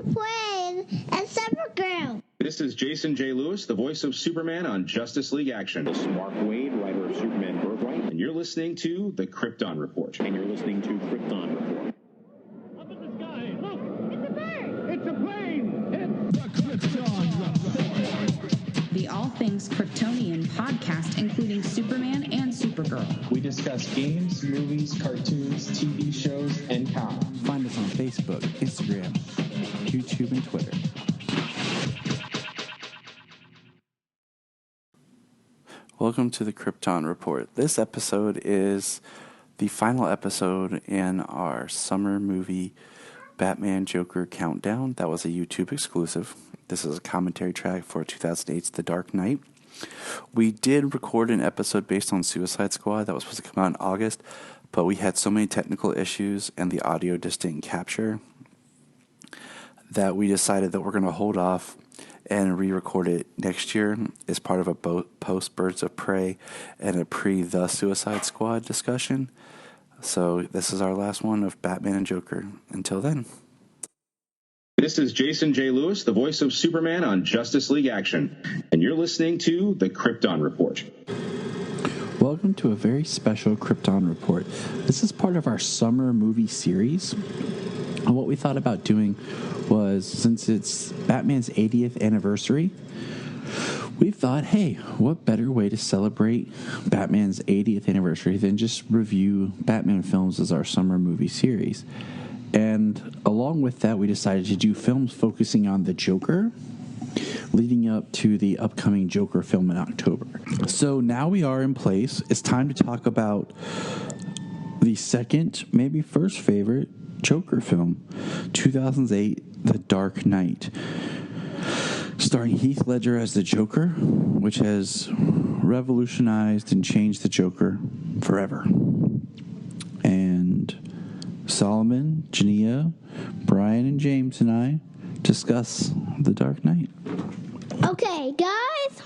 Plane and Supergirl. This is Jason J. Lewis, the voice of Superman on Justice League Action. This is Mark Wade, writer of Superman Birthright. And you're listening to the Krypton Report. And you're listening to Krypton Report. Up in the sky, look! It's a bird. It's a plane! It's the Krypton Report! The All Things Kryptonian podcast, including Superman and Supergirl. We discuss games, movies, cartoons, TV shows, and comics. Find us on Facebook, Instagram, YouTube, and Twitter. Welcome to the Krypton Report. This episode is the final episode in our summer movie Batman Joker Countdown. That was a YouTube exclusive. This is a commentary track for 2008's The Dark Knight. We did record an episode based on Suicide Squad that was supposed to come out in August, but we had so many technical issues and the audio just didn't capture that we decided that we're going to hold off and re-record it next year as part of a post Birds of Prey and a pre-The Suicide Squad discussion. So this is our last one of Batman and Joker. Until then. This is Jason J. Lewis, the voice of Superman on Justice League Action. And you're listening to the Krypton Report. Welcome to a very special Krypton Report. This is part of our summer movie series. And what we thought about doing was, since it's Batman's 80th anniversary, we thought, hey, what better way to celebrate Batman's 80th anniversary than just review Batman films as our summer movie series? And along with that, we decided to do films focusing on the Joker, leading up to the upcoming Joker film in October. So now we are in place. It's time to talk about the second, maybe first favorite Joker film, 2008, The Dark Knight, starring Heath Ledger as the Joker, which has revolutionized and changed the Joker forever. And Solomon, Jania, Bryan, and James and I discuss The Dark Knight. Okay, guys.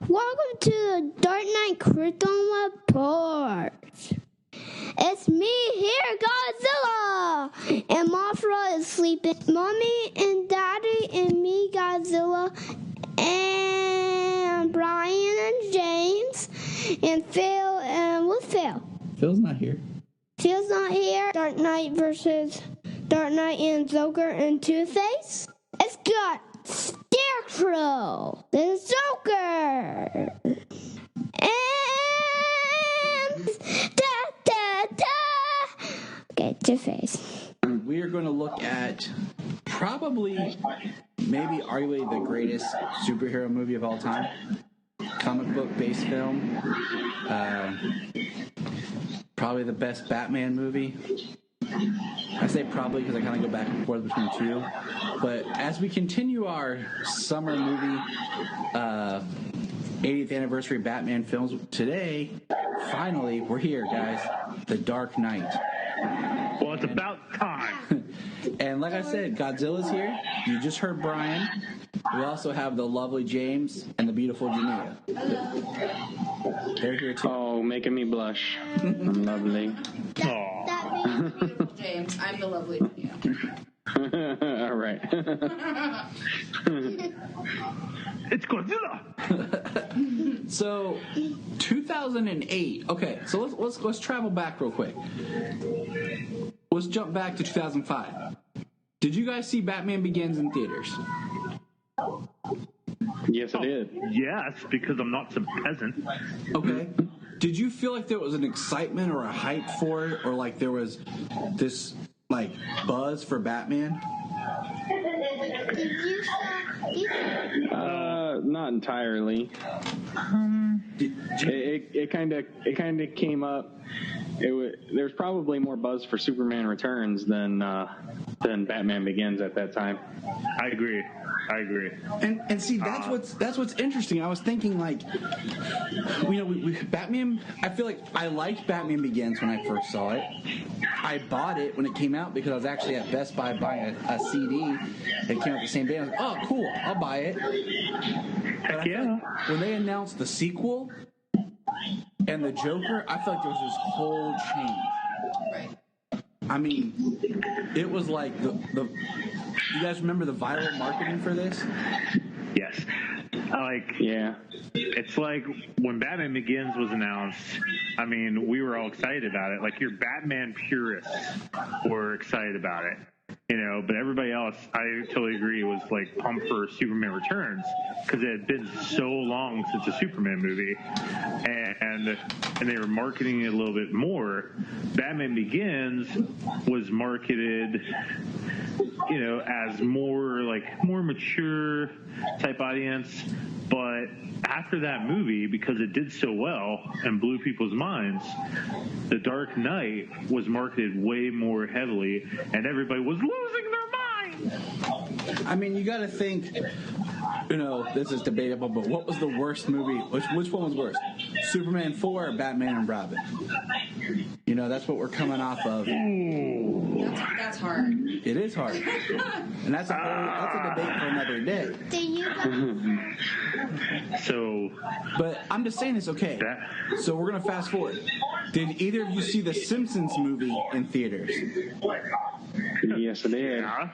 Welcome to the Dark Knight Krypton Report. It's me here, Godzilla, and Mothra is sleeping. Mommy and Daddy and me, Godzilla, and Bryan and James, and Phil, and what's Phil? Phil's not here. Phil's not here. Dark Knight versus Dark Knight and Joker and Two-Face. It's got Scarecrow, the Joker, and okay, Two-Face. We are going to look at probably, maybe arguably the greatest superhero movie of all time. Comic book based film. Probably the best Batman movie. I say probably because I kind of go back and forth between two. But as we continue our summer movie 80th anniversary Batman films, today, finally, we're here, guys. The Dark Knight. Well, it's about time. And like I said, Godzilla's here. You just heard Bryan. We also have the lovely James and the beautiful Jania. They're here too. Oh, making me blush. I'm lovely. That means Beautiful James, I'm the lovely Jania. All right. It's Godzilla. So, 2008. Okay, so let's travel back real quick. Let's jump back to 2005. Did you guys see Batman Begins in theaters? Yes, I did. Yes, because I'm not some peasant. Okay. Did you feel like there was an excitement or a hype for it, or like there was this like buzz for Batman? did you Not entirely. It kind of came up. There's probably more buzz for Superman Returns than Batman Begins at that time. I agree. And see, that's what's interesting. I was thinking, like, Batman. I feel like I liked Batman Begins when I first saw it. I bought it when it came out because I was actually at Best Buy buying a CD that came out the same day. I was like, oh, cool, I'll buy it. But I feel like when they announced the sequel and the Joker, I felt like there was this whole change. Right. I mean, it was like the you guys remember the viral marketing for this? Yes. Yeah. It's like when Batman Begins was announced, I mean, we were all excited about it. Like, your Batman purists were excited about it, you know, but everybody else, I totally agree, was like pumped for Superman Returns because it had been so long since a Superman movie, and they were marketing it a little bit more. Batman Begins was marketed, you know, as more mature type audience, but after that movie, because it did so well and blew people's minds, The Dark Knight was marketed way more heavily, and everybody was losing their mind. I mean, you got to think, you know, this is debatable, but what was the worst movie? Which one was worse? Superman 4 or Batman and Robin? You know, that's what we're coming off of. That's hard. It is hard. And that's a debate for another day. Do you So, But I'm just saying it's okay. So we're going to fast forward. Did either of you see the Simpsons movie in theaters? Yes, I did. yeah.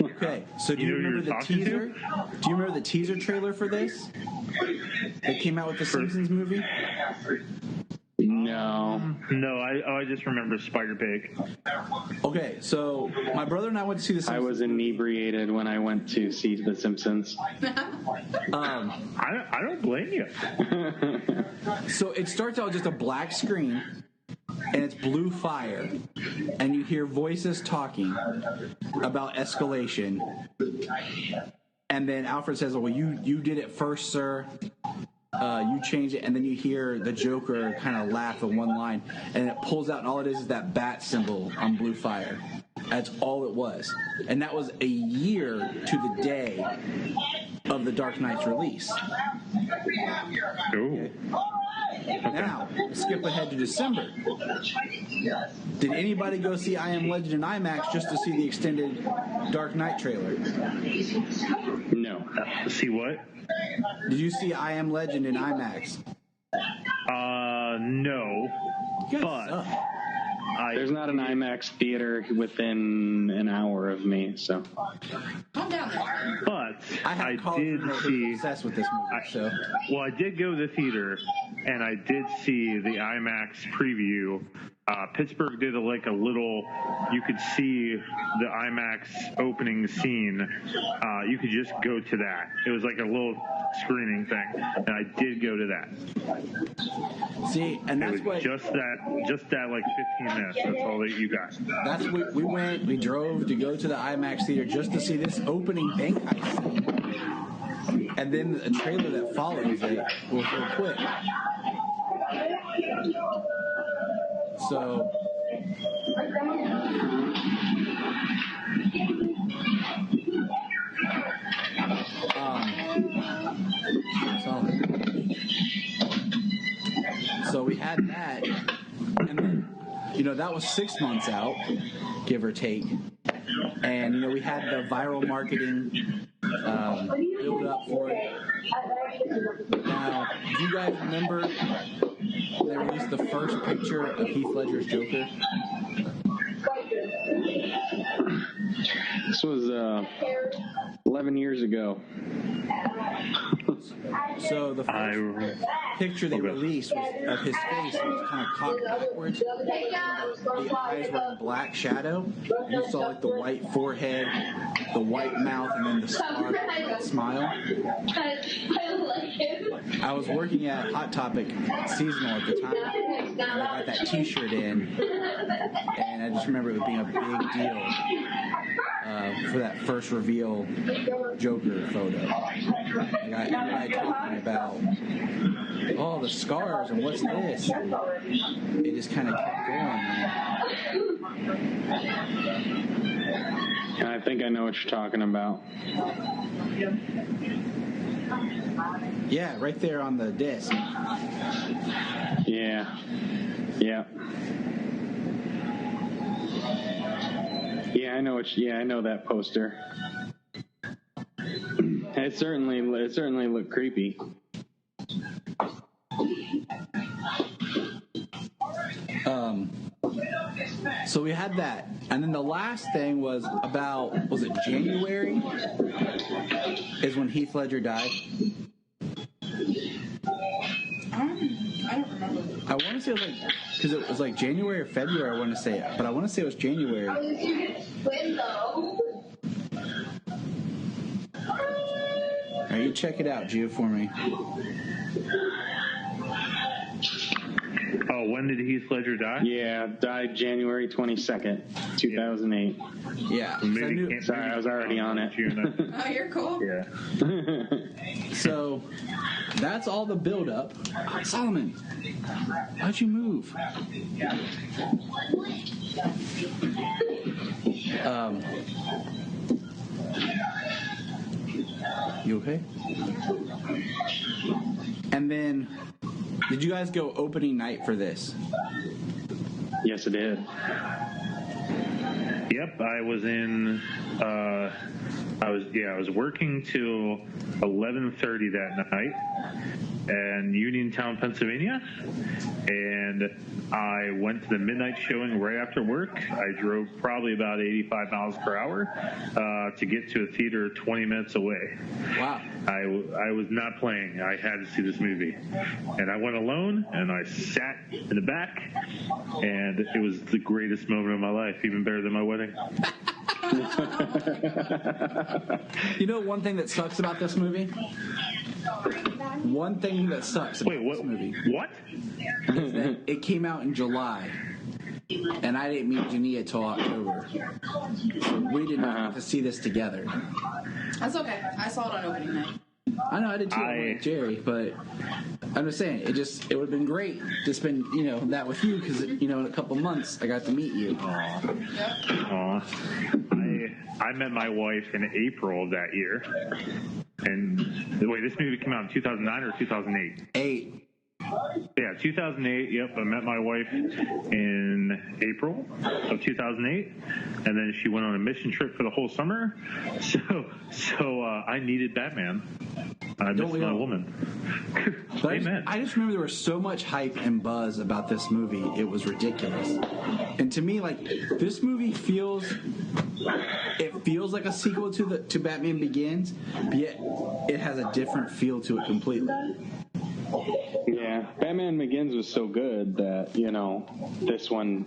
Okay, so do you remember the teaser? Do you remember the teaser trailer for this? That came out with the Simpsons movie? No. No, I just remember Spider Pig. Okay, so my brother and I went to see the Simpsons. I was inebriated when I went to see The Simpsons. I don't blame you. So it starts out with just a black screen, and it's blue fire, and you hear voices talking about escalation. And then Alfred says, well, you did it first, sir. You change it, and then you hear the Joker kind of laugh at one line, and it pulls out, and all it is that bat symbol on blue fire. That's all it was. And that was a year to the day of The Dark Knight's release. Ooh. Now, skip ahead to December. Did anybody go see I Am Legend in IMAX just to see the extended Dark Knight trailer? No. See what? Did you see I Am Legend in IMAX? No. You guys But suck. There's not an IMAX theater within an hour of me, so. Calm down there. But I have I college did roommates who are see. obsessed with this movie, so. Well, I did go to the theater, and I did see the IMAX preview. Pittsburgh did a little. You could see the IMAX opening scene. You could just go to that. It was like a little screening thing, and I did go to that. See, and It that's was what. just that like 15 minutes. That's all that you got. That's what we drove to go to the IMAX theater just to see this opening bank heist scene. And then a trailer that follows it was real quick. So, so we had that, and then, you know, that was 6 months out, give or take. And, you know, we had the viral marketing build up for it. Now, do you guys remember when they released the first picture of Heath Ledger's Joker? This was 11 years ago. So the first picture they released was of his face was kind of cocked backwards. The eyes were in black shadow. And you saw like the white forehead, the white mouth, and then the scar smile. I was working at Hot Topic seasonal at the time, and I got that T-shirt in, and I just remember it being a big deal for that first reveal Joker photo. Like everybody talking about, oh, the scars and what's this? And it just kind of kept going. I think I know what you're talking about. Yeah, right there on the disc. Yeah. Yeah, I know I know that poster. It certainly looked creepy. So we had that. And then the last thing was it January? Is when Heath Ledger died. I don't remember. I want to say it was because it was like January or February, I want to say it. But I want to say it was January. All right, you check it out, Gio, for me. Oh, when did Heath Ledger die? Yeah, died January 22nd, 2008. Yeah. Sorry, I was already on it. Oh, you're cool. Yeah. So that's all the build-up. Solomon, how'd you move? You okay? And then, did you guys go opening night for this? Yes, it did. Yep, I was in. I was working till 11:30 that night in Uniontown, Pennsylvania, and I went to the midnight showing right after work. I drove probably about 85 miles per hour to get to a theater 20 minutes away. Wow. I was not playing. I had to see this movie. And I went alone, and I sat in the back, and it was the greatest moment of my life, even better than my wedding. You know one thing that sucks about this movie? One thing that sucks about this movie. What? Is that it came out in July, and I didn't meet Jania till October. So we did not get to see this together. That's okay. I saw it on opening night. I know I did too, with Jerry, but I'm just saying it would have been great to spend that with you because in a couple months I got to meet you. Aw. I met my wife in April of that year. And wait, this movie came out in 2009 or 2008? 8. Yeah, 2008. Yep, I met my wife in April of 2008, and then she went on a mission trip for the whole summer. So I needed Batman. I missed my woman. Amen. I just remember there was so much hype and buzz about this movie. It was ridiculous. And to me, like, this movie feels like a sequel to Batman Begins, but yet it has a different feel to it completely. Yeah, Batman Begins was so good that this one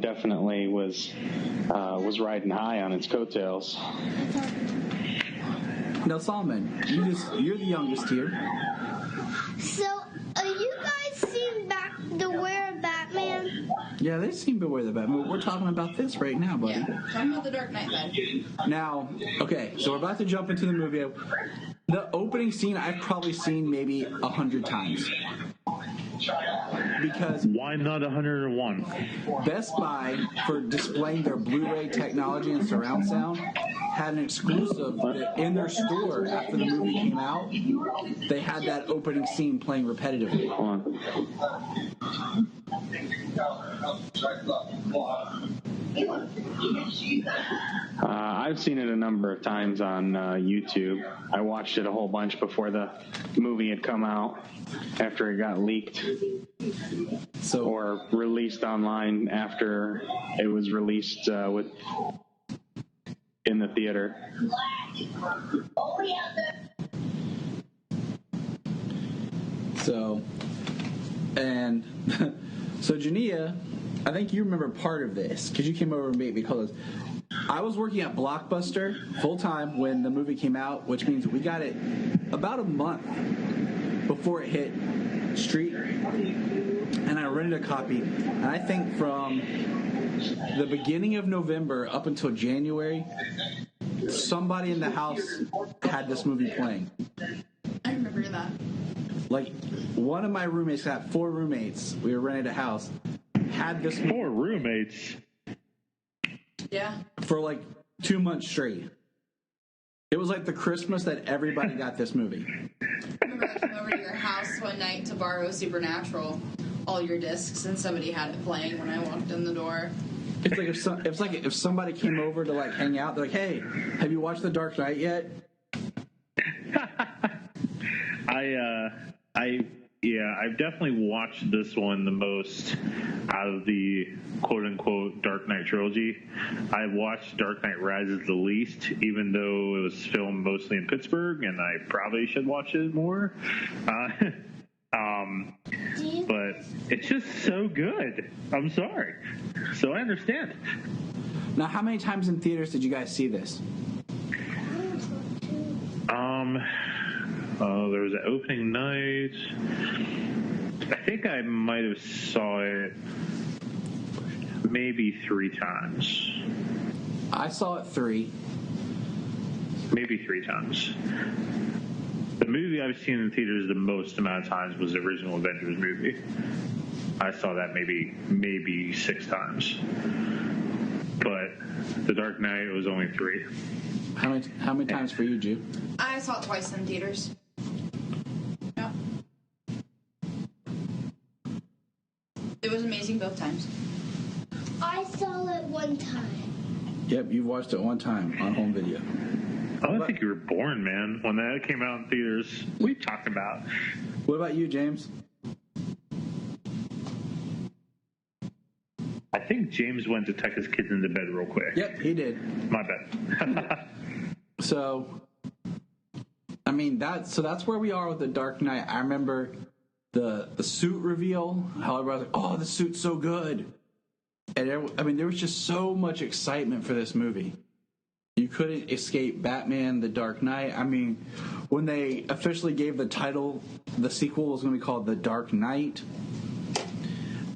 definitely was riding high on its coattails. Now, Solomon, you're the youngest here. So, you guys seen the Wear of Batman? Yeah, they've seen Beware the Batman. We're talking about this right now, buddy. Yeah, talking about the Dark Knight then. Now, okay, so we're about to jump into the movie. The opening scene I've probably seen maybe 100 times. Because why not 101? Best Buy, for displaying their Blu-ray technology and surround sound, had an exclusive in their store after the movie came out. They had that opening scene playing repetitively. I've seen it a number of times on YouTube. I watched it a whole bunch before the movie had come out, after it got leaked or released online after it was released in the theater. So Jania, I think you remember part of this because you came over and made me call this. I was working at Blockbuster full time when the movie came out, which means we got it about a month before it hit street, and I rented a copy. And I think from the beginning of November up until January, somebody in the house had this movie playing. I remember that. Like, one of my roommates, got 4 roommates, we were renting a house, had this movie 4 roommates? Yeah. for like 2 months straight. It was like the Christmas that everybody got this movie. I remember I came over to your house one night to borrow Supernatural, all your discs, and somebody had it playing when I walked in the door. It's like if somebody came over to like hang out, they're like, "Hey, have you watched The Dark Knight yet?" Yeah, I've definitely watched this one the most out of the quote-unquote Dark Knight trilogy. I watched Dark Knight Rises the least, even though it was filmed mostly in Pittsburgh, and I probably should watch it more. But it's just so good. I'm sorry. So I understand. Now, how many times in theaters did you guys see this? There was an opening night. I think I might have saw it maybe 3 times. I saw it 3. Maybe 3 times. The movie I've seen in theaters the most amount of times was the original Avengers movie. I saw that maybe 6 times. But The Dark Knight was only 3. How many times for you, Ju? I saw it twice in theaters. Yeah. It was amazing both times. I saw it one time. Yep, you've watched it one time on home video. I don't think you were born, man, when that came out in theaters. What are you talking about? What about you, James? I think James went to tuck his kids into bed real quick. Yep, he did. My bad. So, I mean, that's where we are with The Dark Knight. I remember the suit reveal, how everybody was like, oh, the suit's so good. And there was just so much excitement for this movie. You couldn't escape Batman, The Dark Knight. I mean, when they officially gave the title, the sequel was going to be called The Dark Knight.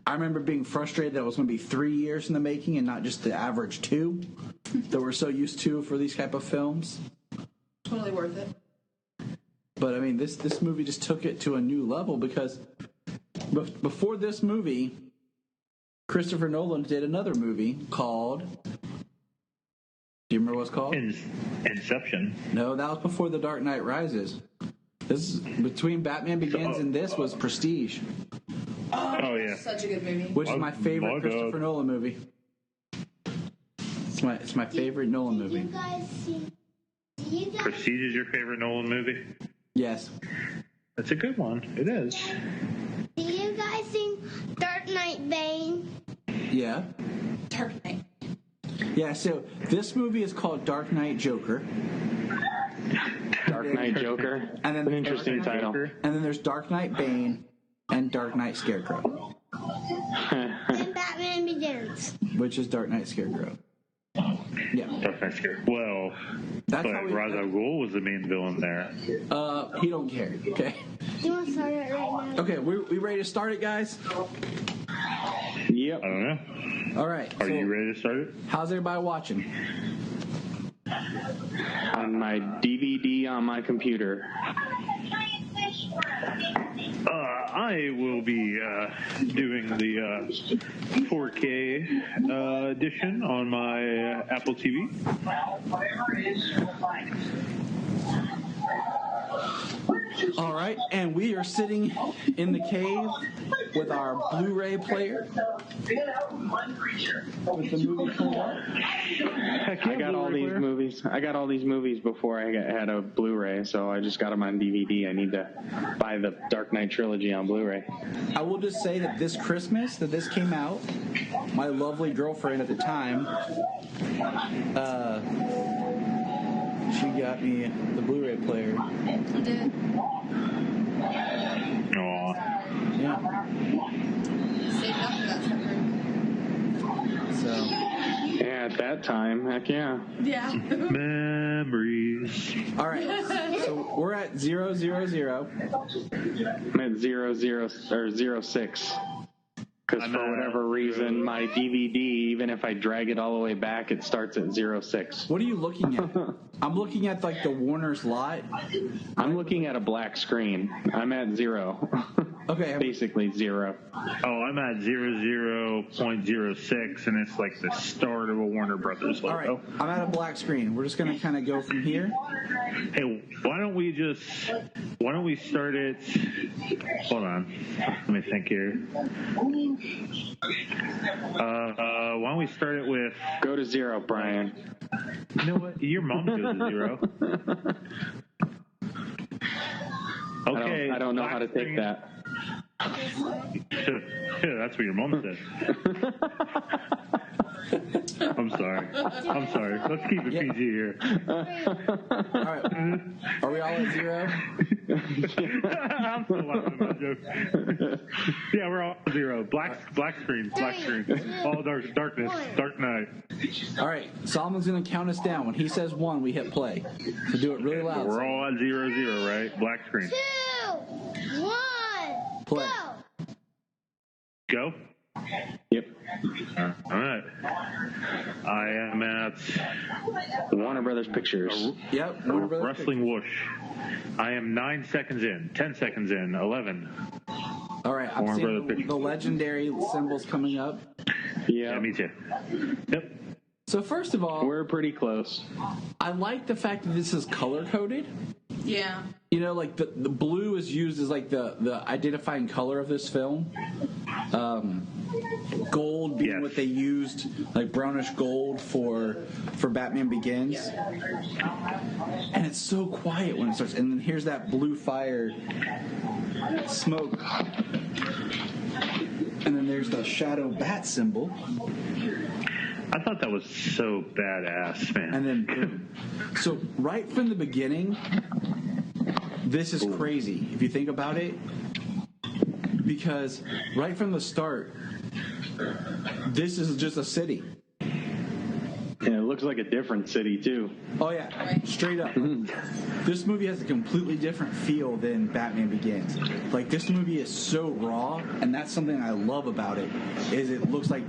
I remember being frustrated that it was going to be 3 years in the making and not just the average 2 that we're so used to for these type of films. Totally worth it. But, I mean, this movie just took it to a new level because before this movie, Christopher Nolan did another movie called... Do you remember what it's called? Inception. No, that was before The Dark Knight Rises. This is between Batman Begins and this was Prestige. Oh yeah. Such a good movie. Which is my favorite Christopher Nolan movie. It's my favorite Nolan movie. Prestige is your favorite Nolan movie? Yes. That's a good one. It is. Do you guys see Dark Knight Bane? Yeah. Dark Knight. Yeah, so this movie is called Dark Knight Joker. Dark Knight Joker. And then An interesting title. And then there's Dark Knight Bane and Dark Knight Scarecrow. And Batman Begins. Which is Dark Knight Scarecrow. Yeah. Dark Knight Scarecrow. Well, That's but how we, Ra's al Ghul was the main villain there. He don't care, okay? You want to start it right now? Okay, we ready to start it, guys? Yep. I don't know. All right. Are you ready to start it? How's everybody watching? On my DVD on my computer. I will be doing the 4K edition on my Apple TV. All right, and we are sitting in the cave with our Blu-ray player. With the movie pulled up. I got all these movies. I got all these movies before I had a Blu-ray, so I just got them on DVD. I need to buy the Dark Knight trilogy on Blu-ray. I will just say that this Christmas that this came out, my lovely girlfriend at the time, she got me the Blu-ray player. You did. Aw. Yeah. Saved up for that sucker. So. Yeah, at that time, heck yeah. Yeah. Memories. All right. So we're at 000. I'm at 06. Because for whatever reason, my DVD, even if I drag it all the way back, it starts at 06. What are you looking at? I'm looking at like the Warner's lot. I'm looking at a black screen. I'm at 0. Okay. Basically 0. Oh, I'm at 00.06, and it's like the start of a Warner Brothers logo. All right. I'm at a black screen. We're just going to kind of go from here. Hey, why don't we start it? Hold on. Let me think here. Why don't we start it with... Go to 0, Bryan. You know what? Your mom goes to 0. Okay. I don't know how to take that. Yeah, that's what your mom said. I'm sorry. Let's keep it PG here. All right. Are we all at 0? I'm still laughing at that joke. Yeah, we're all at 0. Black screen. All darkness, dark night. All right. Solomon's going to count us down. When he says 1, we hit play. So do it really loud. We're all at 0, right? Black screen. 2, 1, Play. Go. Yep. All right. I am at Warner Brothers Pictures. Yep. Wrestling Whoosh. I am 9 seconds in, 10 seconds in, 11. All right. I'm seeing the legendary symbols coming up. Yeah, me too. Yep. So first of all, We're pretty close. I like the fact that this is color coded. Yeah. You know, like the blue is used as like the identifying color of this film. Gold being what they used, like brownish gold for Batman Begins. And it's so quiet when it starts. And then here's that blue fire smoke. And then there's the shadow bat symbol. I thought that was so badass, man. And then boom. So right from the beginning, this is crazy if you think about it. Because right from the start, this is just a city. And it looks like a different city, too. Oh, yeah. Straight up. This movie has a completely different feel than Batman Begins. Like, this movie is so raw, and that's something I love about it, is it looks like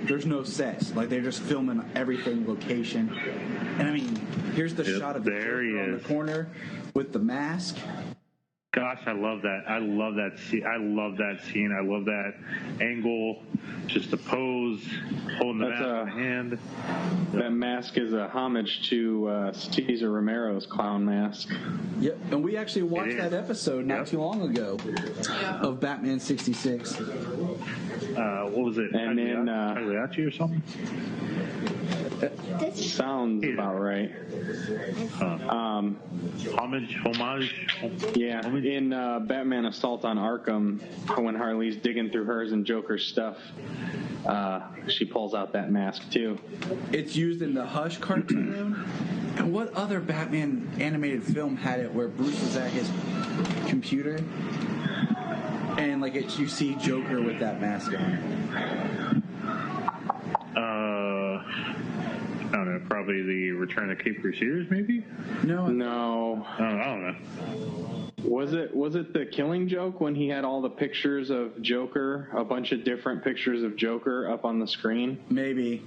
there's no sets. Like, they're just filming everything location. And, I mean, here's the shot of the Joker on the corner with the mask. Gosh, I love that. I love that scene. I love that angle. Just the pose, holding the mask in the hand. That mask is a homage to Cesar Romero's clown mask. Yep, and we actually watched that episode not too long ago of Batman 66. What was it? And then Pagliacci or something? Sounds about right. Homage. Yeah, in Batman Assault on Arkham, when Harley's digging through hers and Joker's stuff, she pulls out that mask too. It's used in the Hush cartoon. And what other Batman animated film had it where Bruce was at his computer and like you see Joker with that mask on? I don't know. Probably the Return of the Cape Crusaders, maybe. No. I don't know. Was it the Killing Joke when he had all the pictures of Joker, a bunch of different pictures of Joker up on the screen? Maybe.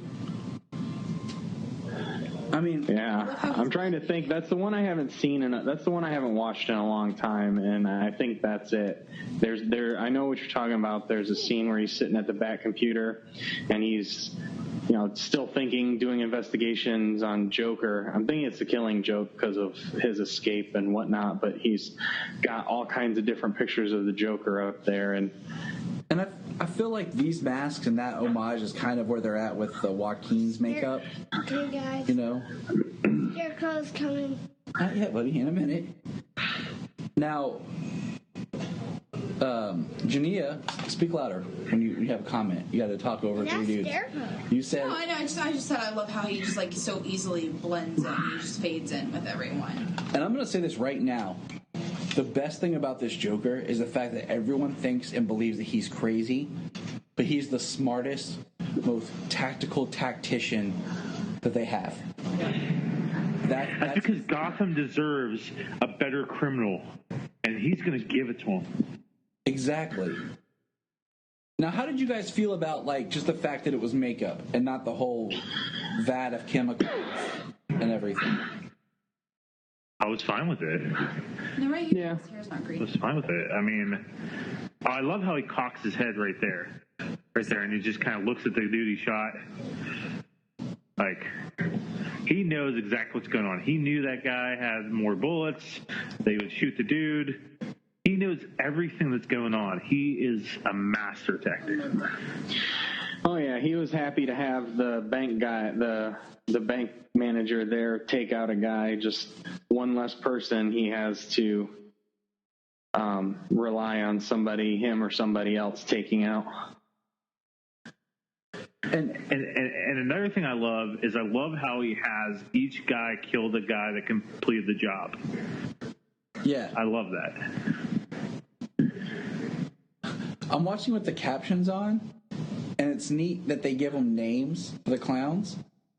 I mean, yeah. I'm trying to think. That's the one I haven't seen, and that's the one I haven't watched in a long time. And I think that's it. I know what you're talking about. There's a scene where he's sitting at the Bat computer, and he's, still doing investigations on Joker. I'm thinking it's the Killing Joke because of his escape and whatnot. But he's got all kinds of different pictures of the Joker up there, and I feel like these masks and that homage is kind of where they're at with the Joaquin's makeup. Okay, guys. Scarecrow's coming. Not yet, buddy. In a minute. Now, Jania, speak louder when you have a comment. You got to talk over three dudes. You said. No, I know. I just said I love how he just so easily blends in. He just fades in with everyone. And I'm going to say this right now. The best thing about this Joker is the fact that everyone thinks and believes that he's crazy, but he's the smartest, most tactical tactician that they have. That's because Gotham deserves a better criminal, and he's going to give it to him. Exactly. Now, how did you guys feel about just the fact that it was makeup and not the whole vat of chemicals and everything? I was fine with it. No, right here. Yeah. His hair's not green. I was fine with it. I mean, I love how he cocks his head right there, and he just kind of looks at the dude he shot. Like, he knows exactly what's going on. He knew that guy had more bullets. They would shoot the dude. He knows everything that's going on. He is a master tactic. Oh yeah, he was happy to have the bank guy, the bank manager there take out a guy, just one less person he has to rely on him or somebody else taking out. And another thing I love how he has each guy kill the guy that completed the job. Yeah. I love that. I'm watching with the captions on, and it's neat that they give them names for the clowns.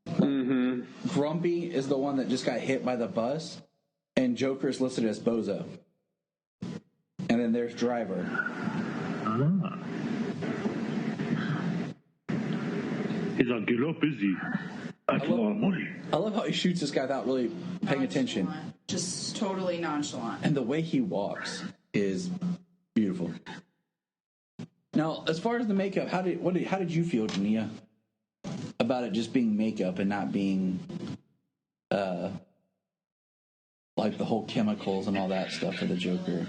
Mm-hmm. Grumpy is the one that just got hit by the bus, and Joker's listed as Bozo. And then there's Driver. Ah. He's like, get up, busy. That's a lot of money. I love how he shoots this guy without really paying attention. Just totally nonchalant. And the way he walks is beautiful. Now, as far as the makeup, how did you feel, Jania, about it just being makeup and not being like the whole chemicals and all that stuff for the Joker?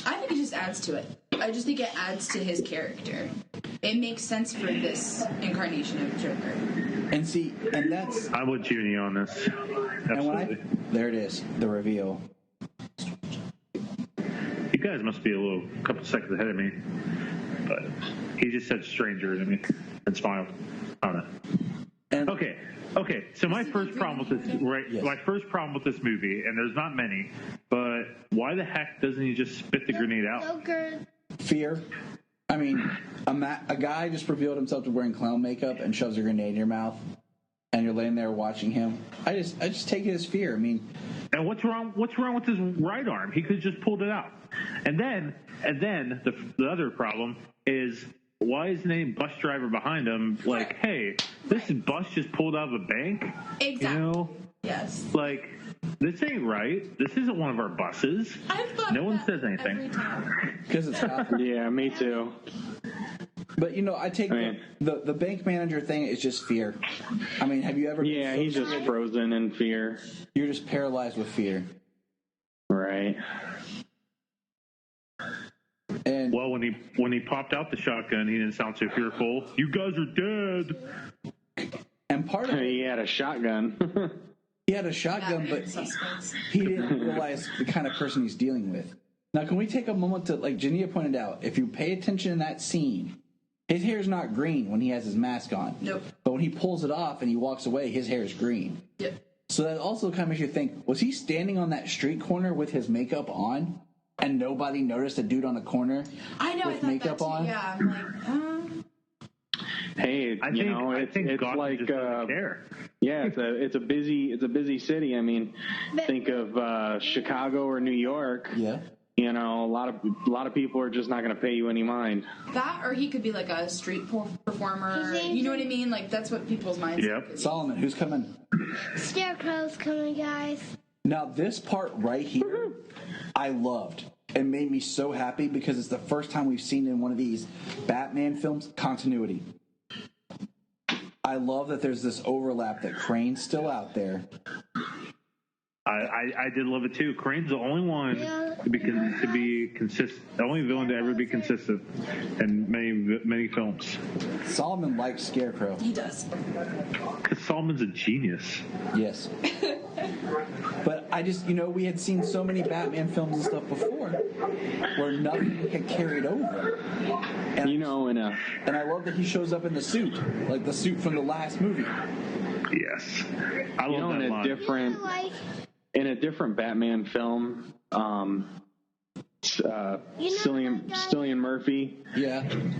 I think it just adds to it. I just think it adds to his character. It makes sense for this incarnation of Joker. And see, and that's... I'm with Junie on this. Absolutely. There it is, the reveal. You guys must be a couple seconds ahead of me. But he just said strangers and smiled. I don't know. And Okay. So my first problem with this, my first problem with this movie, and there's not many, but why the heck doesn't he just spit the grenade out? Joker. Fear. I mean, a guy just revealed himself to wearing clown makeup and shoves a grenade in your mouth, and you're laying there watching him. I just take it as fear. I mean, and what's wrong with his right arm? He could have just pulled it out. And then the other problem is, why is the name bus driver behind him? Like, hey, this bus just pulled out of a bank. Exactly. You know? Yes. Like, this ain't right. This isn't one of our buses. No one says anything. Because it's not. Yeah, me too. But, I take the bank manager thing is just fear. I mean, have you ever... Yeah, he's just frozen in fear. You're just paralyzed with fear. Right. And well, when he popped out the shotgun, he didn't sound so fearful. You guys are dead. And part of it... He had a shotgun. He had a shotgun, but he didn't realize the kind of person he's dealing with. Now, can we take a moment to, like Jania pointed out, if you pay attention in that scene, his hair's not green when he has his mask on. Nope. But when he pulls it off and he walks away, his hair is green. Yep. So that also kind of makes you think, was he standing on that street corner with his makeup on and nobody noticed a dude on the corner with makeup on? Yeah, I'm like, Hey, I think it's God like just doesn't care. Yeah, it's a busy city. I mean, think of Chicago or New York. Yeah. A lot of people are just not going to pay you any mind. that, or he could be like a street performer. You know what I mean? Like, that's what people's minds. Yep. Solomon, who's coming? Scarecrow's coming, guys. Now, this part right here, I loved. It made me so happy because it's the first time we've seen in one of these Batman films continuity. I love that there's this overlap that Crane's still out there. I did love it too. Crane's the only one to be consistent, the only villain to ever be consistent in many films. Solomon likes Scarecrow. He does. Because Solomon's a genius. Yes. But I just, we had seen so many Batman films and stuff before where nothing had carried over. And, and I love that he shows up in the suit, like the suit from the last movie. Yes. I love that line. In a different Batman film, Cillian Murphy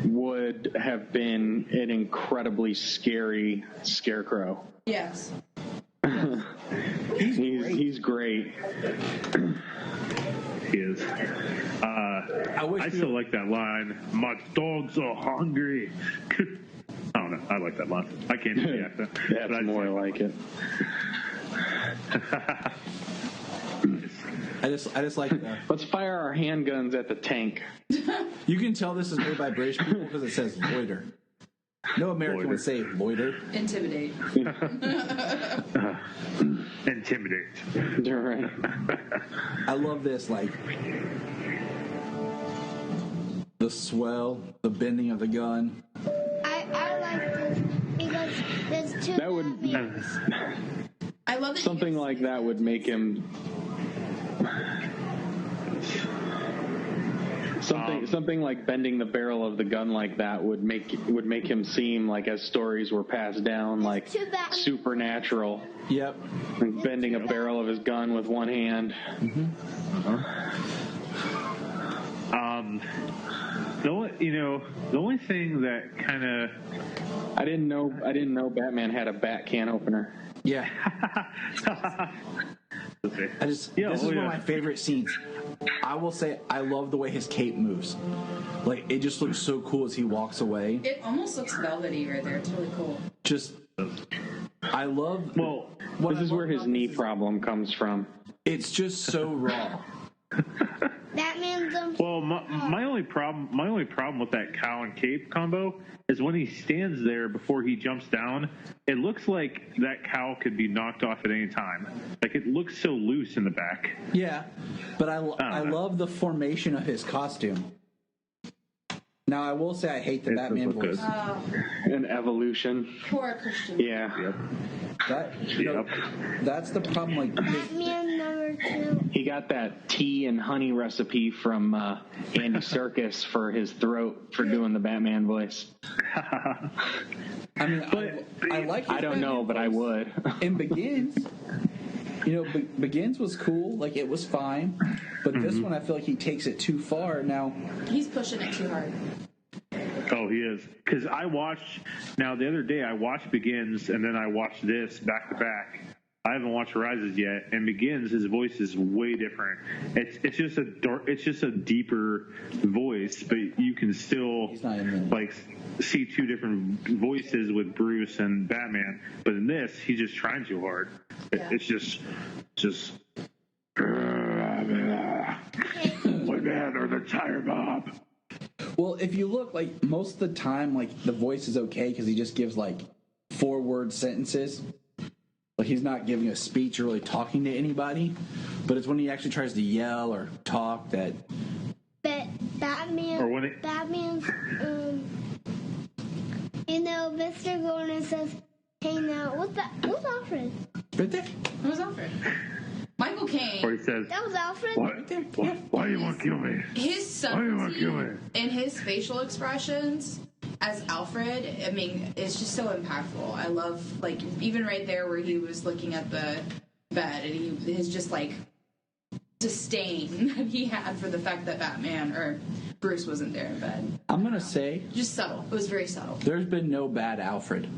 would have been an incredibly scary Scarecrow. Yes. He's great. He is. I still like that line. My dogs are hungry. I don't know. I like that line. I can't do the accent. That's more like it. I just like that. Let's fire our handguns at the tank. You can tell this is made by British people because it says loiter. No American would say loiter. Intimidate. Intimidate. You're right. I love this, like the swell, the bending of the gun. I like this because there's two. That would. I love that. Something like that would make him. Something like bending the barrel of the gun like that would make him seem like, as stories were passed down, like supernatural. Yep. Like bending a barrel of his gun with one hand. The only thing that kind of I didn't know Batman had a bat can opener. Yeah. This is one of my favorite scenes. I will say I love the way his cape moves. Like, it just looks so cool as he walks away. It almost looks velvety right there. It's really cool. I love... Well, this is where his knee problem comes from. It's just so raw. Batman's Well, my only problem with that cow and cape combo is when he stands there before he jumps down, it looks like that cow could be knocked off at any time. Like, it looks so loose in the back. Yeah, but I love the formation of his costume. Now, I will say I hate the Batman voice. An evolution. Poor Christian. Yeah. Yep. That's the problem. Like, Batman number 2. He got that tea and honey recipe from Andy Serkis for his throat for doing the Batman voice. I mean, I like his I don't know, but I would. In Begins, Begins was cool. Like, it was fine. But this one, I feel like he takes it too far. Now, he's pushing it too hard. Oh, he is. Because the other day I watched Begins and then I watched this back to back. I haven't watched Rises yet, and Begins, his voice is way different. It's just a deeper voice, but you can still like see two different voices with Bruce and Batman. But in this, he's just trying too hard. It's just my man or the tire bomb. well, if you look, like, most of the time, like, the voice is okay because he just gives like 4-word sentences. Like, he's not giving a speech or really talking to anybody, but it's when he actually tries to yell or talk that. But Batman. Or when Batman's. Mr. Gordon says, "Hey, now, what's Alfred?" Right there. What was Alfred? Michael Caine. Or he says, That was Alfred. Why do you want to kill me? His subtlety and his facial expressions as Alfred, I mean, it's just so impactful. I love, like, even right there where he was looking at the bed and his just, like, disdain that he had for the fact that Batman or Bruce wasn't there in bed. I'm going to say. Just subtle. It was very subtle. There's been no bad Alfred.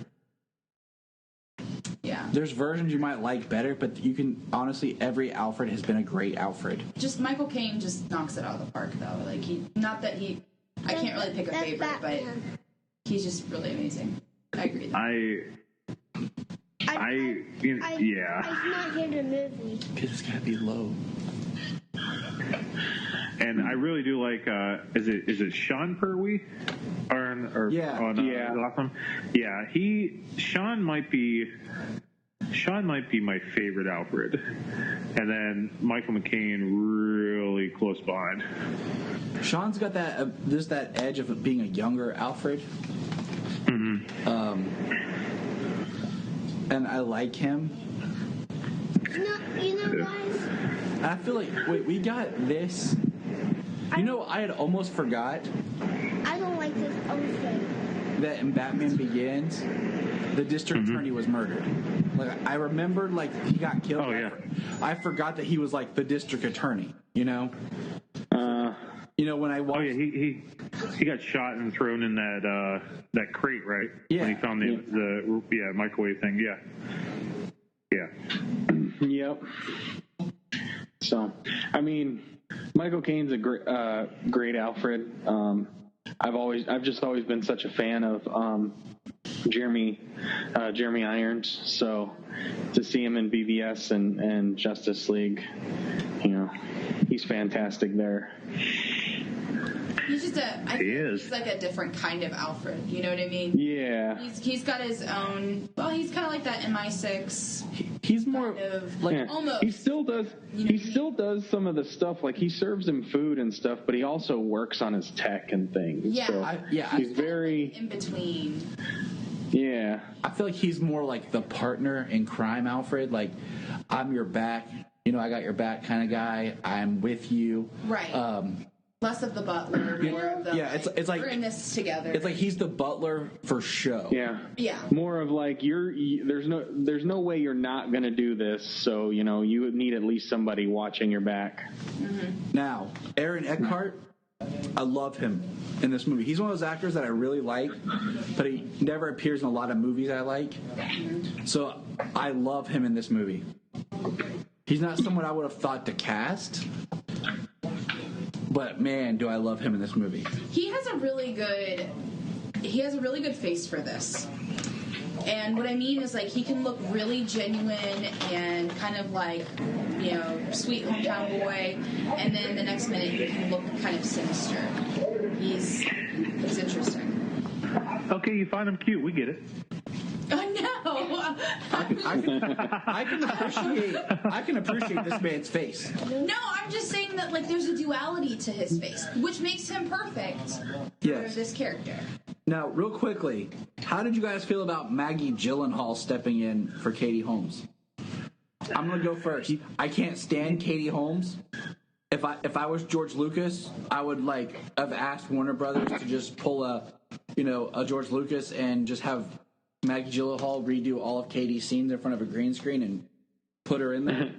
Yeah. There's versions you might like better, but you can, honestly, every Alfred has been a great Alfred. Just Michael Caine just knocks it out of the park, though. Like, I can't really pick a favorite, but he's just really amazing. I agree. Yeah. I'm not here to movie. Because it's got to be low. And I really do like, is it Sean Pertwee? Gotham? Yeah, Sean might be my favorite Alfred. And then Michael McCain really close behind. Sean's got that edge of being a younger Alfred. Mm-hmm. And I like him. You know, guys. I feel like, we got this. I had almost forgot. I don't like this Alfred. That in Batman Begins, the district attorney was murdered. Like, I remembered, like, he got killed. Oh, yeah. I forgot that he was, like, the district attorney, when I watched... Oh, yeah, he got shot and thrown in that crate, right? Yeah. When he found the microwave thing, yeah. Yeah. Yep. So, I mean, Michael Caine's a great Alfred. I've just always been such a fan of Jeremy Irons. So to see him in BVS and Justice League, he's fantastic there. He's just he's like a different kind of Alfred. You know what I mean? Yeah. He's got his own. Well, he's kind of like that MI6. He's more almost. He still does. He still does some of the stuff. Like, he serves him food and stuff, but he also works on his tech and things. Yeah. So he's very in between. Yeah. I feel like he's more like the partner in crime Alfred. Like, I'm your back. I got your back kind of guy. I'm with you. Right. Less of the butler, more of the it's like we're in this together. It's like he's the butler for show. Yeah. More of like there's no way you're not gonna do this, so you would need at least somebody watching your back. Mm-hmm. Now, Aaron Eckhart, I love him in this movie. He's one of those actors that I really like, but he never appears in a lot of movies I like. So I love him in this movie. He's not someone I would have thought to cast. But man, do I love him in this movie. He has a really good face for this. And what I mean is, like, he can look really genuine and kind of like, sweet hometown boy, and then the next minute he can look kind of sinister. He's interesting. Okay, you find him cute. We get it. Oh, I can appreciate this man's face. No, I'm just saying that, like, there's a duality to his face, which makes him perfect for this character. Now, real quickly, how did you guys feel about Maggie Gyllenhaal stepping in for Katie Holmes? I'm going to go first. I can't stand Katie Holmes. If I was George Lucas, I would have asked Warner Brothers to just pull a George Lucas and just have Maggie Gyllenhaal redo all of Katie's scenes in front of a green screen and put her in there.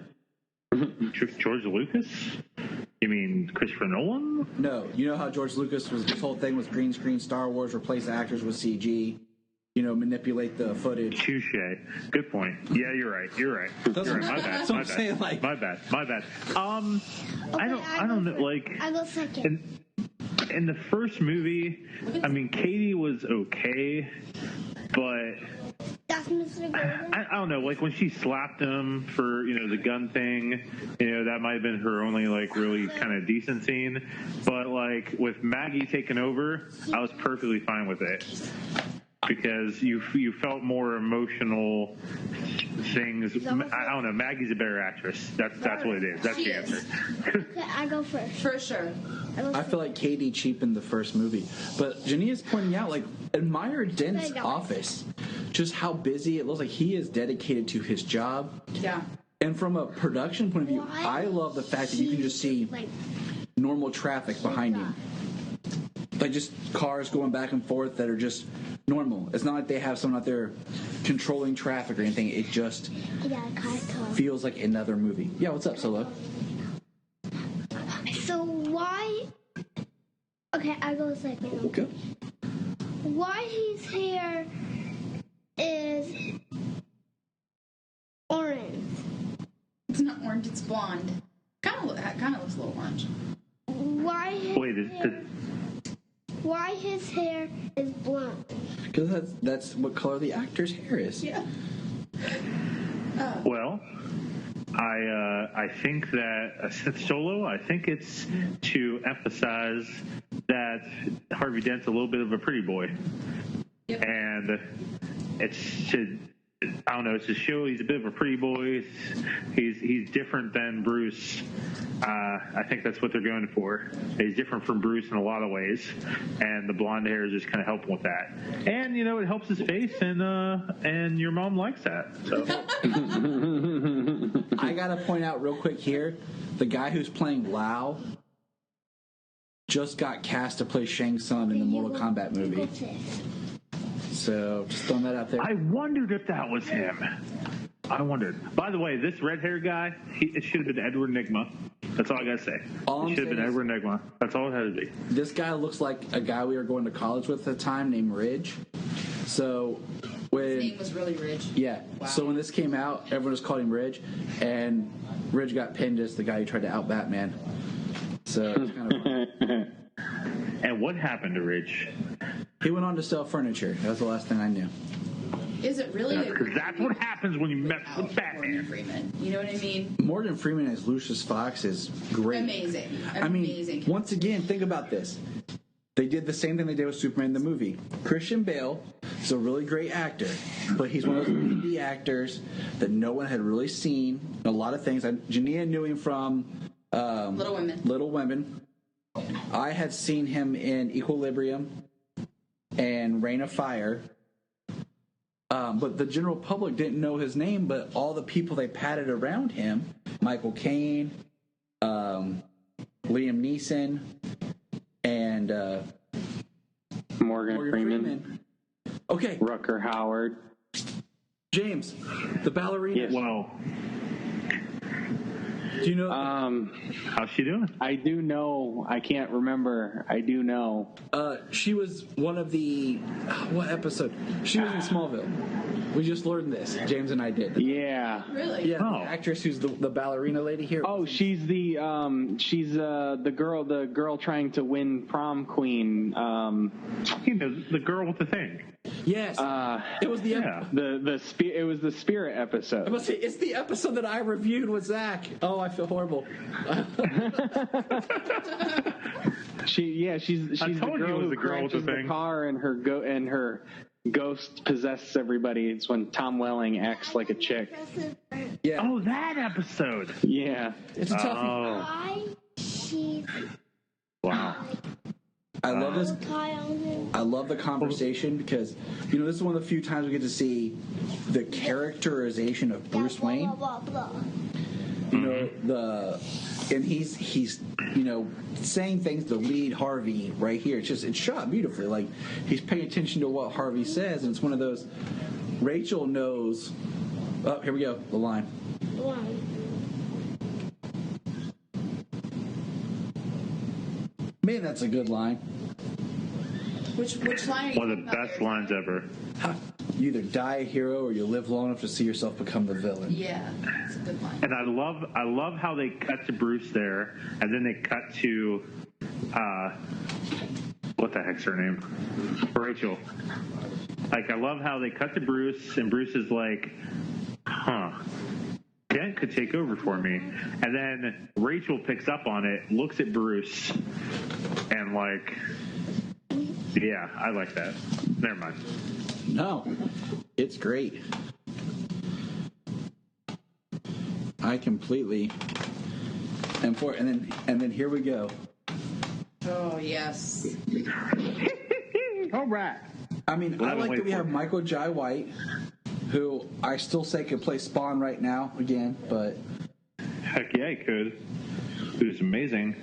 George Lucas? You mean Christopher Nolan? No, you know how George Lucas was, this whole thing with green screen Star Wars, replace actors with CG, manipulate the footage. Touche. Good point. Yeah, you're right. My bad. My bad. I don't know. Like, I go second. In the first movie, I mean, Katie was okay, but That's Mr. Golden. I don't know. Like when she slapped him for the gun thing, that might have been her only really kind of decent scene. But like with Maggie taking over, I was perfectly fine with it. Because you felt more emotional things. I don't know. Maggie's a better actress. That's what it is. That's the answer. Okay, I go first. For sure. I feel like Katie cheapened the first movie. But Jania's pointing out, admire Dent's office. Just how busy it looks like. He is dedicated to his job. Yeah. And from a production point of view, I love the fact that you can just see normal traffic behind him. Like just cars going back and forth that are just normal. It's not like they have someone out there controlling traffic or anything. It just feels like another movie. Yeah, what's up, Solo? So why... Okay, I go second. Okay. Why his hair is orange? It's not orange, it's blonde. Kind of looks a little orange. Why his hair is blonde? Because that's what color the actor's hair is. Yeah. Well, I think that Solo. I think it's to emphasize that Harvey Dent's a little bit of a pretty boy, and it's to. I don't know. It's to show he's a bit of a pretty boy. He's different than Bruce. I think that's what they're going for. He's different from Bruce in a lot of ways, and the blonde hair is just kind of helping with that. And it helps his face, and your mom likes that. So I gotta point out real quick here, the guy who's playing Lao just got cast to play Shang Tsung in the Mortal Kombat movie. So, just throwing that out there. I wondered if that was him. I wondered. By the way, this red-haired guy, it should have been Edward Nygma. That's all I got to say. It should have been Edward Nygma. That's all it had to be. This guy looks like a guy we were going to college with at the time named Ridge. So, his name was really Ridge. Yeah. Wow. So, when this came out, everyone just called him Ridge. And Ridge got pinned as the guy who tried to out Batman. So, it's kind of fun. And what happened to Ridge? He went on to sell furniture. That was the last thing I knew. Is it really? Because that's what happens when you mess with Batman. Morgan Freeman. You know what I mean? Morgan Freeman as Lucius Fox is great. Amazing. I mean, once again, think about this. They did the same thing they did with Superman in the movie. Christian Bale is a really great actor, but he's one of those indie actors that no one had really seen. A lot of things. Jania knew him from Little Women. I had seen him in Equilibrium and Reign of Fire. But the general public didn't know his name, but all the people they patted around him, Michael Caine, Liam Neeson, and Morgan Freeman. Okay, Rucker Howard. James, the ballerina. Yes. Well, Do you know? how's she doing? I do know. I can't remember. I do know. She was one of the what episode? She was in Smallville. We just learned this. James and I did. Yeah. Really? Yeah, Oh. the actress who's the ballerina lady here. Oh, she's the girl trying to win prom queen. The girl with the thing. Yes. It was the Yeah. It was the Spirit episode. I must say, it's the episode that I reviewed with Zach. Oh, I feel horrible. She's I the told you girl it was who the girl with the crashes thing. car and her ghost possesses everybody. It's when Tom Welling acts like a chick. Yeah. Oh, that episode. Yeah. It's a toughie. Oh, Why she's wow. I love this. tie on him? I love the conversation because, this is one of the few times we get to see the characterization of Bruce Wayne. Blah, blah, blah. And he's saying things to lead Harvey right here. It's shot beautifully. Like, he's paying attention to what Harvey says, and it's one of those. Rachel knows. Oh, here we go. The line. Why? Man, that's a good line. Which line are you One of the talking about best there? lines ever. You either die a hero or you live long enough to see yourself become the villain. Yeah, it's a good line. And I love how they cut to Bruce there, and then they cut to, what the heck's her name? Rachel. Like, I love how they cut to Bruce, and Bruce is like, Dent could take over for me. And then Rachel picks up on it, looks at Bruce, and like, yeah, I like that. Never mind. No, it's great. I completely am for it. And then here we go. Oh, yes. All right. I mean, Well, I like wait that we for have it. Michael Jai White, who I still say could play Spawn right now again, but Heck yeah, he could. It was amazing.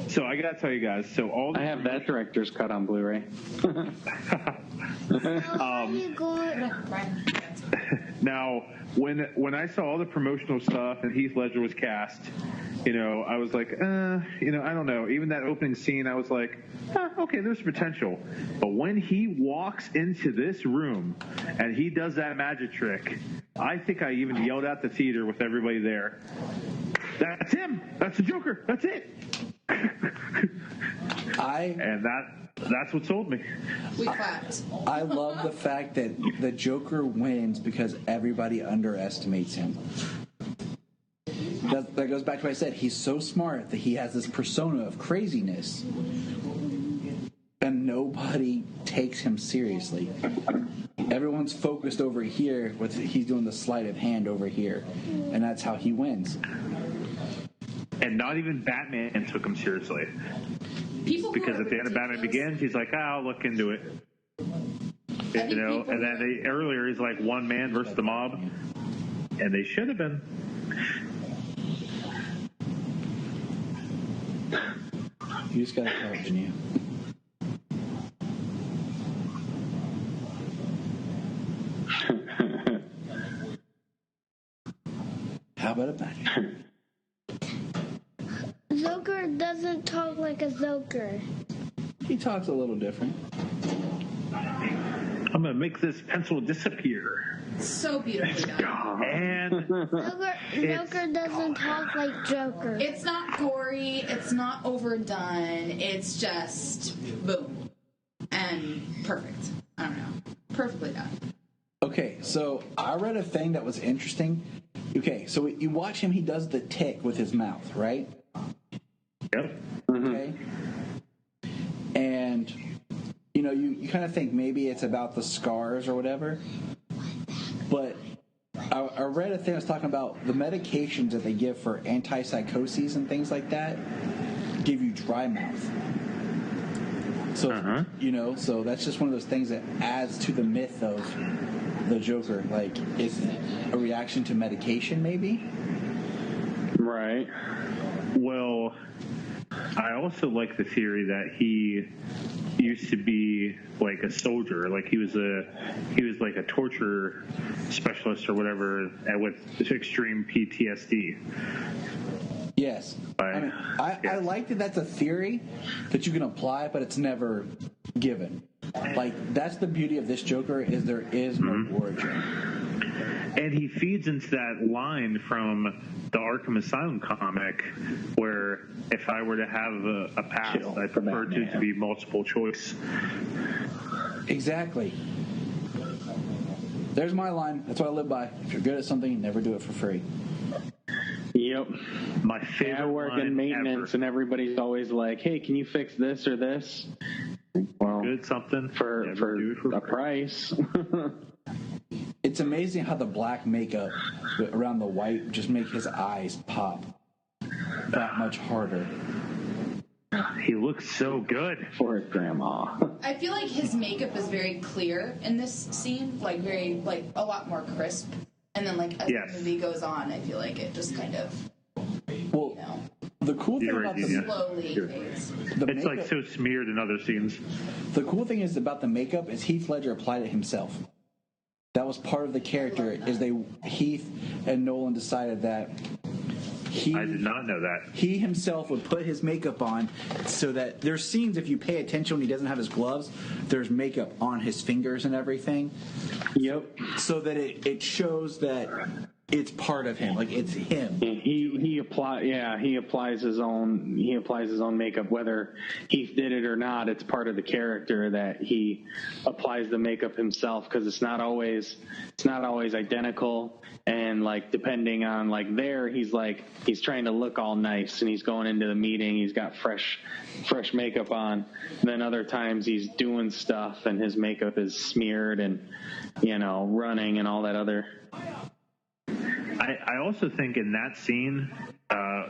So I gotta tell you guys. So all I have that director's cut on Blu-ray. How you going? Bryan. now, when I saw all the promotional stuff and Heath Ledger was cast, I was like, I don't know. Even that opening scene, I was like, okay, there's potential. But when he walks into this room and he does that magic trick, I think I even yelled at the theater with everybody there. That's him. That's the Joker. That's it. And that's what sold me. We clapped. I love the fact that the Joker wins because everybody underestimates him. That goes back to what I said. He's so smart that he has this persona of craziness, and nobody takes him seriously. Everyone's focused over here. He's doing the sleight of hand over here, and that's how he wins. And not even Batman took him seriously. People who Because are at the end of Batman ridiculous- Begins, he's like, I'll look into it. think people And then earlier he's like one man versus the mob. And they should have been. You just gotta tell it, didn't you? How about a Batman? Joker doesn't talk like a Joker. He talks a little different. I'm going to make this pencil disappear. So beautifully done. And Joker doesn't talk like Joker. It's not gory. It's not overdone. It's just boom. And perfect. I don't know. Perfectly done. Okay, so I read a thing that was interesting. Okay, so you watch him, he does the tick with his mouth, right? yep. Okay. And, you kind of think maybe it's about the scars or whatever. But I read a thing that was talking about the medications that they give for antipsychoses and things like that give you dry mouth. So, so that's just one of those things that adds to the myth of the Joker. Like, is it a reaction to medication, maybe? Right. Well, I also like the theory that he used to be like a soldier, like he was like a torture specialist or whatever, with extreme PTSD. Yes. I like that that's a theory that you can apply, but it's never given. Like, that's the beauty of this Joker, is there is no origin. And he feeds into that line from the Arkham Asylum comic where if I were to have a past, I prefer it to be multiple choice. Exactly. There's my line. That's what I live by. If you're good at something, never do it for free. Yep. My favorite I work in maintenance, ever. and everybody's always like, "Hey, can you fix this or this?" Well, good something for a price. It's amazing how the black makeup around the white just make his eyes pop that much harder. He looks so good. For his grandma. I feel like his makeup is very clear in this scene, like very, like a lot more crisp. And then, like, as the movie goes on, I feel like it just kind of, well, the cool thing about the slowly fades. It's like so smeared in other scenes. The cool thing is about the makeup is Heath Ledger applied it himself. That was part of the character. Is Heath and Nolan decided that I did not know that. He himself would put his makeup on so that there's scenes, if you pay attention when he doesn't have his gloves, there's makeup on his fingers and everything. Yep. So that it shows that it's part of him, like it's him. He applies his own makeup, whether Heath did it or not. It's part of the character that he applies the makeup himself, because it's not always identical. And like depending on like there, he's trying to look all nice, and he's going into the meeting, he's got fresh makeup on. And then other times he's doing stuff and his makeup is smeared and running and all that other. I also think in that scene,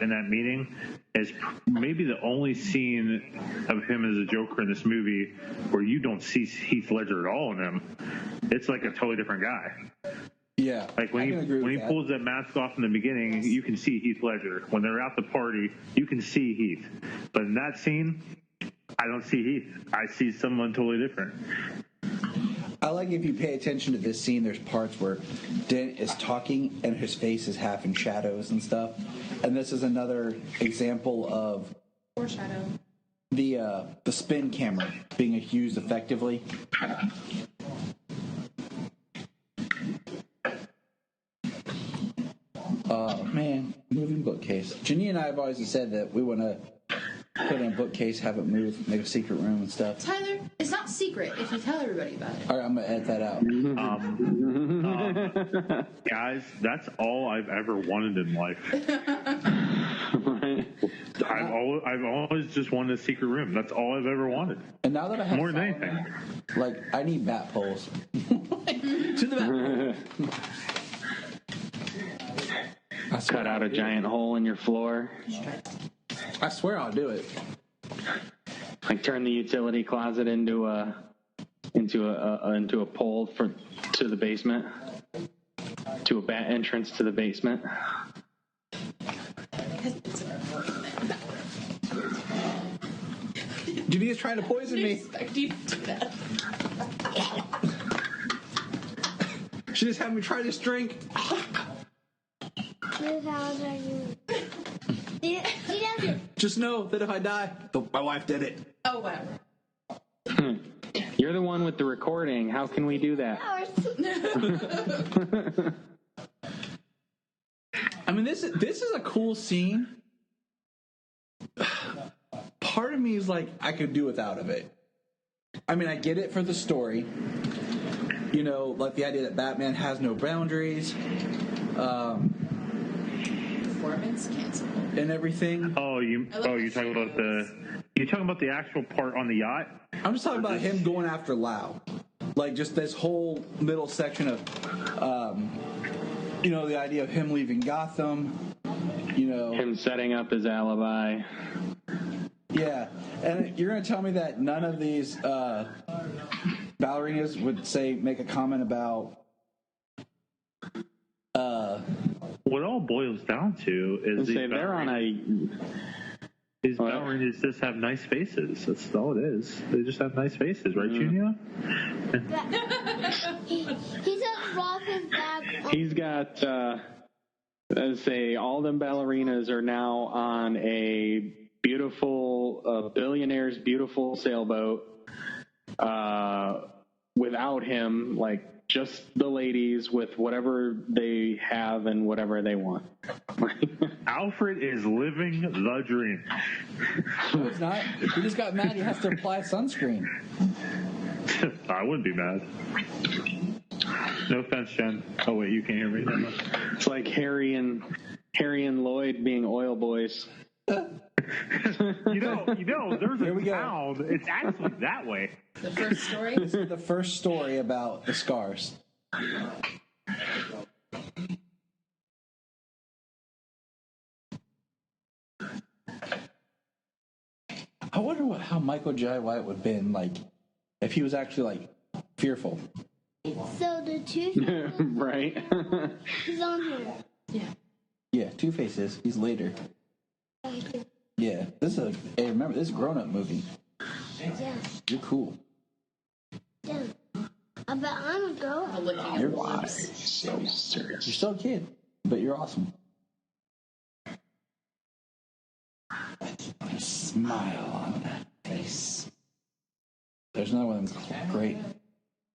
in that meeting, is maybe the only scene of him as a Joker in this movie where you don't see Heath Ledger at all in him. It's like a totally different guy. Yeah. Like when he pulls that mask off in the beginning, you can see Heath Ledger. When they're at the party, you can see Heath. But in that scene, I don't see Heath. I see someone totally different. I like if you pay attention to this scene, there's parts where Dent is talking and his face is half in shadows and stuff. And this is another example of foreshadow. The spin camera being used effectively. Oh, man. Moving bookcase. Janine and I have always said that we want to put in a bookcase, have it move, make a secret room and stuff. Tyler, it's not secret if you tell everybody about it. All right, I'm going to edit that out. Guys, that's all I've ever wanted in life. I've always just wanted a secret room. That's all I've ever wanted. And now that I have more than anything, like I need bat poles. To the bat. Cut out a giant hole in your floor. I swear I'll do it. Like turn the utility closet into a pole to the basement, to a bat entrance to the basement. Janine's trying to poison me. She just had me try this drink. Just know that if I die, my wife did it. Oh, whatever. You're the one with the recording. How can we do that? I mean, this is a cool scene. Part of me is like, I could do without of it. I mean, I get it for the story. Like the idea that Batman has no boundaries. Performance canceled. And everything. You're talking about the actual part on the yacht? I'm just talking about him going after Lau. Like just this whole middle section of the idea of him leaving Gotham, him setting up his alibi. Yeah. And you're going to tell me that none of these ballerinas would make a comment about what it all boils down to is they're on These ballerinas just have nice faces. That's all it is. They just have nice faces, right, Junior? He says Ross is back. He's got, let's say, all them ballerinas are now on a beautiful, billionaire's beautiful sailboat without him, like, just the ladies with whatever they have and whatever they want. Alfred is living the dream. No, he's not. He just got mad he has to apply sunscreen. I wouldn't be mad. No offense, Jen. Oh, wait, you can't hear me? It's like Harry and Lloyd being oil boys. You know, there's a town. It's actually that way. The first story? This is the first story about the scars. I wonder how Michael Jai White would have been like if he was actually like fearful. So the Two-Face Right. is on here. Yeah, Two-Face is. He's later. Yeah, this is hey, remember this is a grown-up movie. Yeah. You're cool. Yeah. But I'm a girl. Licking You're of wise. lips. So serious. You're still a kid, but you're awesome. A smile on that face. There's another one that's great.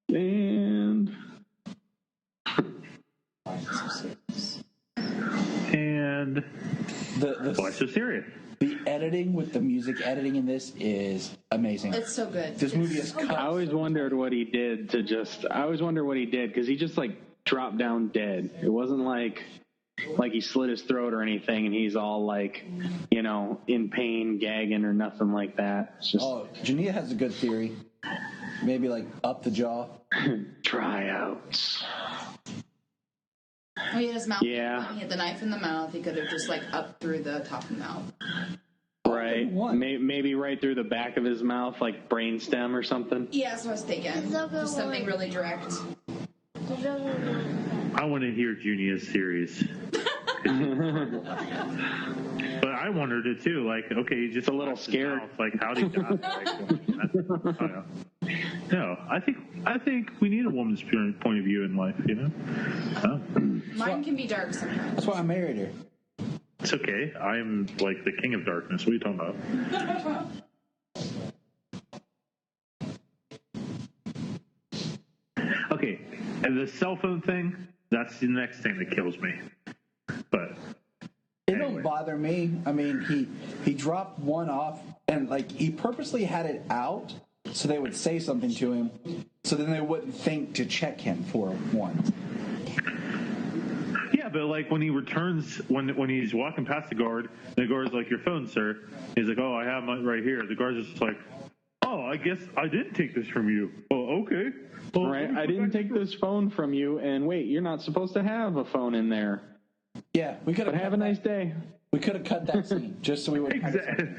And Why so serious? The editing with the music editing in this is amazing. It's so good. This movie is cut. I always wondered what he did because he just like dropped down dead. It wasn't like he slit his throat or anything and he's all like, you know, in pain, gagging or nothing like that. It's just Jania has a good theory. Maybe like up the jaw. tryouts. Oh, he had his mouth. Yeah. He had the knife in the mouth. He could have just like up through the top of the mouth. Right. Maybe right through the back of his mouth, like brainstem or something. Yeah, that's what I was thinking. Just something really direct. I want to hear Junior's theories. But I wondered it too. Like, okay, just a little scared. Like, how did he die? No, I think we need a woman's point of view in life. You know. Oh. Mine can be dark sometimes. That's why I married her. It's okay. I'm like the king of darkness. What are you talking about? Okay, and the cell phone thing, that's the next thing that kills me. But it don't bother me. I mean, he dropped one off and like he purposely had it out so they would say something to him so then they wouldn't think to check him for one. Yeah, but like when he returns, when he's walking past the guard, the guard's like, "Your phone, sir." He's like, "Oh, I have mine right here." The guard's just like, "Oh, I guess I didn't take this from you." Oh, okay. Well, right, I didn't take this phone from you, and wait, you're not supposed to have a phone in there. Yeah, we could have. But have a nice day. We could have cut that scene just so we wouldn't.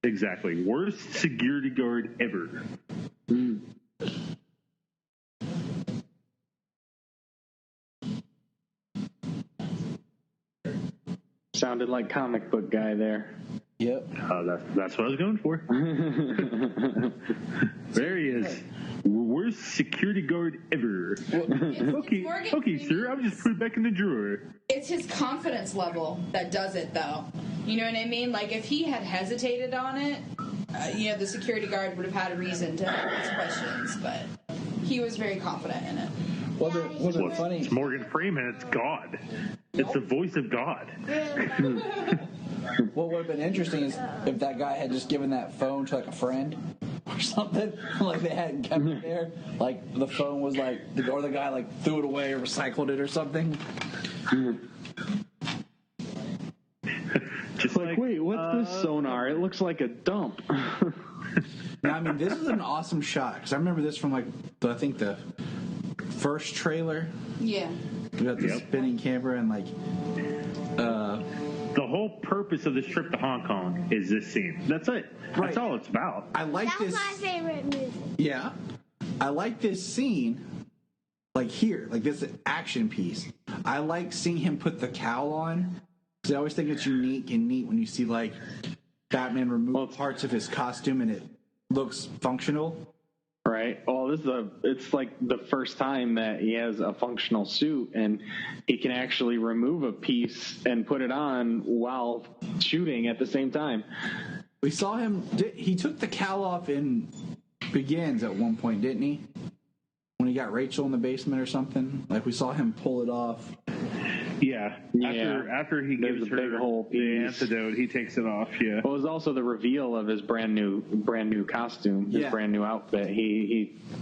Exactly. Worst security guard ever. Sounded like comic book guy there. Yep. That's what I was going for. There he is. Worst security guard ever. Okay, sir. I'll just put it back in the drawer. It's his confidence level that does it, though. You know what I mean? Like, if he had hesitated on it, the security guard would have had a reason to ask questions, but he was very confident in it. Was it funny? It's Morgan Freeman. It's God. It's the voice of God. What would have been interesting is if that guy had just given that phone to like a friend or something, like they hadn't kept it there, like the phone was like, or the guy like threw it away or recycled it or something. Just like, wait, what's this sonar? It looks like a dump. Now, I mean, this is an awesome shot because I remember this from like I think the first trailer. Yeah. We got the spinning camera and like. The whole purpose of this trip to Hong Kong is this scene. That's it. Right. That's all it's about. I like this. That's my favorite movie. Yeah. I like this scene, like here, like this action piece. I like seeing him put the cowl on Because I always think it's unique and neat when you see, like, Batman remove parts of his costume and it looks functional. Right. Well, it's like the first time that he has a functional suit and he can actually remove a piece and put it on while shooting at the same time. We saw him, he took the cowl off in Begins at one point, didn't he? When he got Rachel in the basement or something. Like, we saw him pull it off. Yeah. After he gives her the antidote, he takes it off. Yeah. Well, it was also the reveal of his brand new costume, his brand new outfit.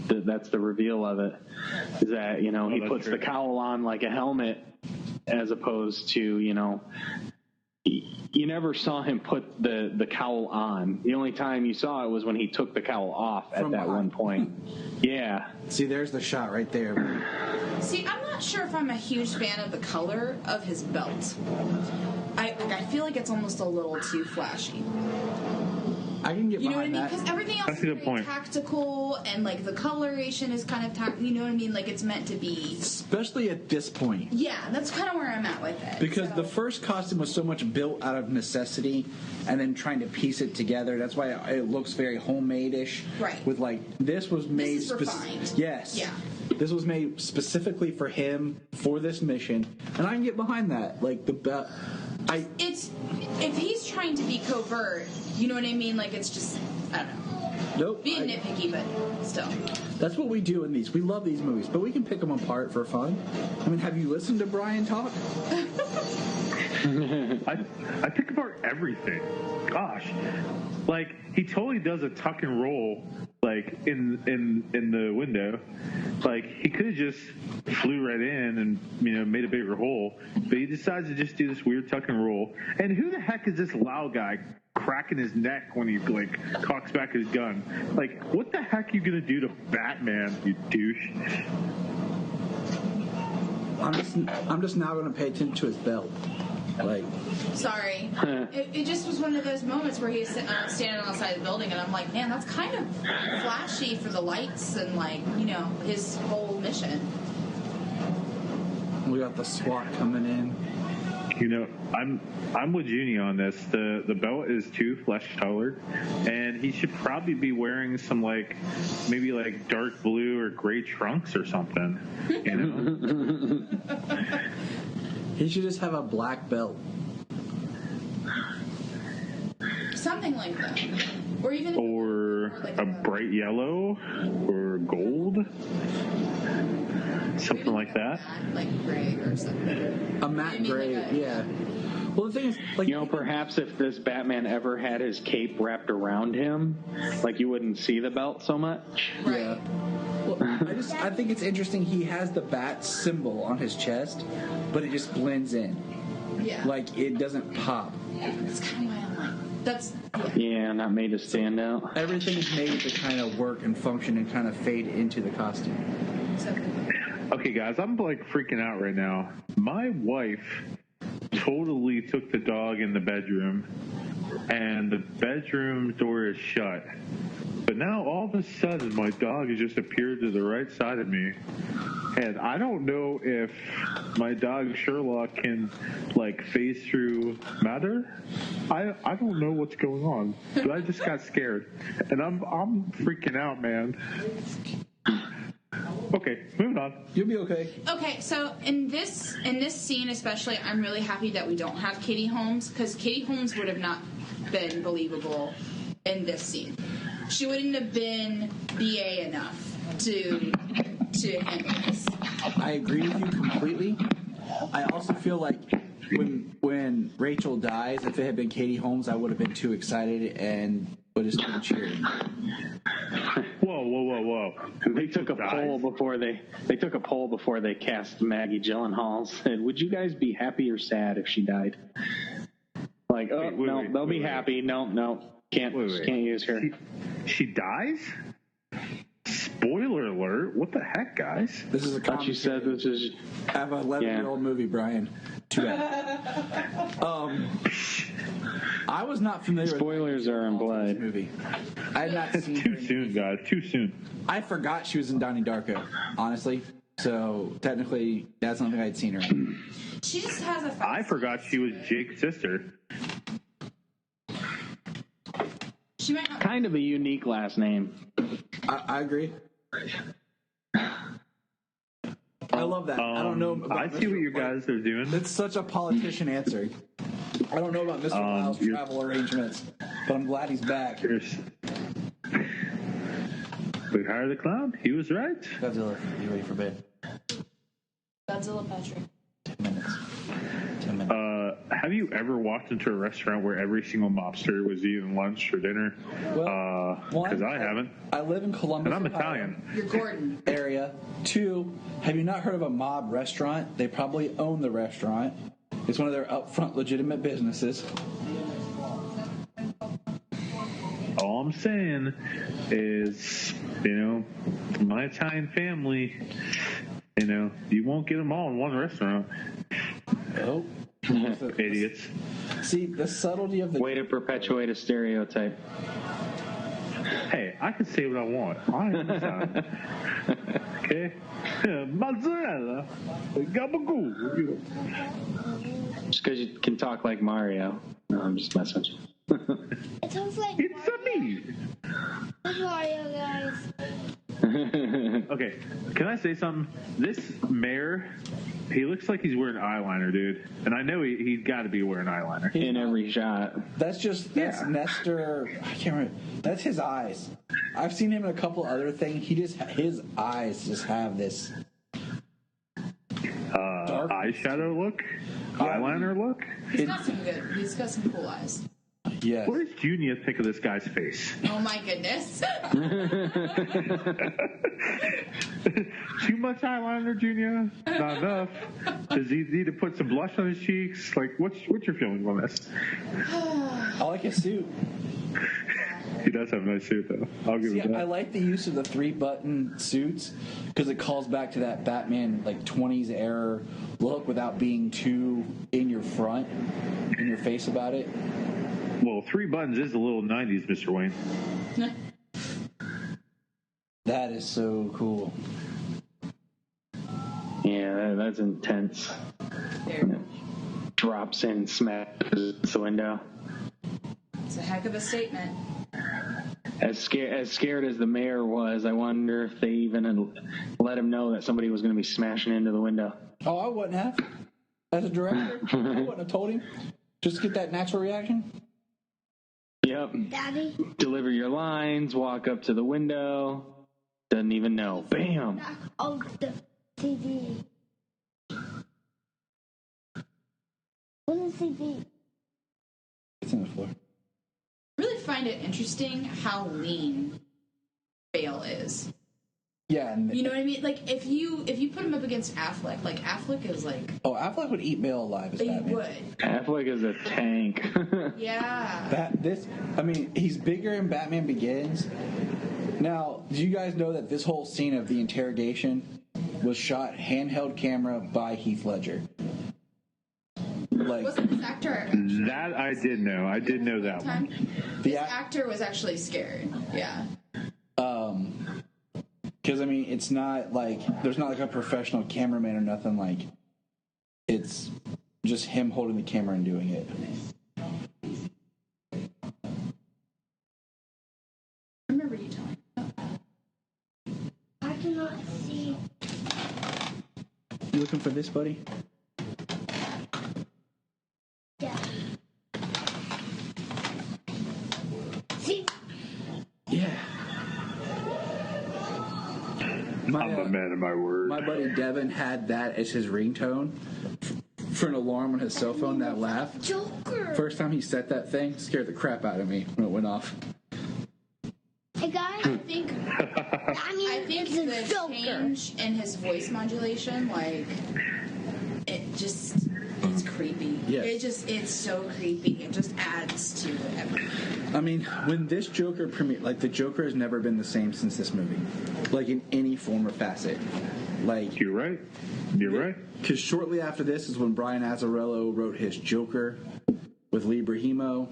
That's the reveal of it. Is that he puts the cowl on like a helmet, as opposed to you never saw him put the cowl on. The only time you saw it was when he took the cowl off at that one point. Yeah. See, there's the shot right there. See, I'm not sure if I'm a huge fan of the color of his belt. I feel like it's almost a little too flashy. I can get behind that. Because everything else is very tactical, and like the coloration is kind of tactical. You know what I mean? Like it's meant to be. Especially at this point. Yeah, that's kind of where I'm at with it. Because the first costume was so much built out of necessity, and then trying to piece it together. That's why it looks very homemade-ish. Right. With like this was made. This is refined. Yes. Yeah. This was made specifically for him for this mission, and I can get behind that. Like the belt. It's if he's trying to be covert, you know what I mean? Like it's just I don't know. Nope. Being nitpicky, but still. That's what we do in these. We love these movies, but we can pick them apart for fun. I mean, have you listened to Bryan talk? I pick apart everything. Gosh, like he totally does a tuck and roll, like in the window. Like he could have just flew right in and made a bigger hole, but he decides to just do this weird tuck and roll. And who the heck is this loud guy cracking his neck when he like cocks back his gun? Like, what the heck are you gonna do to Batman, you douche? I'm just now gonna pay attention to his belt. Like, sorry, it just was one of those moments where he's standing outside the building, and I'm like, man, that's kind of flashy for the lights and like his whole mission. We got the SWAT coming in. I'm with Junie on this. The belt is too flesh colored, and he should probably be wearing some maybe dark blue or gray trunks or something. He should just have a black belt. Something like that. Or even a bright yellow or gold. Something like that. Like gray or something. A matte gray, yeah. Well, the thing is, perhaps if this Batman ever had his cape wrapped around him, you wouldn't see the belt so much. Right. Yeah. Well, I think it's interesting. He has the bat symbol on his chest, but it just blends in. Yeah. It doesn't pop. That's kind of why I'm like, that's. Yeah, not made to stand out. Everything's made to kind of work and function and kind of fade into the costume. Okay, guys, I'm freaking out right now. My wife totally took the dog in the bedroom, and the bedroom door is shut. But now all of a sudden my dog has just appeared to the right side of me, and I don't know if my dog Sherlock can phase through matter. I don't know what's going on, but I just got scared, and I'm freaking out, man. Okay, moving on. You'll be okay. Okay, so in this scene especially, I'm really happy that we don't have Katie Holmes, because Katie Holmes would have not been believable in this scene. She wouldn't have been BA enough to handle this. I agree with you completely. I also feel like when Rachel dies, if it had been Katie Holmes, I would have been too excited and would have been cheering. Whoa! They took a poll before they cast Maggie Gyllenhaal. Said, "Would you guys be happy or sad if she died?" They'll be happy. No, can't use her. She dies? Spoiler alert! What the heck, guys? This is a thought you said this is. I have an 11-year-old movie, Bryan. Too bad. I was not familiar. Spoilers with are implied. Movie. I had not seen. Too soon, guys. Too soon. I forgot she was in Donnie Darko, honestly. So technically, that's something I'd seen her in. She just has a. I forgot she was Jake's sister. She might not. Kind of a unique last name. I agree. I love that. I don't know. I see what you guys are doing. It's such a politician answer. I don't know about Mr. Lyle's travel arrangements, but I'm glad he's back. We hired the clown. He was right. Godzilla, you ready for bed? Godzilla Patrick. 10 minutes. 10 minutes. Have you ever walked into a restaurant where every single mobster was eating lunch or dinner? Well, Because I haven't. I live in Columbus, And I'm Ohio Italian. You're Gordon. area. 2, have you not heard of a mob restaurant? They probably own the restaurant. It's one of their upfront legitimate businesses. All I'm saying is, my Italian family, you won't get them all in one restaurant. Oh. Idiots. See, the subtlety of the... Way to perpetuate a stereotype. Hey, I can say what I want. I am Italian. Okay? Mozzarella. Gabagool. Just because you can talk like Mario. No, I'm just messing with you. It sounds like It's a me. Mario, guys. Okay, can I say something? This mayor, he looks like he's wearing eyeliner, dude. And I know he's got to be wearing eyeliner. In every shot. That's Nestor... I can't remember. That's his eyes. I've seen him in a couple other things. His eyes just have this... Eyeshadow look? Eyeliner look? He's got some cool eyes. Yes. What does Junior think of this guy's face? Oh my goodness. Too much eyeliner, Junior? Not enough. Does he need to put some blush on his cheeks? Like, what's your feelings on this? I like his suit. He does have a nice suit, though. I'll give him that. I like the use of the 3-button suits because it calls back to that Batman, 20s era look without being too in your face about it. Well, 3 buttons is a little 90s, Mr. Wayne. That is so cool. Yeah, that's intense. Drops in, smashes the window. It's a heck of a statement. As scared as the mayor was, I wonder if they even let him know that somebody was going to be smashing into the window. Oh, I wouldn't have. As a director, I wouldn't have told him. Just get that natural reaction. Yep. Daddy. Deliver your lines, walk up to the window, doesn't even know. Bam! Oh, the TV. Where's the TV? It's on the floor. I really find it interesting how lean Bale is. Yeah. And You know what I mean? Like, if you put him up against Affleck, Affleck is Oh, Affleck would eat Bale alive as he Batman. would. Affleck is a tank. Yeah. He's bigger in Batman Begins. Now, do you guys know that this whole scene of the interrogation was shot handheld camera by Heath Ledger? Wasn't this actor? That I did know. I did know that one. This actor was actually scared. Yeah. Because it's not there's not a professional cameraman or nothing. It's just him holding the camera and doing it. I remember you telling me about that. I cannot see. You looking for this, buddy? Yeah. See? Yeah. I'm a man of my word. My buddy Devin had that as his ringtone for an alarm on his cell phone, that laugh. Joker. First time he set that thing, scared the crap out of me when it went off. Hey guys, I think it's the change in his voice modulation, it's creepy. Yes. It's so creepy. It just adds to everything. When this Joker premiered, the Joker has never been the same since this movie. In any form or facet. You're right. You're right. Because shortly after this is when Brian Azzarello wrote his Joker with Lee Brahimo.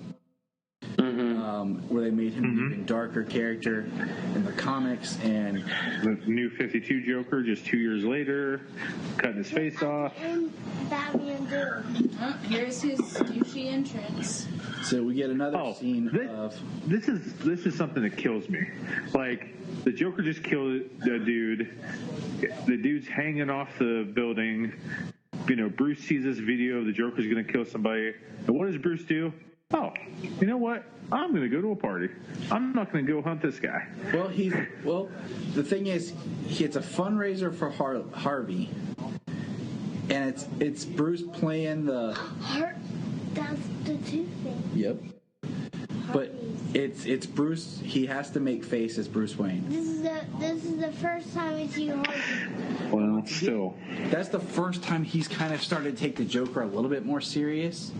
where they made him an even darker character in the comics, and the new 52 Joker just 2 years later, cutting his face off. And Batman too. Oh, here's his douchey entrance. So we get another scene of this is something that kills me. Like, the Joker just killed a dude. The dude's hanging off the building. You know, Bruce sees this video of the Joker's going to kill somebody. And what does Bruce do? Oh, you know what? I'm going to go to a party. I'm not going to go hunt this guy. Well, the thing is, it's a fundraiser for Harvey, and it's Bruce playing the. That's the two things. Yep. But it's Bruce. He has to make face as Bruce Wayne. This is the first time we see Harvey. Well, still, that's the first time he's kind of started to take the Joker a little bit more serious.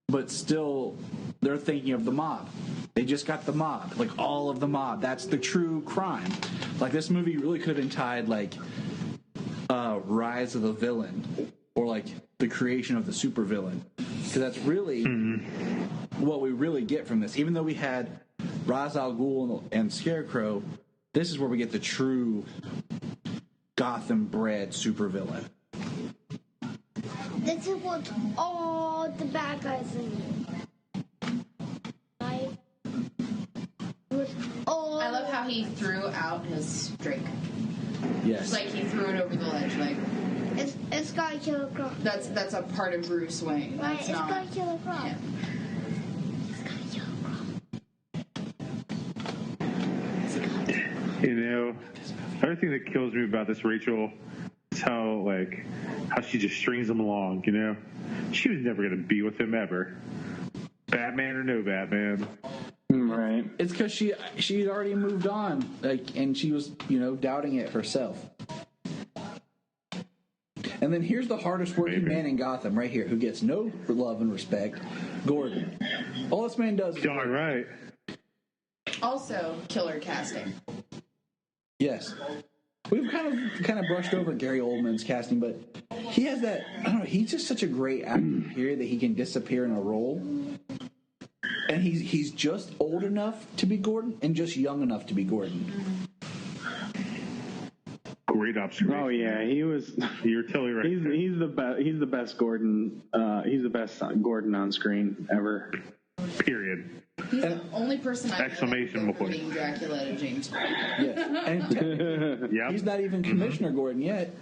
But still, they're thinking of the mob. They just got the mob, like all of the mob. That's the true crime. Like, this movie really could have been tied like Rise of the Villain, or like the creation of the supervillain, because that's really what we really get from this. Even though we had Ra's al Ghul and Scarecrow, this is where we get the true Gotham-bred supervillain. This is what all the bad guys in it. I love how he threw out his drink. Yes. Just like he threw it over the ledge. Like, it's gotta kill a crow. that's a part of Bruce Wayne. Right, That's it's not. gotta kill a crow. Yeah. It's gotta kill a crow. you know, everything that kills me about this Rachel is how she just strings him along. You know, she was never going to be with him ever, Batman or no Batman. Right. It's because she'd already moved on, and she was, doubting it herself. And then here's the hardest working man in Gotham right here, who gets no love and respect, Gordon. All this man does is Darn right. Also, killer casting. Yes. We've kind of brushed over Gary Oldman's casting, but he has that, I don't know, he's just such a great actor here that he can disappear in a role. And he's just old enough to be Gordon and just young enough to be Gordon. Great observation. Oh yeah, he was. You're totally right. He's the best. He's the best Gordon. He's the best Gordon on screen ever. Period. He's the only person I exclamation point putting Dracula to James Bond. Yes. And yep. He's not even Commissioner Gordon yet.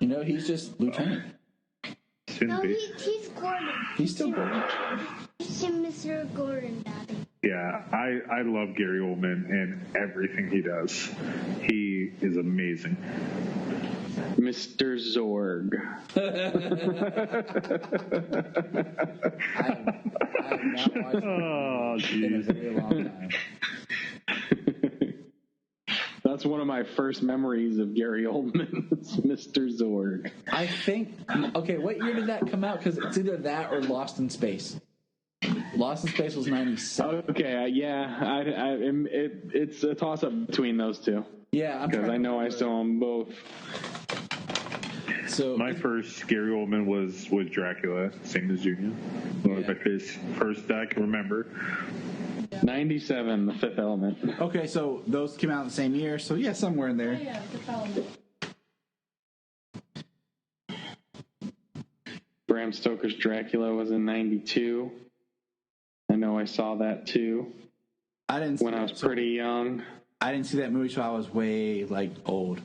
He's just Lieutenant. No, he's Gordon. He's still Gordon. He's Mr. Gordon, Daddy. Yeah, I love Gary Oldman and everything he does. He is amazing. Mr. Zorg. I have not watched him in a very long time. That's one of my first memories of Gary Oldman, Mr. Zorg. I think, okay, what year did that come out? Because it's either that or Lost in Space. Lost in Space was 97. Okay, yeah, it's a toss-up between those two. Yeah, because I know I saw them both. So my first Gary Oldman was with Dracula, same as Junior. One of his first I can remember. 97, The Fifth Element. Okay, so those came out the same year, so yeah, somewhere in there. Oh, yeah, Fifth Element. Bram Stoker's Dracula was in 92. I know I saw that too. I didn't see when I was pretty young. I didn't see that movie till I was way old.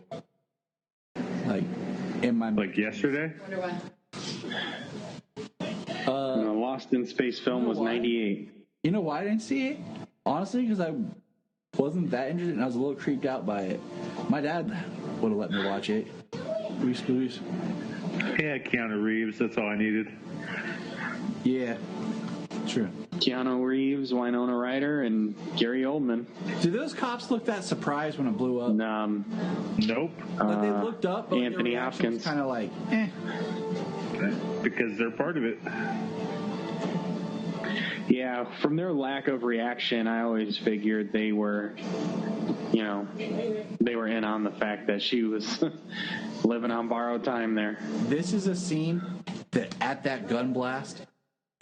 In my yesterday. Wonder why. The Lost in Space film was 98. You know why I didn't see it? Honestly, because I wasn't that interested, and I was a little creeped out by it. My dad would have let me watch it. Please. Yeah, Keanu Reeves. That's all I needed. Yeah, true. Keanu Reeves, Winona Ryder, and Gary Oldman. Do those cops look that surprised when it blew up? Nope. They looked up, but Anthony Hopkins. Kind of because they're part of it. Yeah, from their lack of reaction, I always figured they were, they were in on the fact that she was living on borrowed time there. This is a scene that, at that gun blast,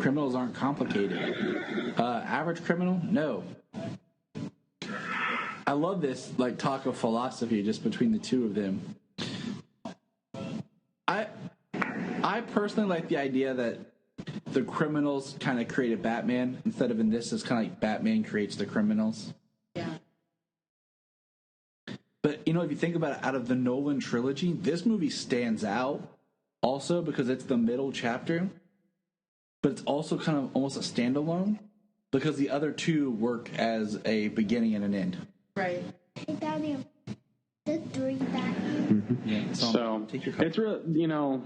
Criminals aren't complicated. Average criminal? No. I love this like talk of philosophy just between the two of them. I personally like the idea that the criminals kind of created Batman instead of in this is kind of like Batman creates the criminals. Yeah. But, you know, if you think about it, out of the Nolan trilogy, this movie stands out also because it's the middle chapter, but it's also kind of almost a standalone because the other two work as a beginning and an end. Right. Hey, Daddy, the three Batman. Yeah, so it's real, you know,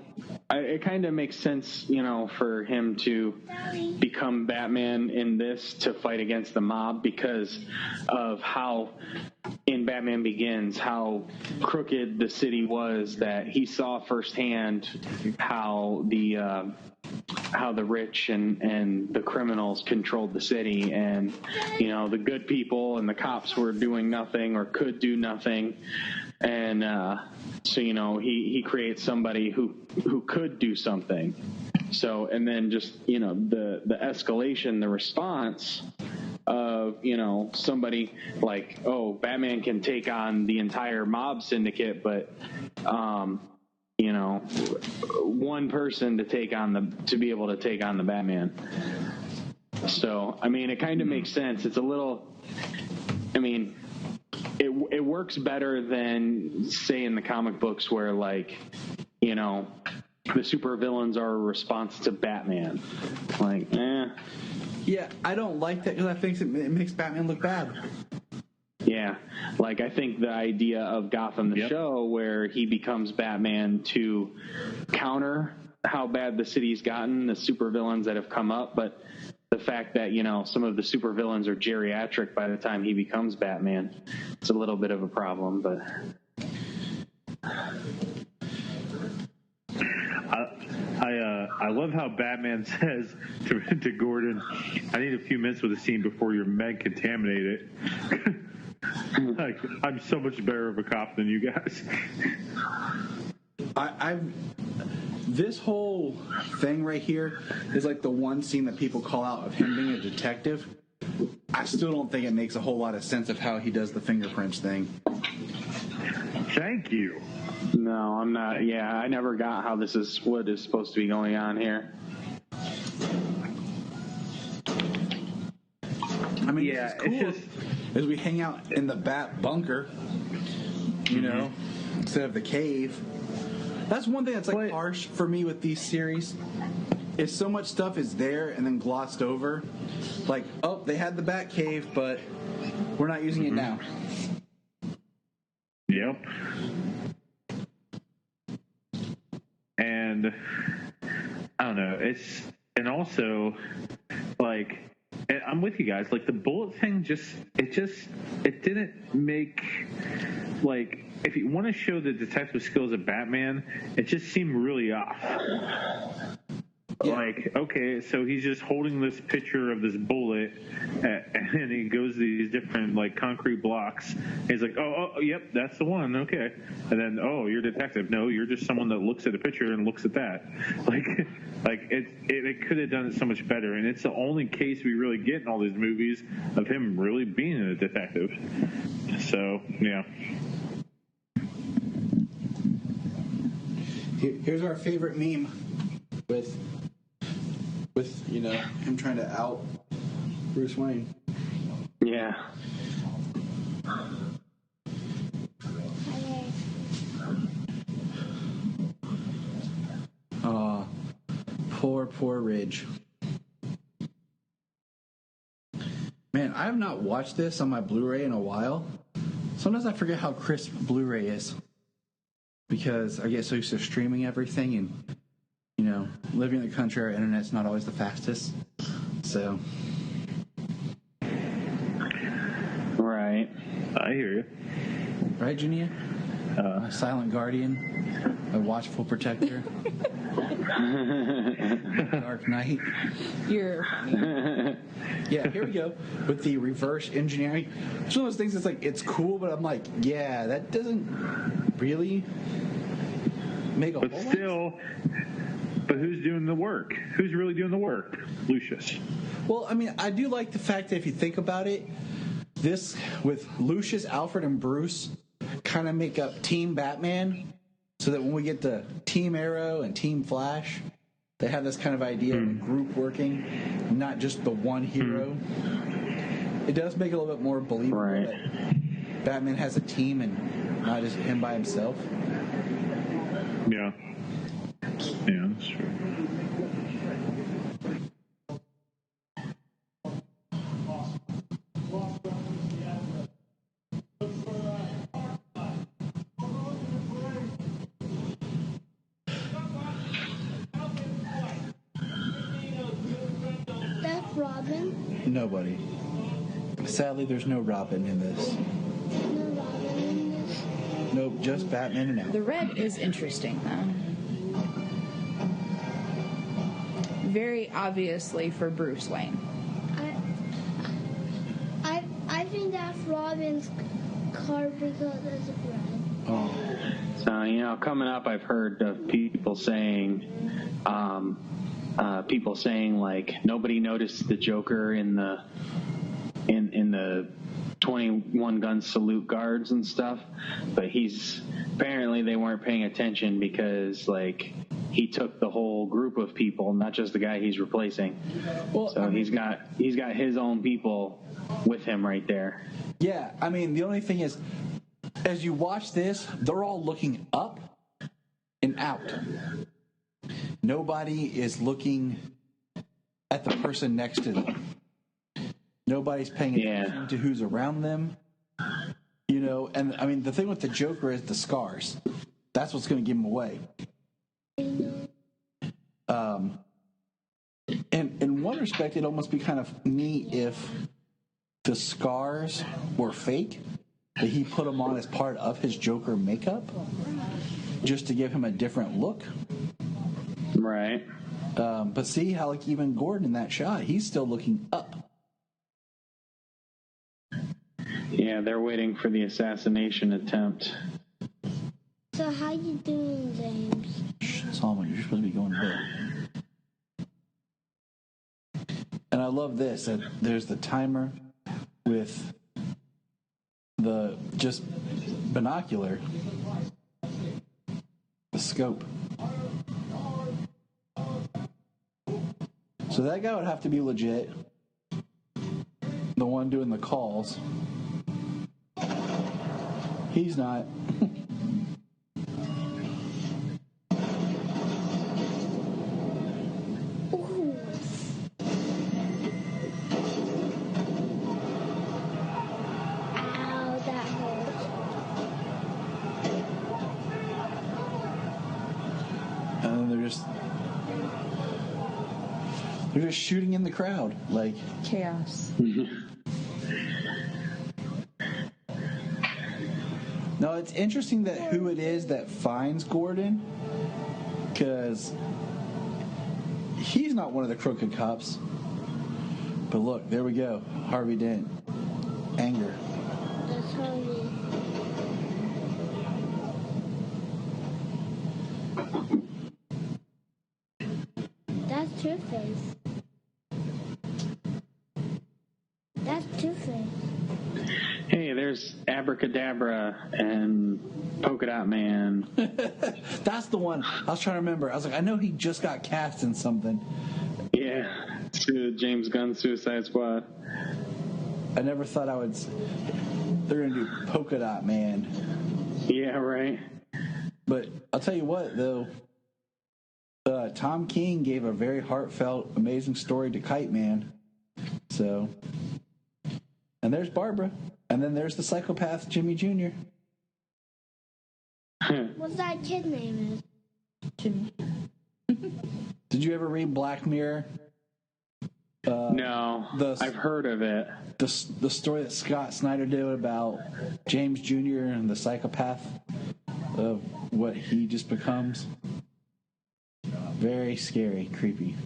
it kind of makes sense, you know, for him to become Batman in this to fight against the mob because of how in Batman Begins, how crooked the city was, that he saw firsthand how the rich and the criminals controlled the city, and, you know, the good people and the cops were doing nothing or could do nothing. And so, you know, he creates somebody who could do something. So, and then just, you know, the escalation, the response of, you know, somebody like, oh, Batman can take on the entire mob syndicate, but, you know, one person to be able to take on the Batman. So, I mean, it kind of makes sense. It's a little, I mean, it works better than, say, in the comic books where, like, you know, the supervillains are a response to Batman. Like, Yeah, I don't like that because I think it makes Batman look bad. Yeah, like I think the idea of Gotham the show where he becomes Batman to counter how bad the city's gotten, the supervillains that have come up, but the fact that, you know, some of the supervillains are geriatric by the time he becomes Batman, it's a little bit of a problem, but... I love how Batman says to Gordon, I need a few minutes with the scene before your men contaminate it. Like, I'm so much better of a cop than you guys. This whole thing right here is like the one scene that people call out of him being a detective. I still don't think it makes a whole lot of sense of how he does the fingerprints thing. Thank you. No, I'm not. Yeah, I never got how this is what is supposed to be going on here. I mean, yeah, it's cool as we hang out in the Bat bunker, you know, instead of the cave. That's one thing that's like harsh for me with these series. Is so much stuff is there and then glossed over. Like, oh, they had the Bat cave, but we're not using it now. Yep. And I don't know. And also, like, and I'm with you guys. Like, the bullet thing it didn't make, like, if you want to show the detective skills of Batman, it just seemed really off. Yeah. Like, okay, so he's just holding this picture of this bullet, and he goes to these different, like, concrete blocks. He's like, oh, yep, that's the one, okay. And then, oh, you're a detective. No, you're just someone that looks at a picture and looks at that. Like it could have done it so much better, and it's the only case we really get in all these movies of him really being a detective. So, yeah. Here's our favorite meme with you know, him trying to out Bruce Wayne. Yeah. Poor Ridge. Man, I have not watched this on my Blu-ray in a while. Sometimes I forget how crisp Blu-ray is because I get so used to streaming everything, and, you know, living in the country, our internet's not always the fastest. So. Right. I hear you. Right, Junia? A silent guardian, a watchful protector. Dark Knight. You're funny. Yeah, here we go with the reverse engineering. It's one of those things that's like, it's cool, but I'm like, yeah, that doesn't really make a whole lot. But who's doing the work? Who's really doing the work? Lucius. Well, I mean, I do like the fact that if you think about it, this with Lucius, Alfred, and Bruce kind of make up Team Batman, so that when we get to Team Arrow and Team Flash, they have this kind of idea of a group working, not just the one hero. It does make it a little bit more believable that Batman has a team and not just him by himself. Yeah. Yeah, that's true. That's Robin. Nobody. Sadly, there's no Robin in this. No Robin in this. Nope, just Batman and Alfred. The red is interesting, though. Very obviously for Bruce Wayne. I think that's Robin's card because it's red. Oh. So, coming up, I've heard of people saying, like, nobody noticed the Joker in the 21 gun salute guards and stuff, but apparently they weren't paying attention because, like, he took the whole group of people, not just the guy he's replacing. Well, so he's got his own people with him right there. Yeah, I mean, the only thing is, as you watch this, they're all looking up and out. Nobody is looking at the person next to them. Nobody's paying attention to who's around them. And I mean, the thing with the Joker is the scars. That's what's going to give him away. And in one respect, it'd almost be kind of neat if the scars were fake, that he put them on as part of his Joker makeup, just to give him a different look. Right. But see how, like, even Gordon in that shot, he's still looking up. Yeah, they're waiting for the assassination attempt. So how you doing, James? Shh, Solomon, you're supposed to be going to bed. And I love this, that there's the timer with the just binocular, the scope. So that guy would have to be legit. The one doing the calls. He's not. Ooh. Ow, that hurts. And then they're just shooting in the crowd, like Chaos. No, it's interesting that who it is that finds Gordon, because he's not one of the crooked cops. But look, there we go. Harvey Dent. Anger. That's Harvey. That's Two-Face. That's Two-Face. Hey, there's Abracadabra and Polka Dot Man. That's the one. I was trying to remember. I was like, I know he just got cast in something. Yeah, James Gunn's Suicide Squad. I never thought they're going to do Polka Dot Man. Yeah, right. But I'll tell you what, though. Tom King gave a very heartfelt, amazing story to Kite Man. So, and there's Barbara. And then there's the psychopath, Jimmy Jr. What's that kid name is? Jimmy. Did you ever read Black Mirror? No, I've heard of it. The story that Scott Snyder did about James Jr. and the psychopath of what he just becomes. Very scary, creepy.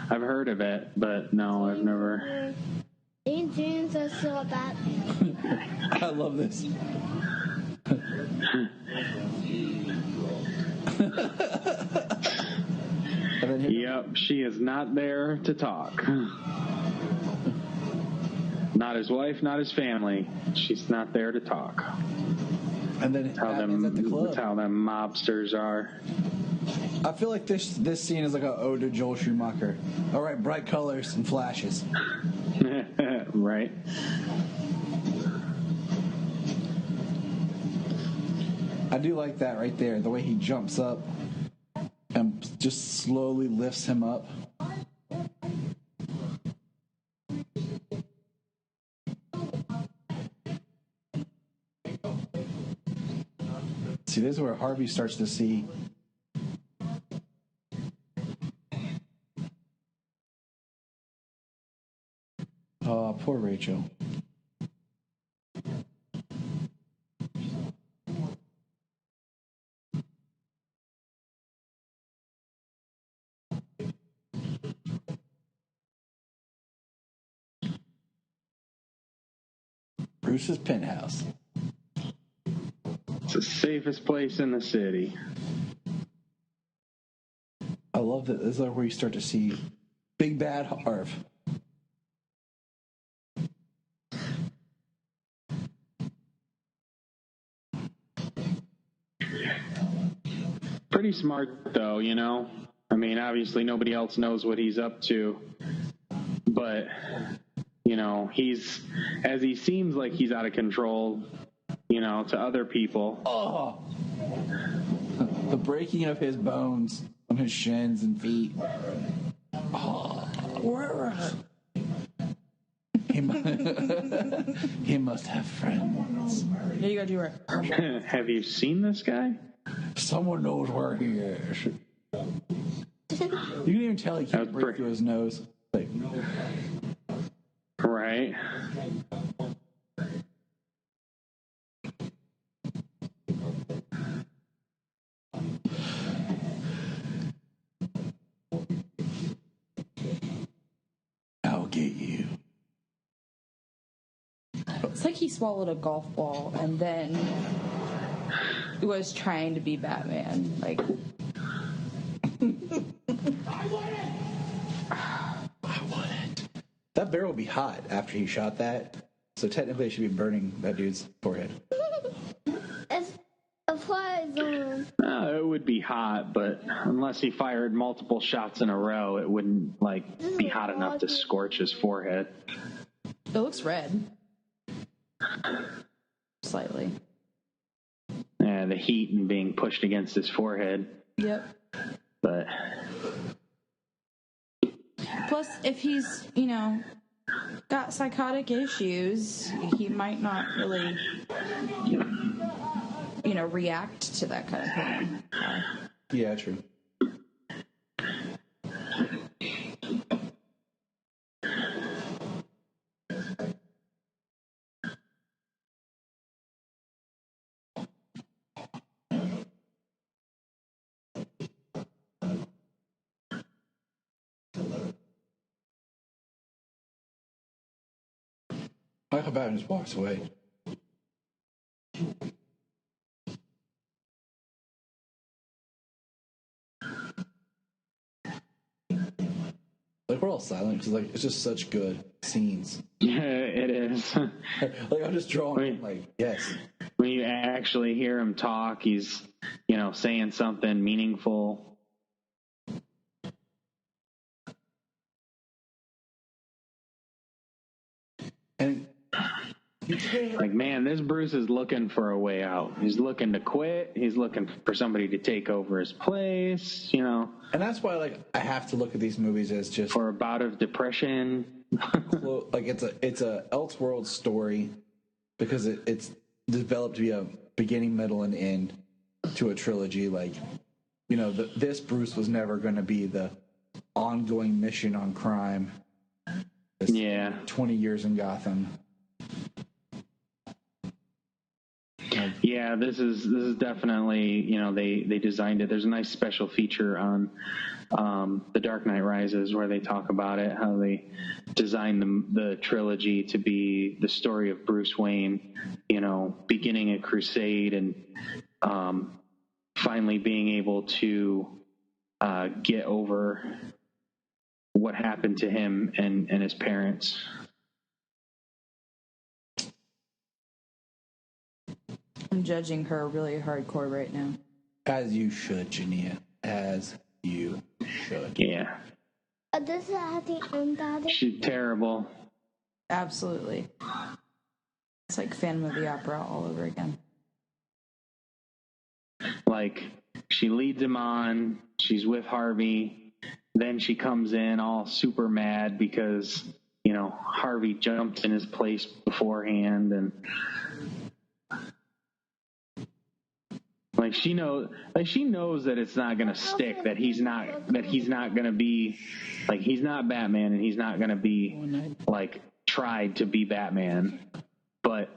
I've heard of it, but no, I've never. James is still a Batman. I love this. Yep, she is not there to talk. Not his wife, not his family. She's not there to talk. And then Batman's at the club. That's how them mobsters are. I feel like this scene is like an ode to Joel Schumacher. All right, bright colors and flashes. Right. I do like that right there, the way he jumps up and just slowly lifts him up. See, this is where Harvey starts to see poor Rachel. Bruce's penthouse. It's the safest place in the city. I love that. This is where you start to see Big Bad Harv. Pretty smart, though, you know? I mean, obviously nobody else knows what he's up to. But, you know, as he seems like he's out of control, you know, to other people. Oh! The breaking of his bones on his shins and feet. Oh. He must have friends. Yeah, you gotta do it. Have you seen this guy? Someone knows where he is. You can even tell he can't breathe through his nose. Like, right. I'll get you. It's like he swallowed a golf ball and then was trying to be Batman. Like, I want it. That barrel would be hot after he shot that, so technically it should be burning that dude's forehead. It applies on. It would be hot, but unless he fired multiple shots in a row, it wouldn't be hot enough to scorch his forehead. it looks red. Slightly. Yeah, the heat and being pushed against his forehead. Yep. But plus, if he's, got psychotic issues, he might not really, react to that kind of thing. Yeah, true. Michael Batman just walks away. We're all silent because it's just such good scenes. Yeah, it is. I'm just drawing. Yes. When you actually hear him talk, he's saying something meaningful. And man, this Bruce is looking for a way out. He's looking to quit. He's looking for somebody to take over his place, And that's why, I have to look at these movies as just for a bout of depression. It's a Elseworld story because it's developed to be a beginning, middle, and end to a trilogy. This Bruce was never going to be the ongoing mission on crime. 20 years in Gotham. Yeah, Yeah, this is definitely, they designed it. There's a nice special feature on The Dark Knight Rises where they talk about it, how they designed the trilogy to be the story of Bruce Wayne, beginning a crusade and finally being able to get over what happened to him and his parents. I'm judging her really hardcore right now. As you should, Jania. As you should. Yeah. This is at the end, Daddy. She's terrible. Absolutely. It's like Phantom of the Opera all over again. Like, she leads him on, she's with Harvey, then she comes in all super mad because, Harvey jumped in his place beforehand, and she knows that it's not gonna stick, that he's not gonna be, he's not Batman, and he's not gonna be, tried to be Batman, but,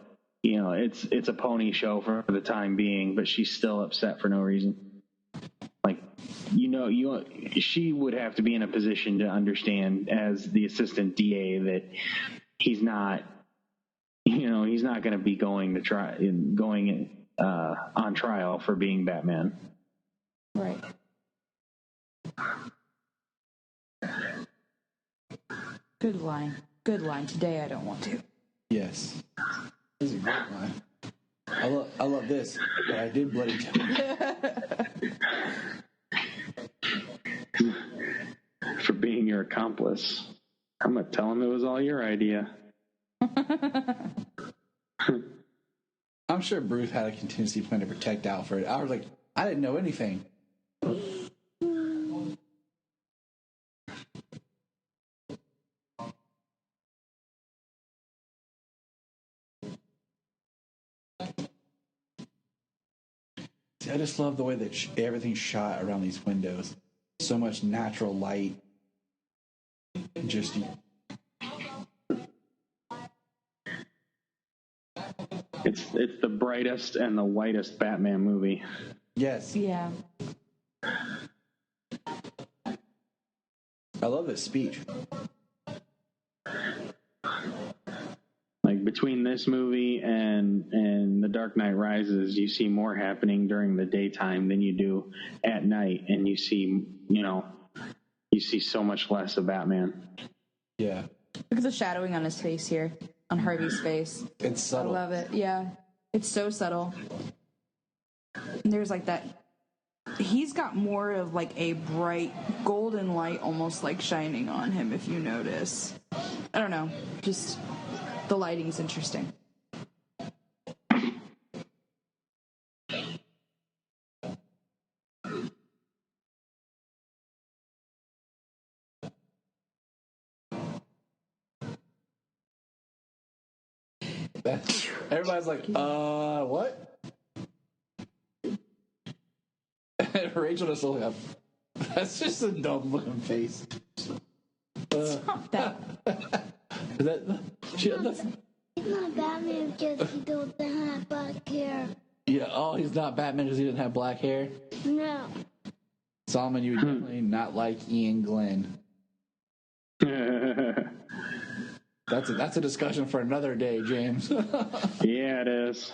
it's a pony show for the time being, but she's still upset for no reason. She would have to be in a position to understand as the assistant DA that he's not going to be going on trial for being Batman. Right. Good line. Good line. Today I don't want to. Yes. This is a great line. I love this, but I did bloody tell for being your accomplice. I'm going to tell him it was all your idea. I'm sure Bruce had a contingency plan to protect Alfred. I was like, I didn't know anything. See, I just love the way that everything's shot around these windows. So much natural light. Just It's the brightest and the whitest Batman movie. Yes. Yeah. I love this speech. Between this movie and The Dark Knight Rises, you see more happening during the daytime than you do at night, and you see so much less of Batman. Yeah. Look at the shadowing on his face here, on Harvey's face. It's subtle. I love it. Yeah. It's so subtle. And there's that. He's got more of a bright golden light almost shining on him, if you notice. I don't know. Just the lighting's interesting. Everybody's like, what? Rachel just looked up. That's just a dumb looking face. Stop that. He's not Batman because he doesn't have black hair. Yeah, he's not Batman because he doesn't have black hair? No. Solomon, you would definitely not like Ian Glenn. That's a discussion for another day, James. Yeah, it is.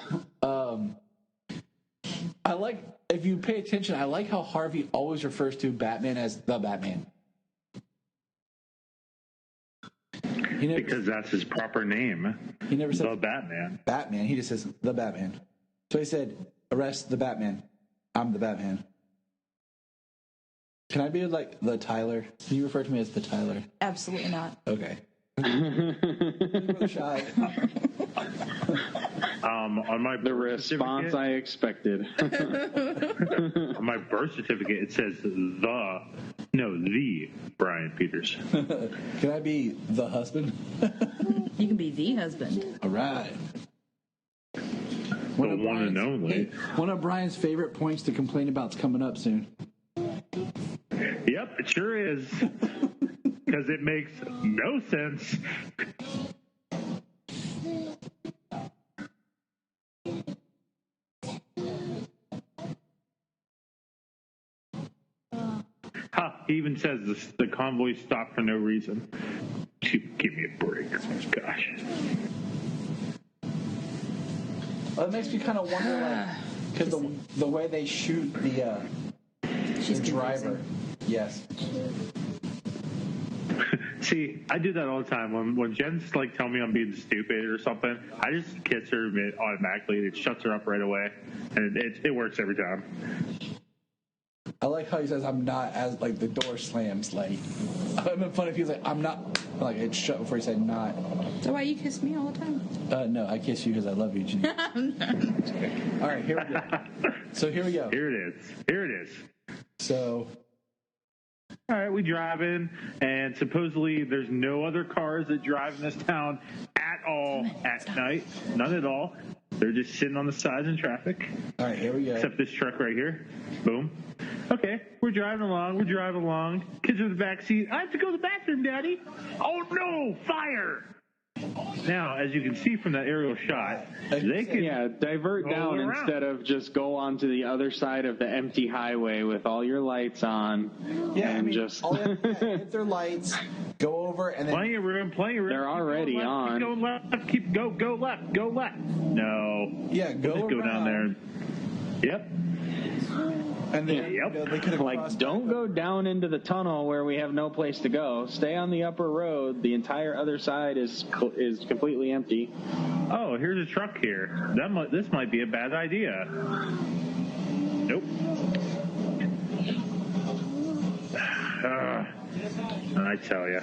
I like, if you pay attention, I like how Harvey always refers to Batman as the Batman. Because that's his proper name. He never said the Batman. Batman. He just says the Batman. So he said, arrest the Batman. I'm the Batman. Can I be the Tyler? Can you refer to me as the Tyler? Absolutely not. Okay. Shy. On my the response I expected. On my birth certificate, it says the Bryan Peters. Can I be the husband? You can be the husband. All right. One and only. One of Brian's favorite points to complain about is coming up soon. Yep, it sure is. Because it makes no sense. says the convoy stopped for no reason. Give me a break. Gosh. Well, it makes me kind of wonder, like, because the way they shoot the driver. Yes. See, I do that all the time. When Jen's like telling me I'm being stupid or something, I just kiss her automatically. It shuts her up right away, and it works every time. I like how he says I'm not, as like the door slams. Like, I've been funny if he was like I'm not, like it's shut before he said not. Is that why you kiss me all the time? No, I kiss you because I love you, Janine. All right, here we go. So here we go. Here it is. So. All right, we drive in, and supposedly there's no other cars that drive in this town at all at night. None at all. They're just sitting on the sides in traffic. All right, here we go. Except this truck right here. Boom. Okay, we're driving along. Kids in the back seat. I have to go to the bathroom, Daddy. Oh, no, fire. Now, as you can see from that aerial shot, they can divert down around instead of just go onto the other side of the empty highway with all your lights on. Yeah, and just all they have to hit their lights, go over, and then plenty of room. They're already on. Keep going left. Go left. No. Yeah, go down there. Yep. And then they could have don't go down into the tunnel where we have no place to go. Stay on the upper road. The entire other side is completely empty. Oh, here's a truck here. This might be a bad idea. Nope. I tell you,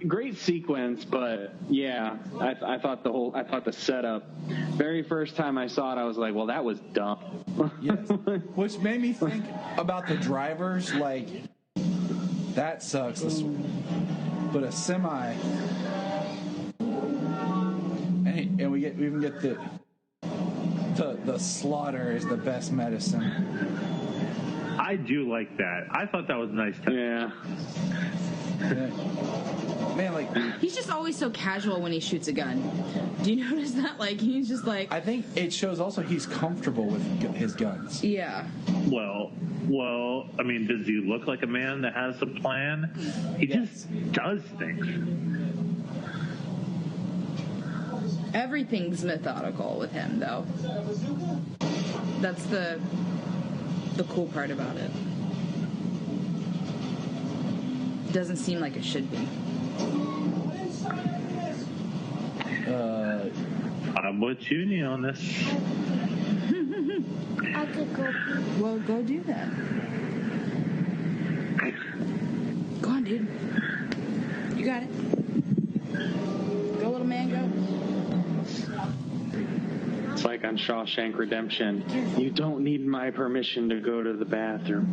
great sequence, but yeah, I thought the setup. Very first time I saw it, I was like, well, that was dumb. Yes. Which made me think about the drivers. Like, that sucks. But a semi, and we even get the slaughter is the best medicine. I do like that. I thought that was a nice touch. Yeah. Man, like, he's just always so casual when he shoots a gun. Do you notice that? Like, he's just like, I think it shows also he's comfortable with his guns. Yeah. Well, I mean, does he look like a man that has a plan? He just does things. Everything's methodical with him, though. That's the cool part about it. Doesn't seem like it should be. I'm with Junie on this. I could go. Well, go do that. Go on, dude. You got it. Go, little man, go. It's like on Shawshank Redemption. You don't need my permission to go to the bathroom.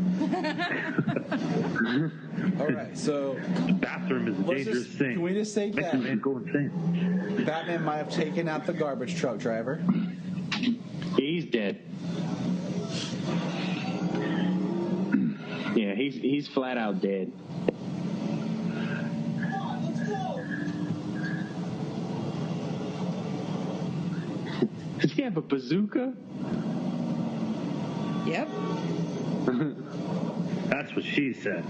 All right, so the bathroom is a dangerous thing. Can we just say that go insane. Batman might have taken out the garbage truck driver? He's dead. Yeah, he's flat out dead. Does he have a bazooka? Yep. That's what she said.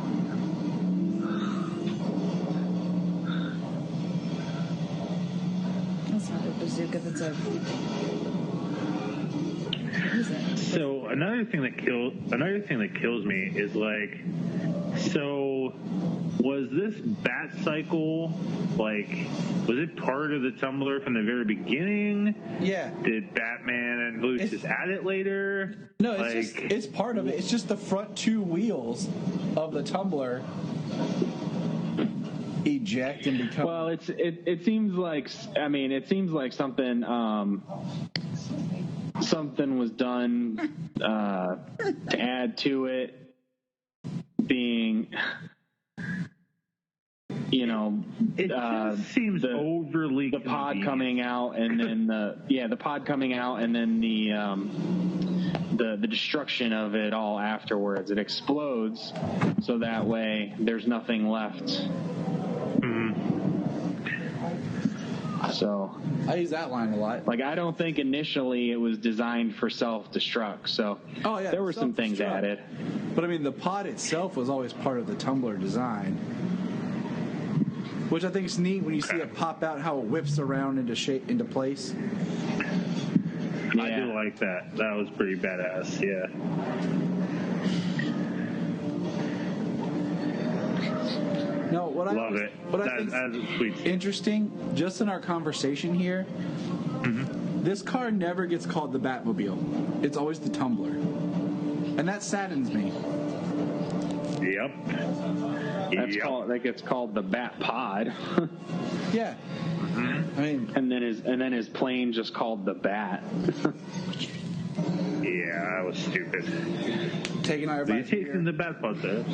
That's not a bazooka. That's a. What is it? So another thing that kills me is like, so was this bat cycle was it part of the Tumbler from the very beginning? Yeah. Did Batman and Lucius just add it later? No, it's part of it. It's just the front two wheels of the Tumbler eject and become. Well, it seems like something something was done to add to it, being. It just seems overly the pod coming out, and then the pod coming out, and then the destruction of it all afterwards. It explodes, so that way there's nothing left. So I use that line a lot. Like, I don't think initially it was designed for self-destruct. So there were some things added. But I mean, the pod itself was always part of the tumbler design, which I think is neat when you see it pop out, how it whips around into place. I do like that. That was pretty badass. Yeah. No, what I think is interesting, just in our conversation here, this car never gets called the Batmobile. It's always the Tumbler, and that saddens me. Yep. That gets called the Bat Pod. Yeah. I mean, and then his plane just called the Bat. Yeah, that was stupid. Taking everybody. Chasing the Bat Pod there.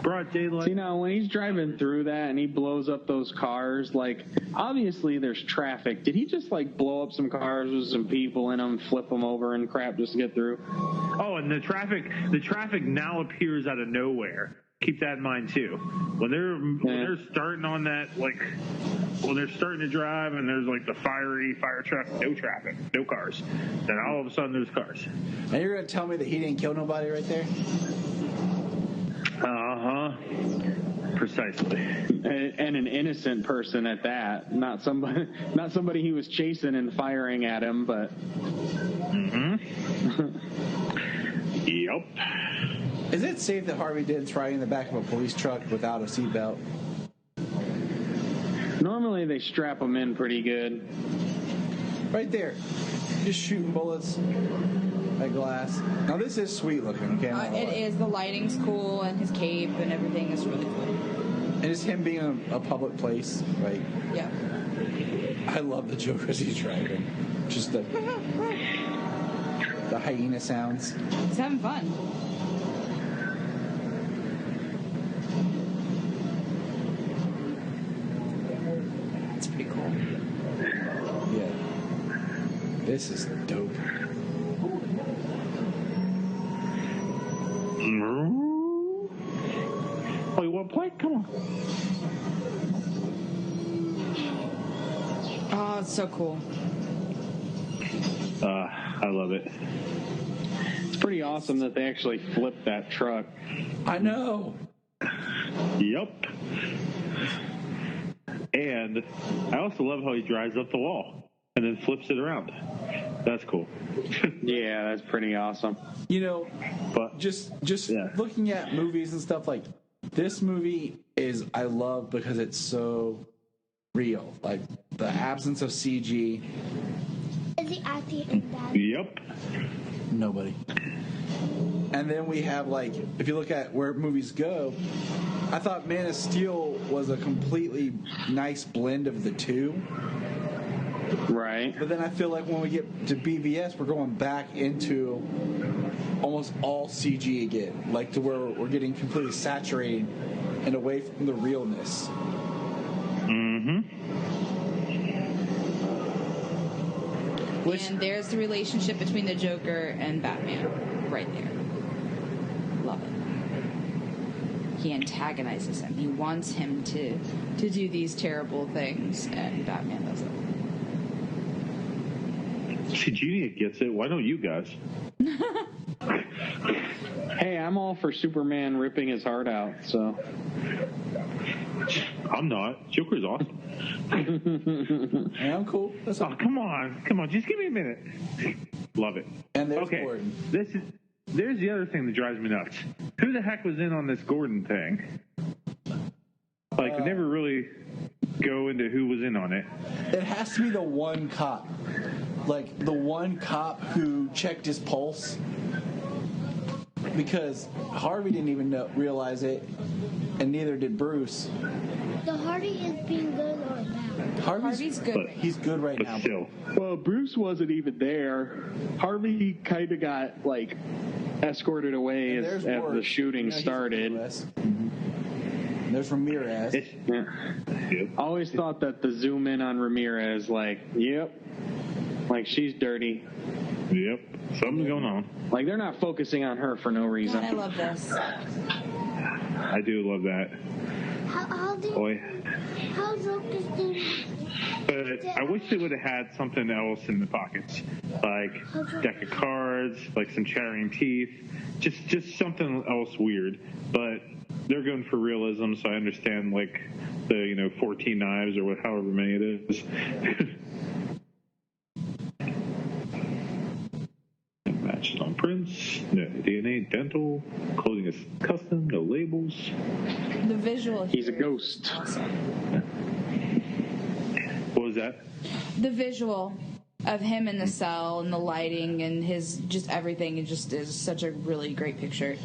Broad daylight. See, now when he's driving through that and he blows up those cars, like, obviously there's traffic. Did he just like blow up some cars with some people in them, flip them over and crap just to get through? Oh, and the traffic now appears out of nowhere. Keep that in mind too. When they're starting on that, like when they're starting to drive and there's like the fire truck, no traffic, no cars. Then all of a sudden there's cars. And you're gonna tell me that he didn't kill nobody right there? Precisely. And an innocent person at that, not somebody he was chasing and firing at him, but. Yep. Is it safe that Harvey Dent's riding in the back of a police truck without a seatbelt? Normally they strap them in pretty good. Right there, just shooting bullets at glass. Now this is sweet looking, okay? It is. The lighting's cool, and his cape and everything is really cool. And it's him being in a public place, right? Yeah. I love the Joker as he's driving. Just the hyena sounds. He's having fun. It's pretty cool. Yeah. This is dope. Oh, you want to play? Come on. Oh, it's so cool. I love it. It's pretty awesome that they actually flipped that truck. I know. Yep. And I also love how he drives up the wall and then flips it around. That's cool. Yeah, that's pretty awesome. You know, but just looking at movies and stuff, like this movie is I love because it's so real. Like the absence of CG. Is he acting that? Yep. Nobody. And then we have, like, if you look at where movies go, I thought Man of Steel was a completely nice blend of the two. Right. But then I feel like when we get to BVS, we're going back into almost all CG again. Like to where we're getting completely saturated and away from the realness. And there's the relationship between the Joker and Batman right there. Love it. He antagonizes him. He wants him to do these terrible things, and Batman does it. See, Genie gets it. Why don't you guys? Hey, I'm all for Superman ripping his heart out, so. I'm not. Joker's awesome. Yeah, I'm cool. That's all. Come on. Just give me a minute. Love it. And there's Gordon. There's the other thing that drives me nuts. Who the heck was in on this Gordon thing? Like, we never really go into who was in on it. It has to be the one cop. Like, the one cop who checked his pulse. Because Harvey didn't even realize it, and neither did Bruce. The Hardy is being good right now. Harvey's good. He's good right now. Still. Well, Bruce wasn't even there. Harvey kind of got, like, escorted away as the shooting started. There's Ramirez. Always thought that the zoom in on Ramirez, like, yep, like she's dirty. Yep, something's going on. Like they're not focusing on her for no reason. God, I love this. I do love that. How do How Joker's doing? But I wish they would have had something else in the pockets, like deck of cards, like some chattering teeth, just something else weird. But they're going for realism, so I understand like the 14 knives or however many it is. Matches on prints, no DNA, dental, clothing is custom, no labels. The visual. He's a ghost. Awesome. What was that? The visual of him in the cell and the lighting and his just everything, it just is such a really great picture.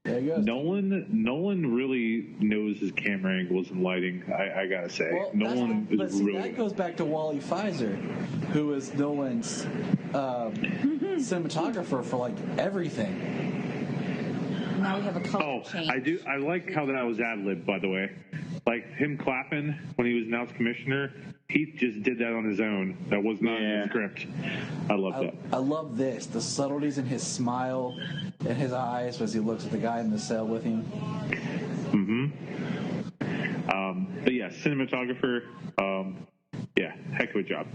There you go. Nolan really knows his camera angles and lighting. I gotta say, Well, Nolan is really. That goes back to Wally Pfizer, who was Nolan's cinematographer for like everything. Now we have a color change. I like how that was ad-libbed, by the way. Like him clapping when he was announced commissioner, he just did that on his own. That was not in the script. I love that. I love this. The subtleties in his smile and his eyes as he looks at the guy in the cell with him. Mm-hmm. But yeah, cinematographer, heck of a job.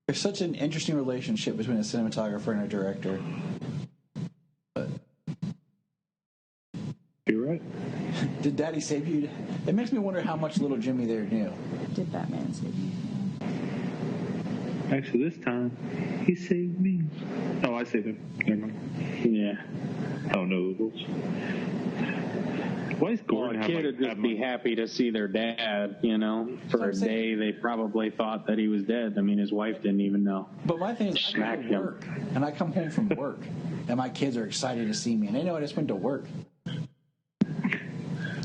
There's such an interesting relationship between a cinematographer and a director. But you're right. Did Daddy save you? It makes me wonder how much little Jimmy there knew. Did Batman save you? Actually, this time, he saved me. Oh, I saved him. Never mind. Yeah. I don't know the rules. Why is Gordon a kid would just be happy to see their dad, For a day, they probably thought that he was dead. I mean, his wife didn't even know. But my thing is, I go to work, and I come home from work, and my kids are excited to see me, and they know I just went to work.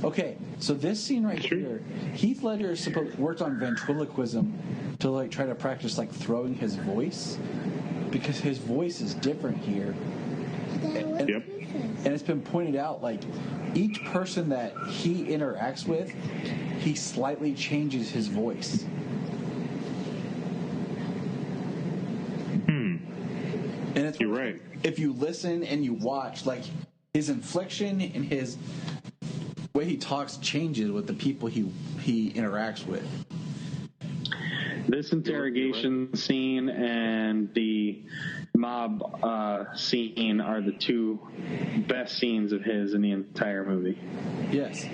Okay, so this scene right here, Heath Ledger worked on ventriloquism to try to practice throwing his voice, because his voice is different here. Yep. And it's been pointed out, each person that he interacts with, he slightly changes his voice. And it's You're right. If you listen and you watch, his inflection and his way he talks changes with the people he interacts with. This interrogation scene and the mob scene are the two best scenes of his in the entire movie. Yes.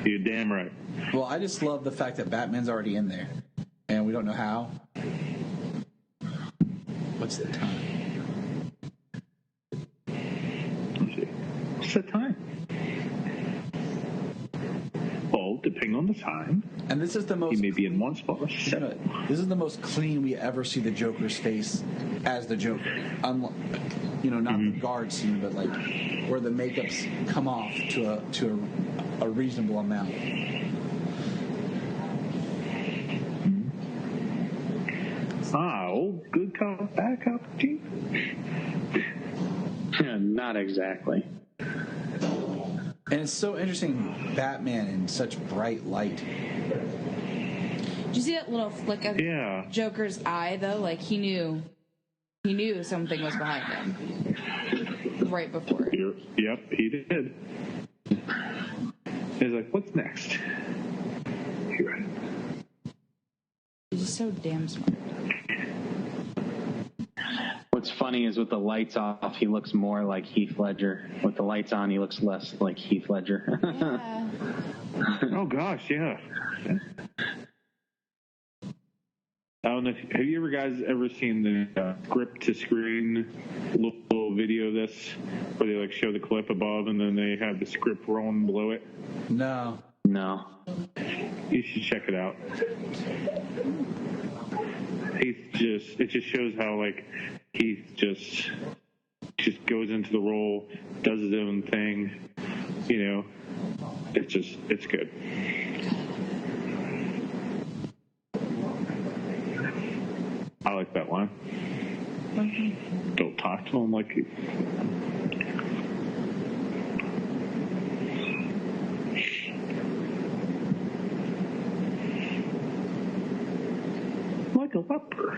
You're damn right. Well, I just love the fact that Batman's already in there, and we don't know how. What's the time? Let's see. What's the time? Well, depending on the time. And this is the most. He may be in one spot. This is the most clean we ever see the Joker's face as the Joker. Not the guard scene, but where the makeups come off to a reasonable amount. Old good cop, bad cop, Chief. Not exactly. And it's so interesting, Batman in such bright light. Did you see that little flick of Joker's eye, though? He knew something was behind him right before. Yep, he did. He's like, what's next? You're right. He's so damn smart. What's funny is with the lights off, he looks more like Heath Ledger. With the lights on, he looks less like Heath Ledger. Yeah. Oh, gosh, yeah. I don't know. Have you guys ever seen the script-to-screen little video of this, where they show the clip above and then they have the script rolling below it? No. You should check it out. It just shows how Heath just goes into the role, does his own thing. It's good. I like that line. Don't talk to him like a leper.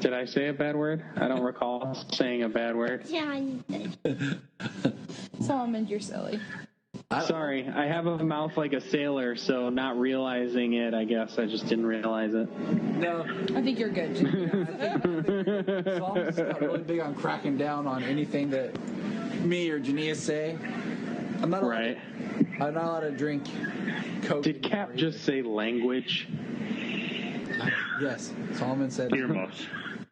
Did I say a bad word? I don't recall saying a bad word. Solomon, you're silly. Sorry, I have a mouth like a sailor, so not realizing it, I guess I just didn't realize it. No. I think you're good. Solomon's not really big on cracking down on anything that me or Jania say. I'm not allowed to drink Coke. Did Cap just say language? Yes, Solomon said earmuffs.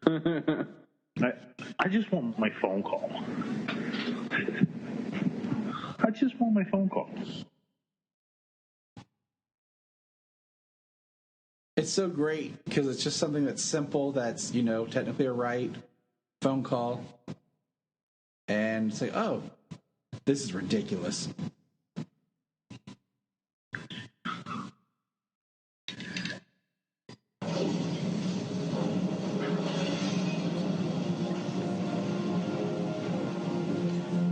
I just want my phone call. I just want my phone call. It's so great because it's just something that's simple, that's, technically a right phone call. And say, oh, this is ridiculous.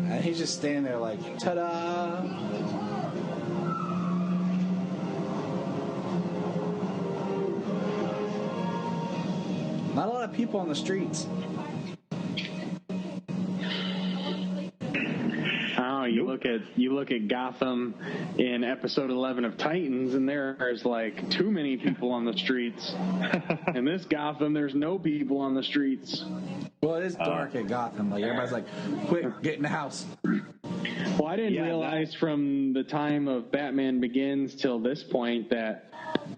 And he's just standing there like, ta-da! Not a lot of people on the streets. Oh, you look at Gotham in episode 11 of Titans, and there's like too many people on the streets. In this Gotham, there's no people on the streets. Well, it is dark at Gotham. Like everybody's like, quick, get in the house. Well, I didn't realize from the time of Batman Begins till this point that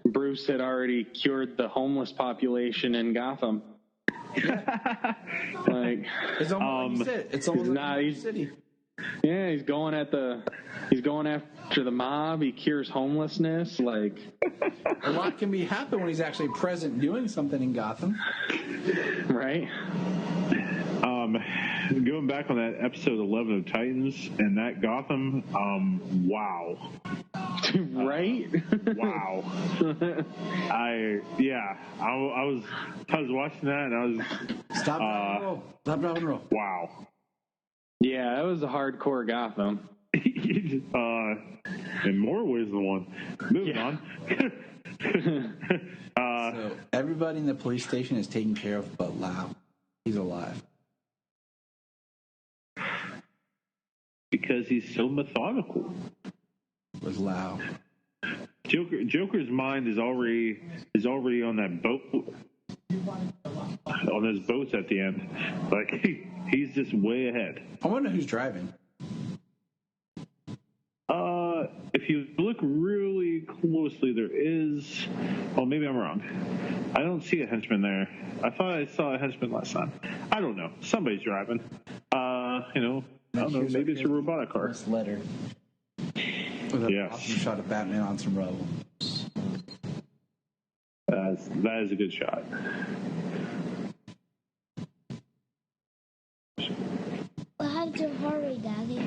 Bruce had already cured the homeless population in Gotham. Yeah. Like, it's almost like you said, it's almost like a city. Yeah, he's going after the mob. He cures homelessness. Like, a lot can happen when he's actually present doing something in Gotham. Right. Going back on that episode 11 of Titans and that Gotham, wow. Right? Wow. I was watching that and I was Stop driving roll. Wow. Yeah, that was a hardcore Gotham. In more ways than one. Moving on. So everybody in the police station is taken care of but Lau. He's alive. Because he's so methodical. Was Lau. Joker's mind is already on that boat, on those boats at the end. Like he's just way ahead. I wonder who's driving. If you look really closely, there is. Well, maybe I'm wrong. I don't see a henchman there. I thought I saw a henchman last time. I don't know. Somebody's driving. I don't know. Maybe it's a robotic car. First letter. With an awesome shot of Batman on some rubble. That is a good shot. Well, how to hurry, Daddy?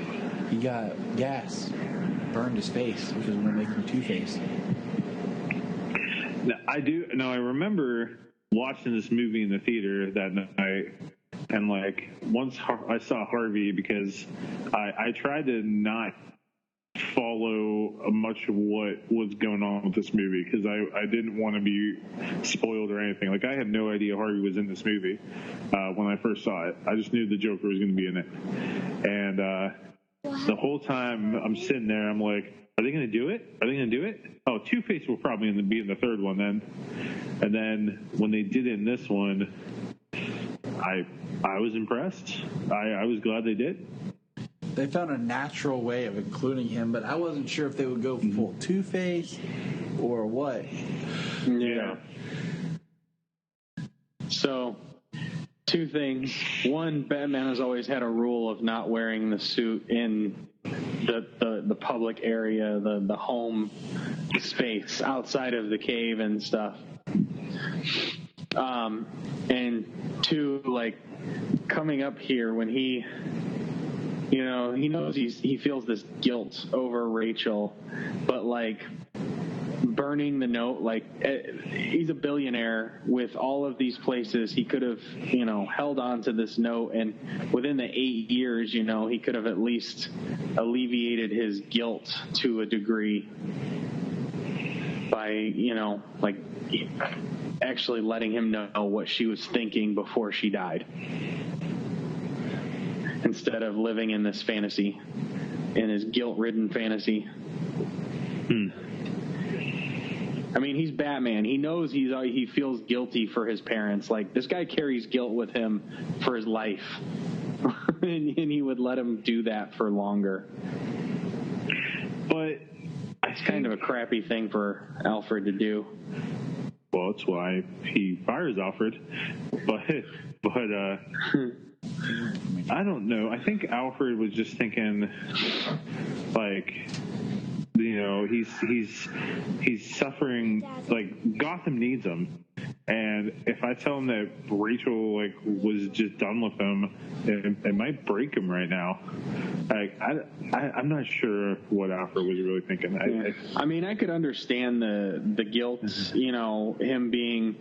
He got gas. Burned his face, which is going to make him Two-Face. I remember watching this movie in the theater that night, and like once I saw Harvey, because I tried to not follow much of what was going on with this movie because I didn't want to be spoiled or anything. Like I had no idea Harvey was in this movie when I first saw it. I just knew the Joker was going to be in it, and the whole time I'm sitting there, I'm like, are they going to do it? Are they going to do it? Oh, Two-Face will probably be in the third one then. And then when they did it in this one, I was impressed. I was glad they did. They found a natural way of including him, but I wasn't sure if they would go full Two-Face or what. Yeah. So, two things. One, Batman has always had a rule of not wearing the suit in the public area, the home space outside of the cave and stuff. And two, like coming up here when he knows he feels this guilt over Rachel, but like burning the note, like he's a billionaire with all of these places. He could have, held on to this note, and within the 8 years, he could have at least alleviated his guilt to a degree by, like actually letting him know what she was thinking before she died, instead of living in this fantasy, in his guilt-ridden fantasy. I mean, he's Batman. He knows he feels guilty for his parents. Like, this guy carries guilt with him for his life. and he would let him do that for longer. But it's kind of a crappy thing for Alfred to do. Well, that's why he fires Alfred. But I don't know. I think Alfred was just thinking, like, you know, he's suffering. Like, Gotham needs him, and if I tell him that Rachel was just done with him, it might break him right now. Like, I'm not sure what Alfred was really thinking. I mean, I could understand the guilt. You know, him being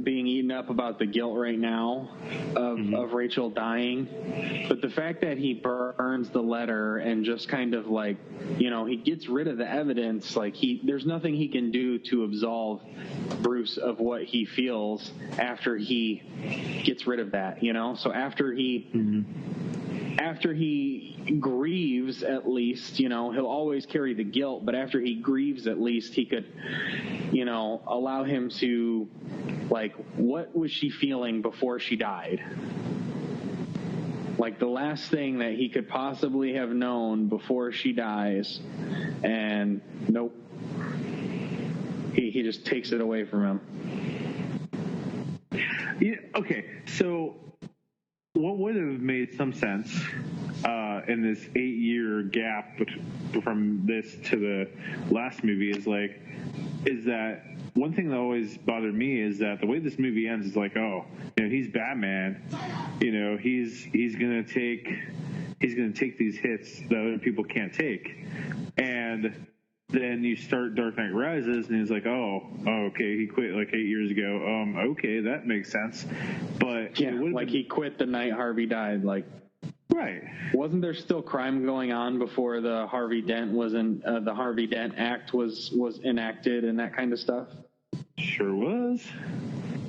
eaten up about the guilt right now of Rachel dying, but the fact that he burns the letter and just kind of like, you know, he gets rid of the evidence. Like, there's nothing he can do to absolve Bruce of what he feels after he gets rid of that, you know? So after he grieves, at least, you know, he'll always carry the guilt, but after he grieves, at least he could, you know, allow him to, like, what was she feeling before she died? Like, the last thing that he could possibly have known before she dies, and nope. He just takes it away from him. Yeah, okay, so what would have made some sense in this 8-year gap from this to the last movie is that one thing that always bothered me is that the way this movie ends is like, oh, you know, he's Batman, you know, he's gonna take these hits that other people can't take, and then you start Dark Knight Rises, and he's like, oh, okay, he quit like 8 years ago. Okay, that makes sense. But yeah, like he quit the night Harvey died. Like, right? Wasn't there still crime going on before the Harvey Dent the Harvey Dent Act was enacted and that kind of stuff? Sure was.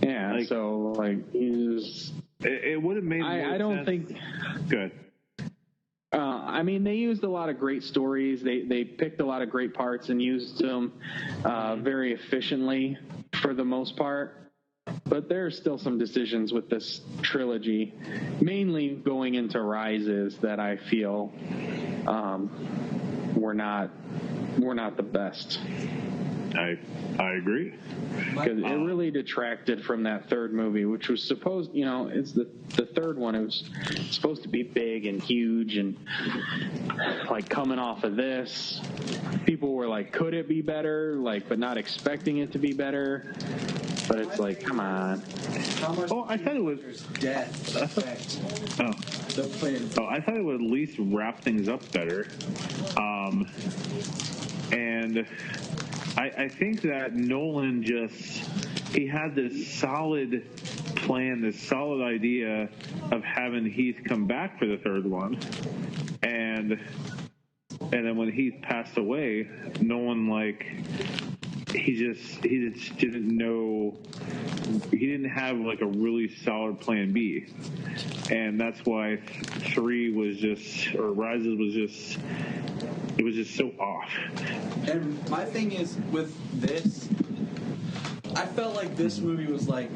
Yeah. Like, so like, it would have made. I don't think. Good. I mean, they used a lot of great stories. They picked a lot of great parts and used them very efficiently for the most part. But there are still some decisions with this trilogy, mainly going into Rises, that I feel were not the best. I agree. Because it really detracted from that third movie, which was supposed, you know, it's the third one. It was supposed to be big and huge, and like coming off of this, people were like, could it be better? Like, but not expecting it to be better. But it's like, come on. Oh, I thought it was death. I thought it would at least wrap things up better. And I think that Nolan he had this solid plan, this solid idea of having Heath come back for the third one. And then when Heath passed away, no one, he just didn't know, he didn't have like a really solid plan B. And that's why Rises was just, it was just so off. And my thing is with this, I felt like this movie was like,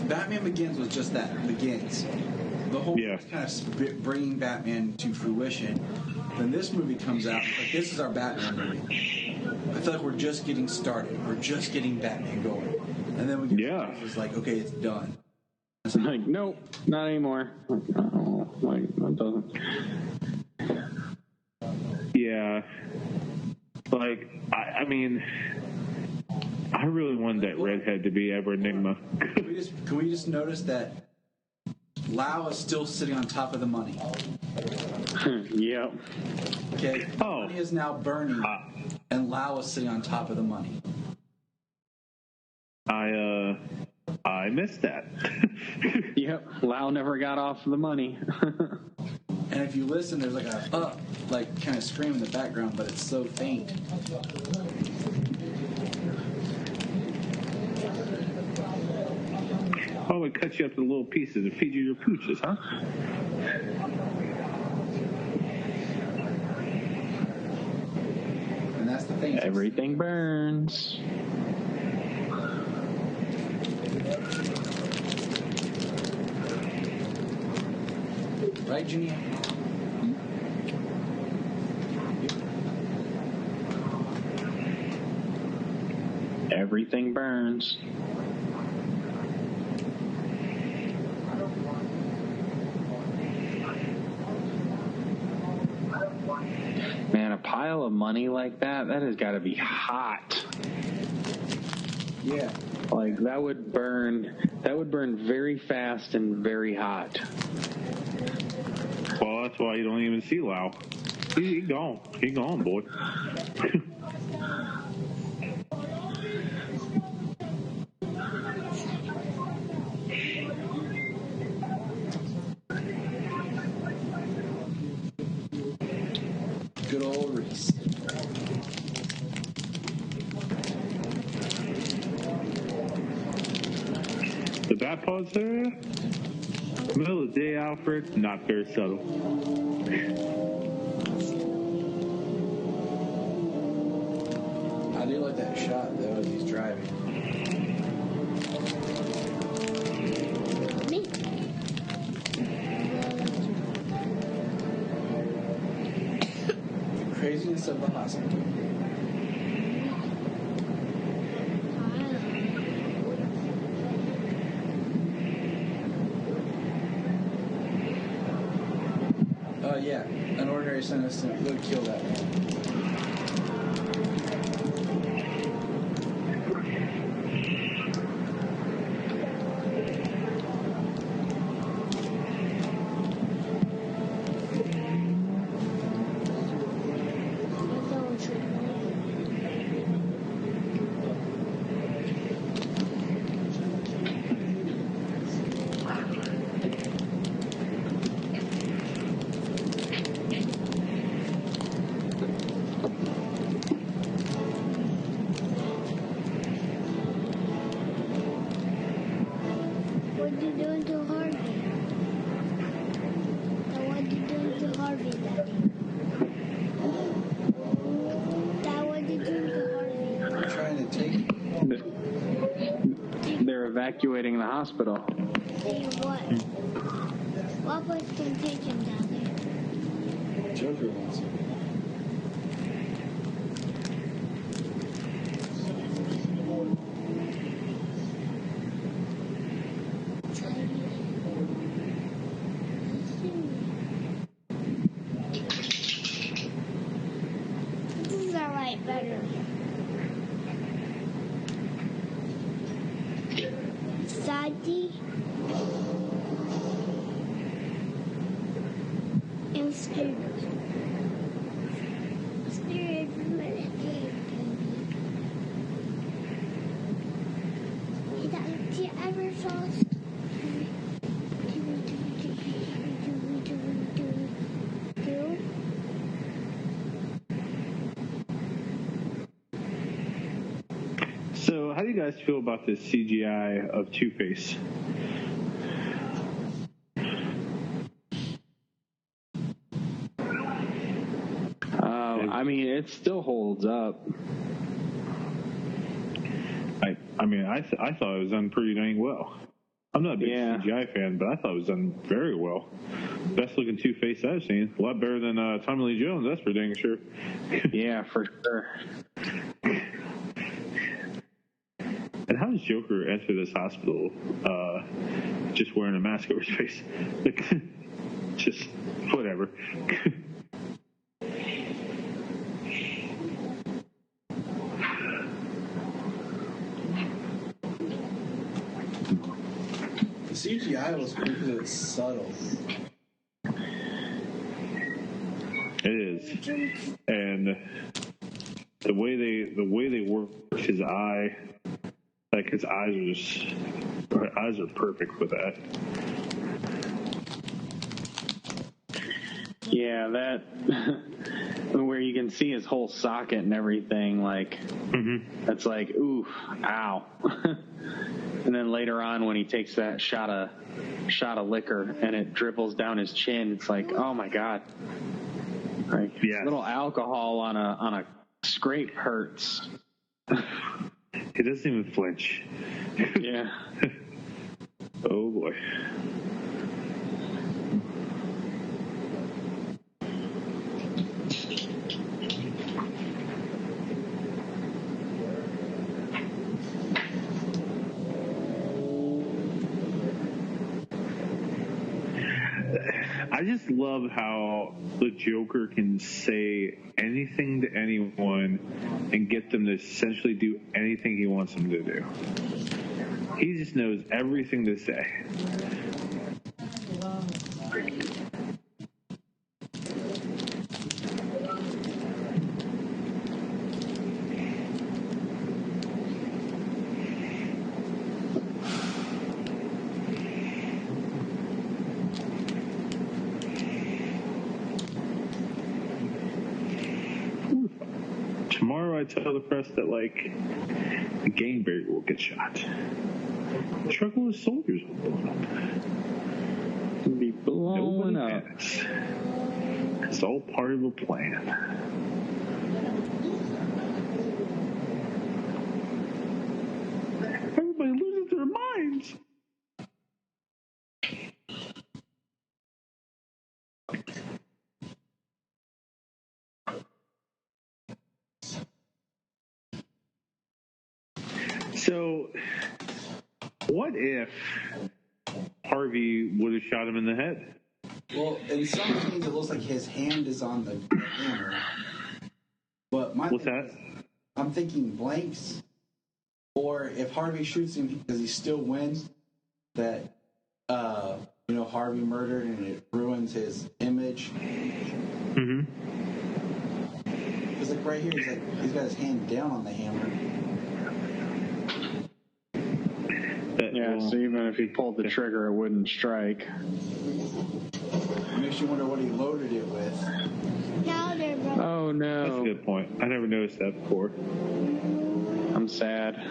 Batman Begins was just that, Begins. The whole thing was kind of bringing Batman to fruition. Then this movie comes out, like, this is our Batman movie. I feel like we're just getting started. We're just getting Batman going. And then we get it's like, okay, it's done. It's like, nope, not anymore. Oh, like, that doesn't. Yeah. Like, I mean, I really wanted that redhead to be Edward Nygma. Can we just notice that Lau is still sitting on top of the money? Yep. Okay. The money is now burning, and Lau is sitting on top of the money. I missed that. Yep. Lau never got off the money. And if you listen, there's like a kind of scream in the background, but it's so faint. Oh, I cut you up into little pieces and feed you your pooches, huh? And that's the thing. Everything burns. Right, Junior? Everything burns. Man, a pile of money like that has got to be hot. Yeah. Like that would burn very fast and very hot. Well, that's why you don't even see Lau. He gone. He gone, boy. Good old Reese. The bat pause there. Middle of the day, Alfred. Not very subtle. I do like that shot though as he's driving. Me. The craziness of the hospital. Yeah, an ordinary sentence would kill that man. What you doing to Harvey? What you doing to Harvey, Daddy? Dad, what you doing to Harvey? They're trying to take. They're evacuating the hospital. Say what? What place can take him down there? Joker wants him. This is alright, better. Sadie and Spirit. Spirit from the Is that the ever sauce? So, how do you guys feel about this CGI of Two-Face? I mean, it still holds up. I thought it was done pretty dang well. I'm not a big CGI fan, but I thought it was done very well. Best looking Two-Face I've seen. A lot better than Tommy Lee Jones, that's for dang sure. Yeah, for sure. And how does Joker enter this hospital just wearing a mask over his face? Like, just whatever. The CGI was pretty subtle. It is, and the way they work his eye, like his eyes are perfect for that. Yeah, that where you can see his whole socket and everything, like that's like oof, ow. And And then later on, when he takes that shot of liquor and it dribbles down his chin, it's like, oh my God. Like, a little alcohol on a scrape hurts. He doesn't even flinch. Yeah. Oh boy. I just love how the Joker can say anything to anyone and get them to essentially do anything he wants them to do. He just knows everything to say. Tomorrow I tell the press that, like, the Gainberry will get shot. The truck with soldiers will blow up. It'll be blowing up. It's all part of a plan. Everybody loses their minds. So, what if Harvey would have shot him in the head? Well, in some scenes, it looks like his hand is on the hammer. But what's that? I'm thinking blanks. Or if Harvey shoots him because he still wins, that, Harvey murdered and it ruins his image. Mm-hmm. Because, like, right here, he's got his hand down on the hammer. Yeah, so even if he pulled the trigger, it wouldn't strike. It makes you wonder what he loaded it with. Oh, no. That's a good point. I never noticed that before. I'm sad.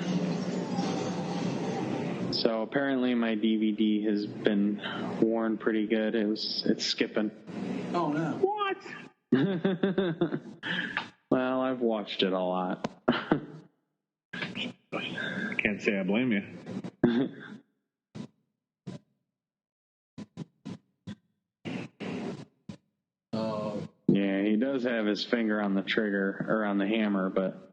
So apparently my DVD has been worn pretty good. It's skipping. Oh, no. What? Well, I've watched it a lot. Can't say I blame you. Yeah, he does have his finger on the trigger, or on the hammer, but...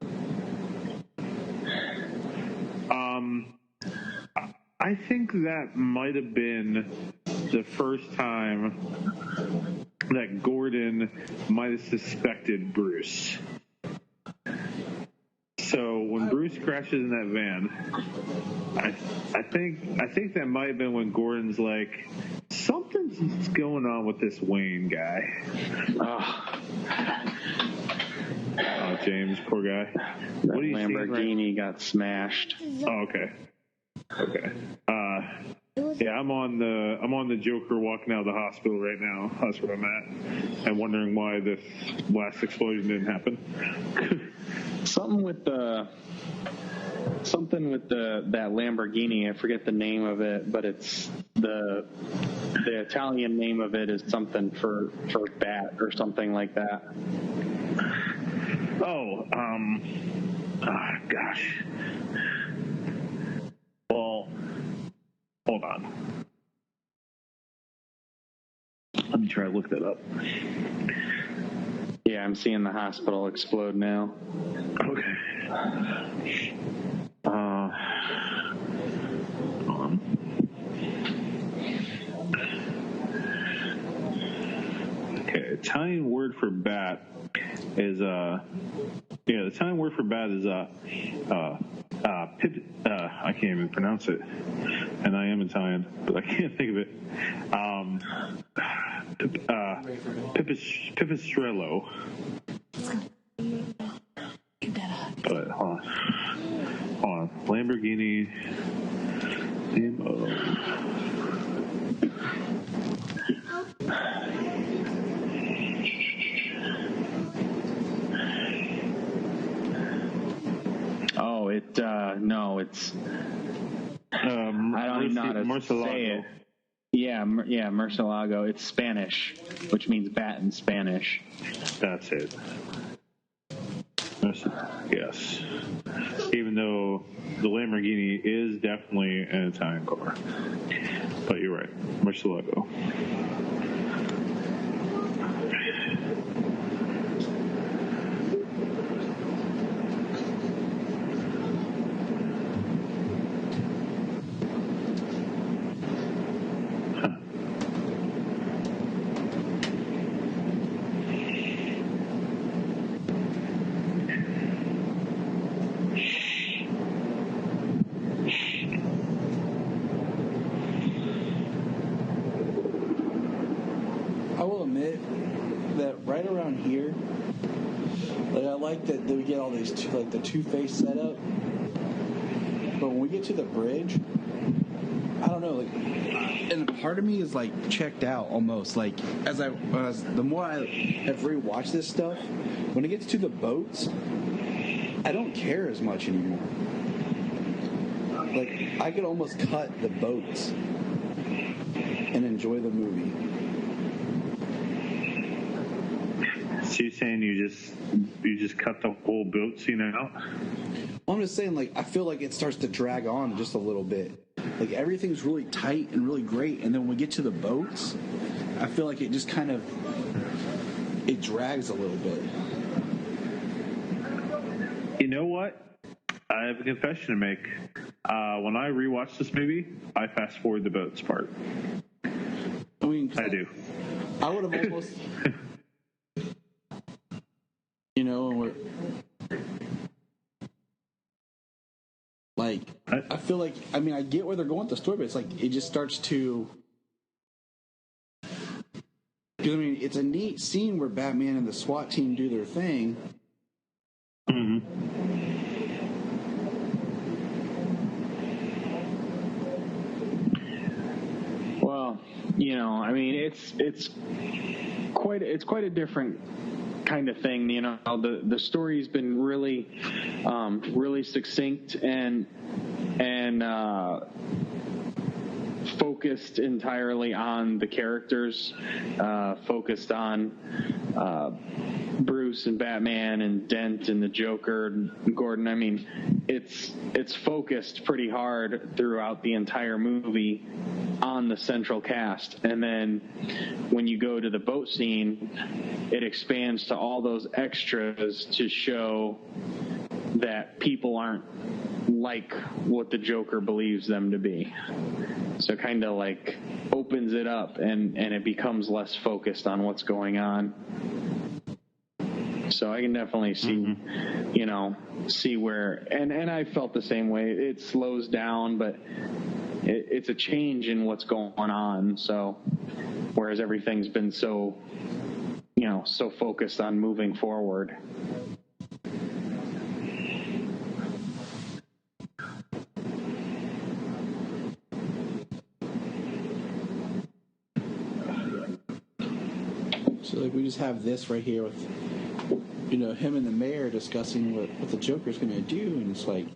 I think that might have been the first time that Gordon might have suspected Bruce. So when Bruce crashes in that van, I think that might have been when Gordon's like, something's going on with this Wayne guy. Oh, James, poor guy. That what do you Lamborghini got smashed. Oh, okay. Okay. Yeah, I'm on the Joker walking out of the hospital right now. That's where I'm at. I'm wondering why this last explosion didn't happen. Something with that Lamborghini. I forget the name of it, but it's the Italian name of it is something for bat or something like that. Gosh. Well, hold on. Let me try to look that up. Yeah, I'm seeing the hospital explode now. Okay. Hold on. Okay, Italian word for bat is the Italian word for bat is I can't even pronounce it, and I am Italian, but I can't think of it. Pipistrello. But hold on. Lamborghini. Name of. Oh, no, it's I don't even know how to say it. Yeah, Murcielago. It's Spanish, which means bat in Spanish. That's it. Yes. Even though the Lamborghini is definitely an Italian car. But you're right. Murcielago. I will admit that right around here, like I like that we get all these the Two-Face setup, but when we get to the bridge, I don't know, like, and part of me is like checked out almost. Like the more I have rewatched this stuff, when it gets to the boats, I don't care as much anymore. Like I could almost cut the boats and enjoy the movie. So you're saying you just cut the whole boat scene out? Well, I'm just saying, like, I feel like it starts to drag on just a little bit. Like, everything's really tight and really great, and then when we get to the boats, I feel like it just kind of, it drags a little bit. You know what? I have a confession to make. When I rewatch this movie, I fast forward the boats part. I mean, I do. I would have almost... You know, and we're like, I feel like, I mean, I get where they're going with the story, but it's like, it just starts to, because I mean, it's a neat scene where Batman and the SWAT team do their thing. Mm-hmm. Well, you know, I mean, it's quite a different kind of thing. You know, the story's been really succinct and focused entirely on the characters, focused on Bruce and Batman and Dent and the Joker and Gordon. I mean, it's focused pretty hard throughout the entire movie on the central cast. And then when you go to the boat scene, it expands to all those extras to show that people aren't like what the Joker believes them to be. So kind of like opens it up and it becomes less focused on what's going on. So I can definitely see, you know, see where, and I felt the same way. It slows down, but it's a change in what's going on. So whereas everything's been so, you know, so focused on moving forward. So like we just have this right here with, you know, him and the mayor discussing what the Joker's going to do, and it's like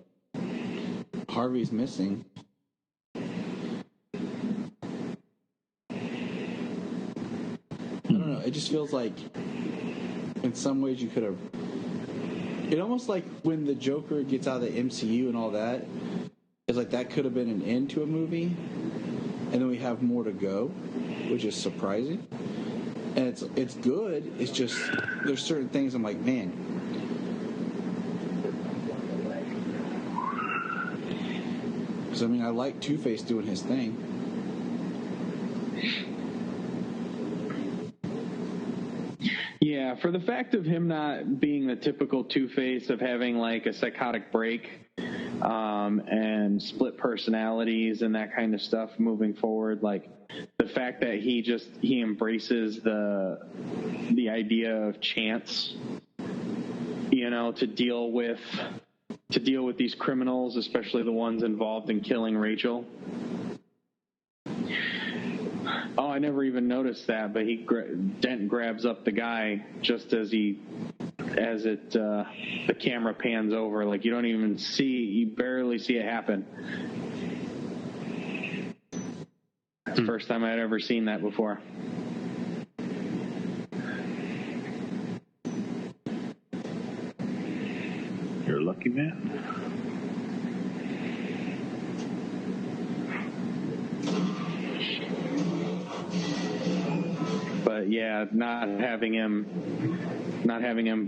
Harvey's missing. I don't know. It just feels like in some ways you could have. It almost like when the Joker gets out of the MCU and all that, it's like that could have been an end to a movie, and then we have more to go, which is surprising. And it's good. It's just there's certain things I'm like, man. Because I mean, I like Two-Face doing his thing. Yeah, for the fact of him not being the typical Two-Face of having like a psychotic break and split personalities and that kind of stuff moving forward, like the fact that he embraces the idea of chance, you know, to deal with these criminals, especially the ones involved in killing Rachel. Oh, I never even noticed that, but Dent grabs up the guy just as the camera pans over. Like you barely see it happen. It's the first time I'd ever seen that before. You're a lucky man. But yeah, not having him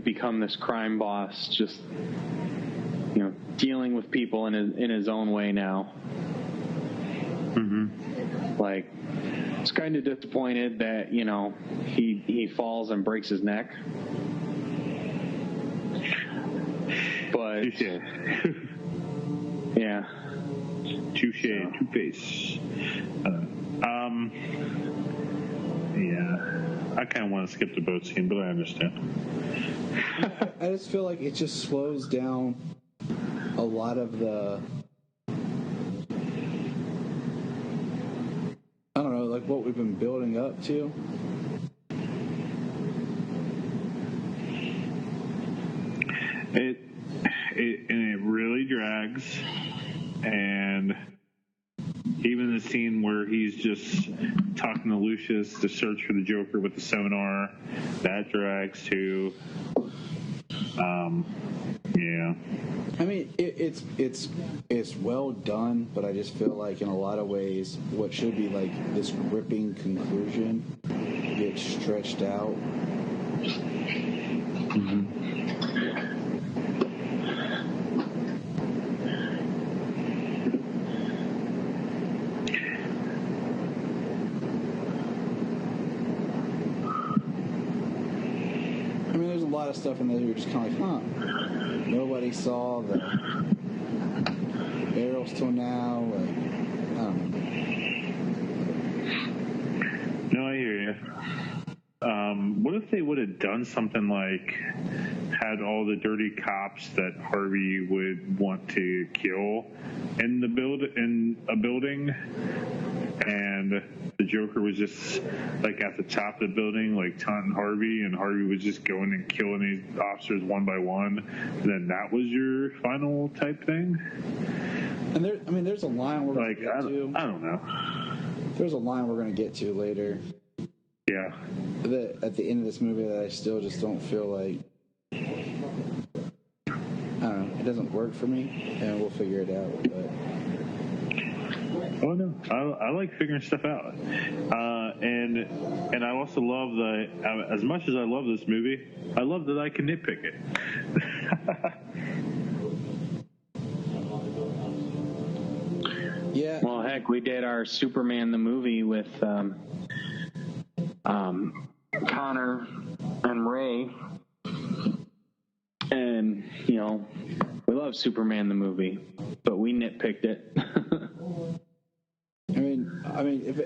become this crime boss, just dealing with people in his own way now. Mm-hmm. Like, it's kind of disappointed that he falls and breaks his neck. But yeah, touche, Two-Face. Yeah, I kind of want to skip the boat scene, but I understand. I just feel like it just slows down a lot of the, I don't know, like what we've been building up to. It really drags, and even the scene where he's just talking to Lucius to search for the Joker with the sonar, that drags too. Yeah. I mean, it's well done, but I just feel like in a lot of ways, what should be like this gripping conclusion gets stretched out. Mm-hmm. I mean, there's a lot of stuff in there you're just kind of like, nobody saw the barrels till now. Like, I don't know. No, I hear you. What if they would have done something like had all the dirty cops that Harvey would want to kill in a building, and the Joker was just like at the top of the building, like taunting Harvey, and Harvey was just going and killing these officers one by one, and then that was your final type thing? And there's a line we're going to get to. I don't know. There's a line we're going to get to later. Yeah. That at the end of this movie that I still just don't feel like, I don't know, it doesn't work for me, and we'll figure it out. But oh no, I like figuring stuff out, and I also love as much as I love this movie, I love that I can nitpick it. Yeah. Well, heck, we did our Superman the movie with Connor and Ray, and we love Superman the movie, but we nitpicked it. I mean, if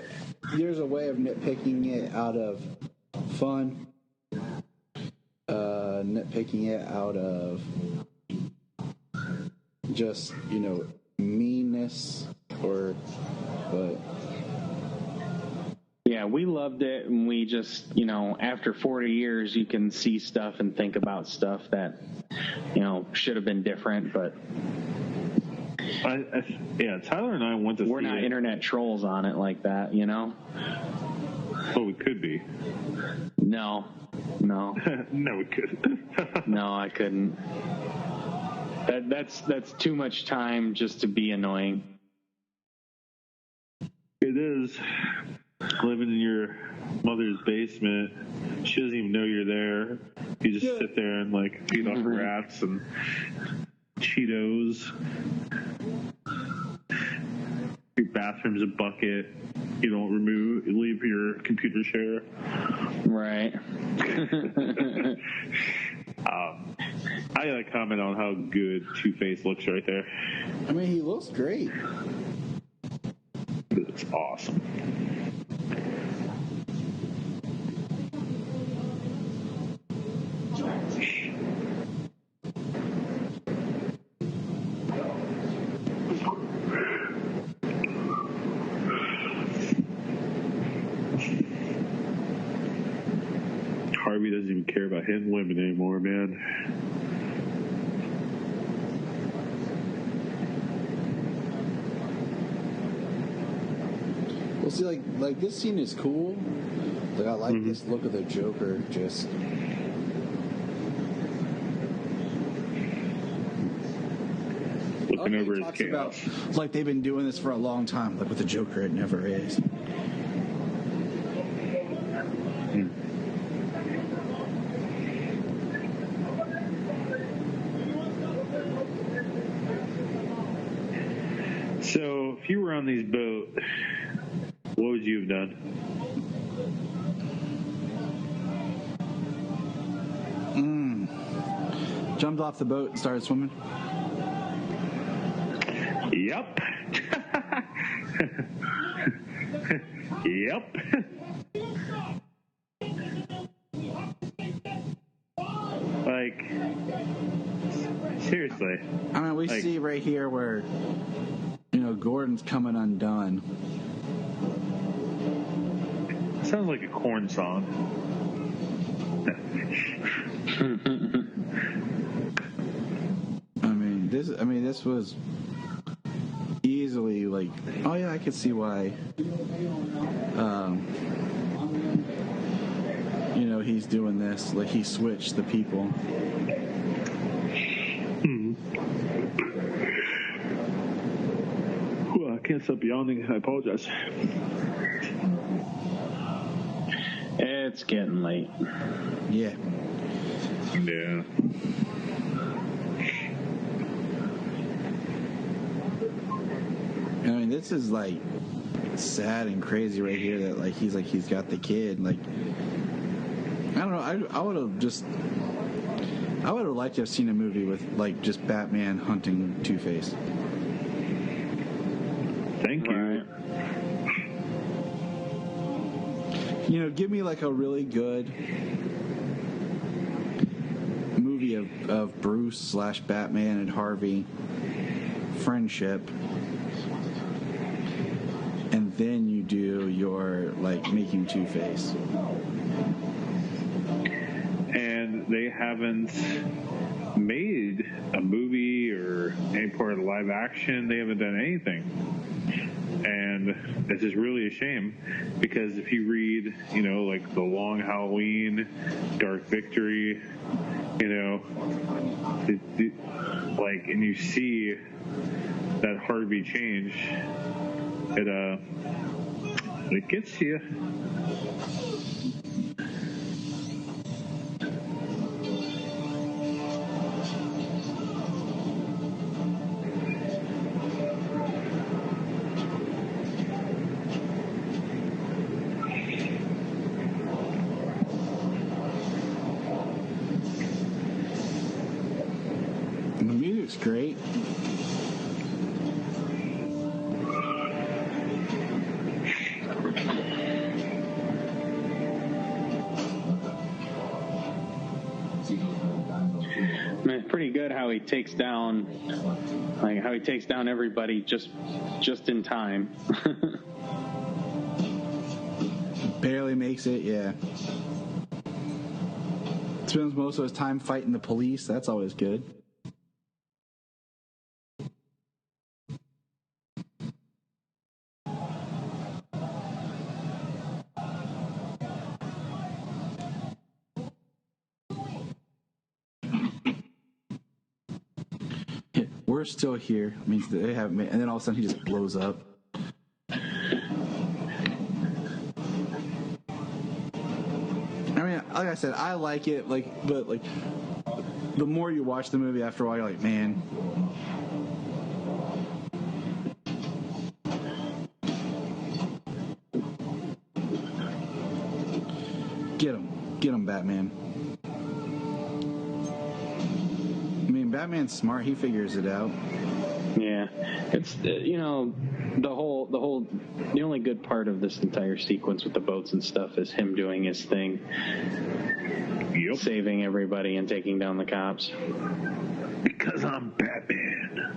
there's a way of nitpicking it out of fun, nitpicking it out of just meanness, but yeah, we loved it, and we just after 40 years, you can see stuff and think about stuff that should have been different, but. Tyler and I went to. We're not internet trolls on it like that, Well, we could be. No. No, we couldn't. No, I couldn't. That's too much time just to be annoying. It is. Living in your mother's basement, she doesn't even know you're there. You just sit there and feed off rats and Cheetos. Your bathroom's a bucket. You don't leave your computer chair. Right. I gotta comment on how good Two-Face looks right there. I mean, he looks great. He looks awesome. Harvey doesn't even care about hitting women anymore, man. Well, see, like this scene is cool. Like, I like this look of the Joker just. Looking over his talks chaos. about, like, they've been doing this for a long time. Like with the Joker, it never is. So, if you were on these boat, what would you have done? Jumped off the boat and started swimming. Yep. Yep. Like, seriously. I mean, we see right here where, Gordon's coming undone. Sounds like a corn song. This was easily like, oh yeah, I could see why. He's doing this. Like, he switched the people. Well, I can't stop yawning. I apologize. It's getting late. Yeah. Yeah. This is like sad and crazy right here that he's got the kid. Like, I don't know. I would have liked to have seen a movie with like just Batman hunting Two-Face. Thank you. Right. Give me like a really good movie of Bruce / Batman and Harvey friendship. And then you do your, like, making Two-Face. And they haven't made a movie or any part of the live action. They haven't done anything. And it's just really a shame, because if you read, like The Long Halloween, Dark Victory, and you see that Harvey change, it gets to you. The music's great. Pretty good how he takes down everybody just in time. Barely makes it, yeah. Spends most of his time fighting the police. That's always good. We're still here. It means they haven't made, and then all of a sudden he just blows up. I mean, like I said, I like it, but the more you watch the movie, after a while, you're like, man. Get him, Batman. Batman's smart. He figures it out. Yeah, it's the only good part of this entire sequence with the boats and stuff is him doing his thing, saving everybody and taking down the cops. Because I'm Batman.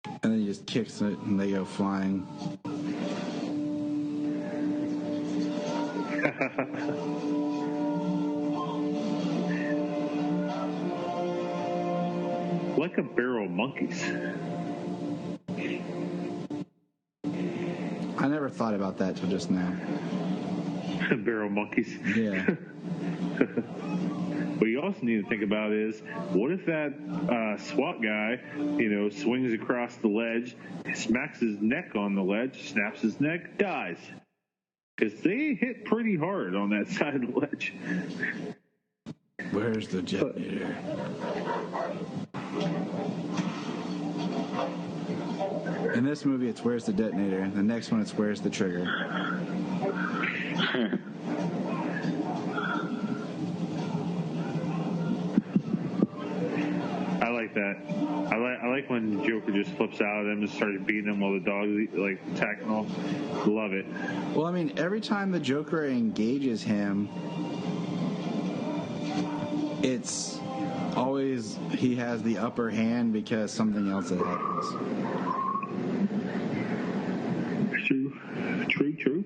And then he just kicks it, and they go flying. Like a barrel of monkeys. I never thought about that till just now. Barrel monkeys. Yeah. What you also need to think about is, what if that SWAT guy, swings across the ledge, smacks his neck on the ledge, snaps his neck, dies? Because they hit pretty hard on that side of the ledge. Where's the detonator? In this movie, it's where's the detonator. The next one, it's where's the trigger. I like that. I like when Joker just flips out at him and starts beating him while the dog's attacking him. Love it. Well, I mean, every time the Joker engages him, it's always he has the upper hand because something else that happens. True.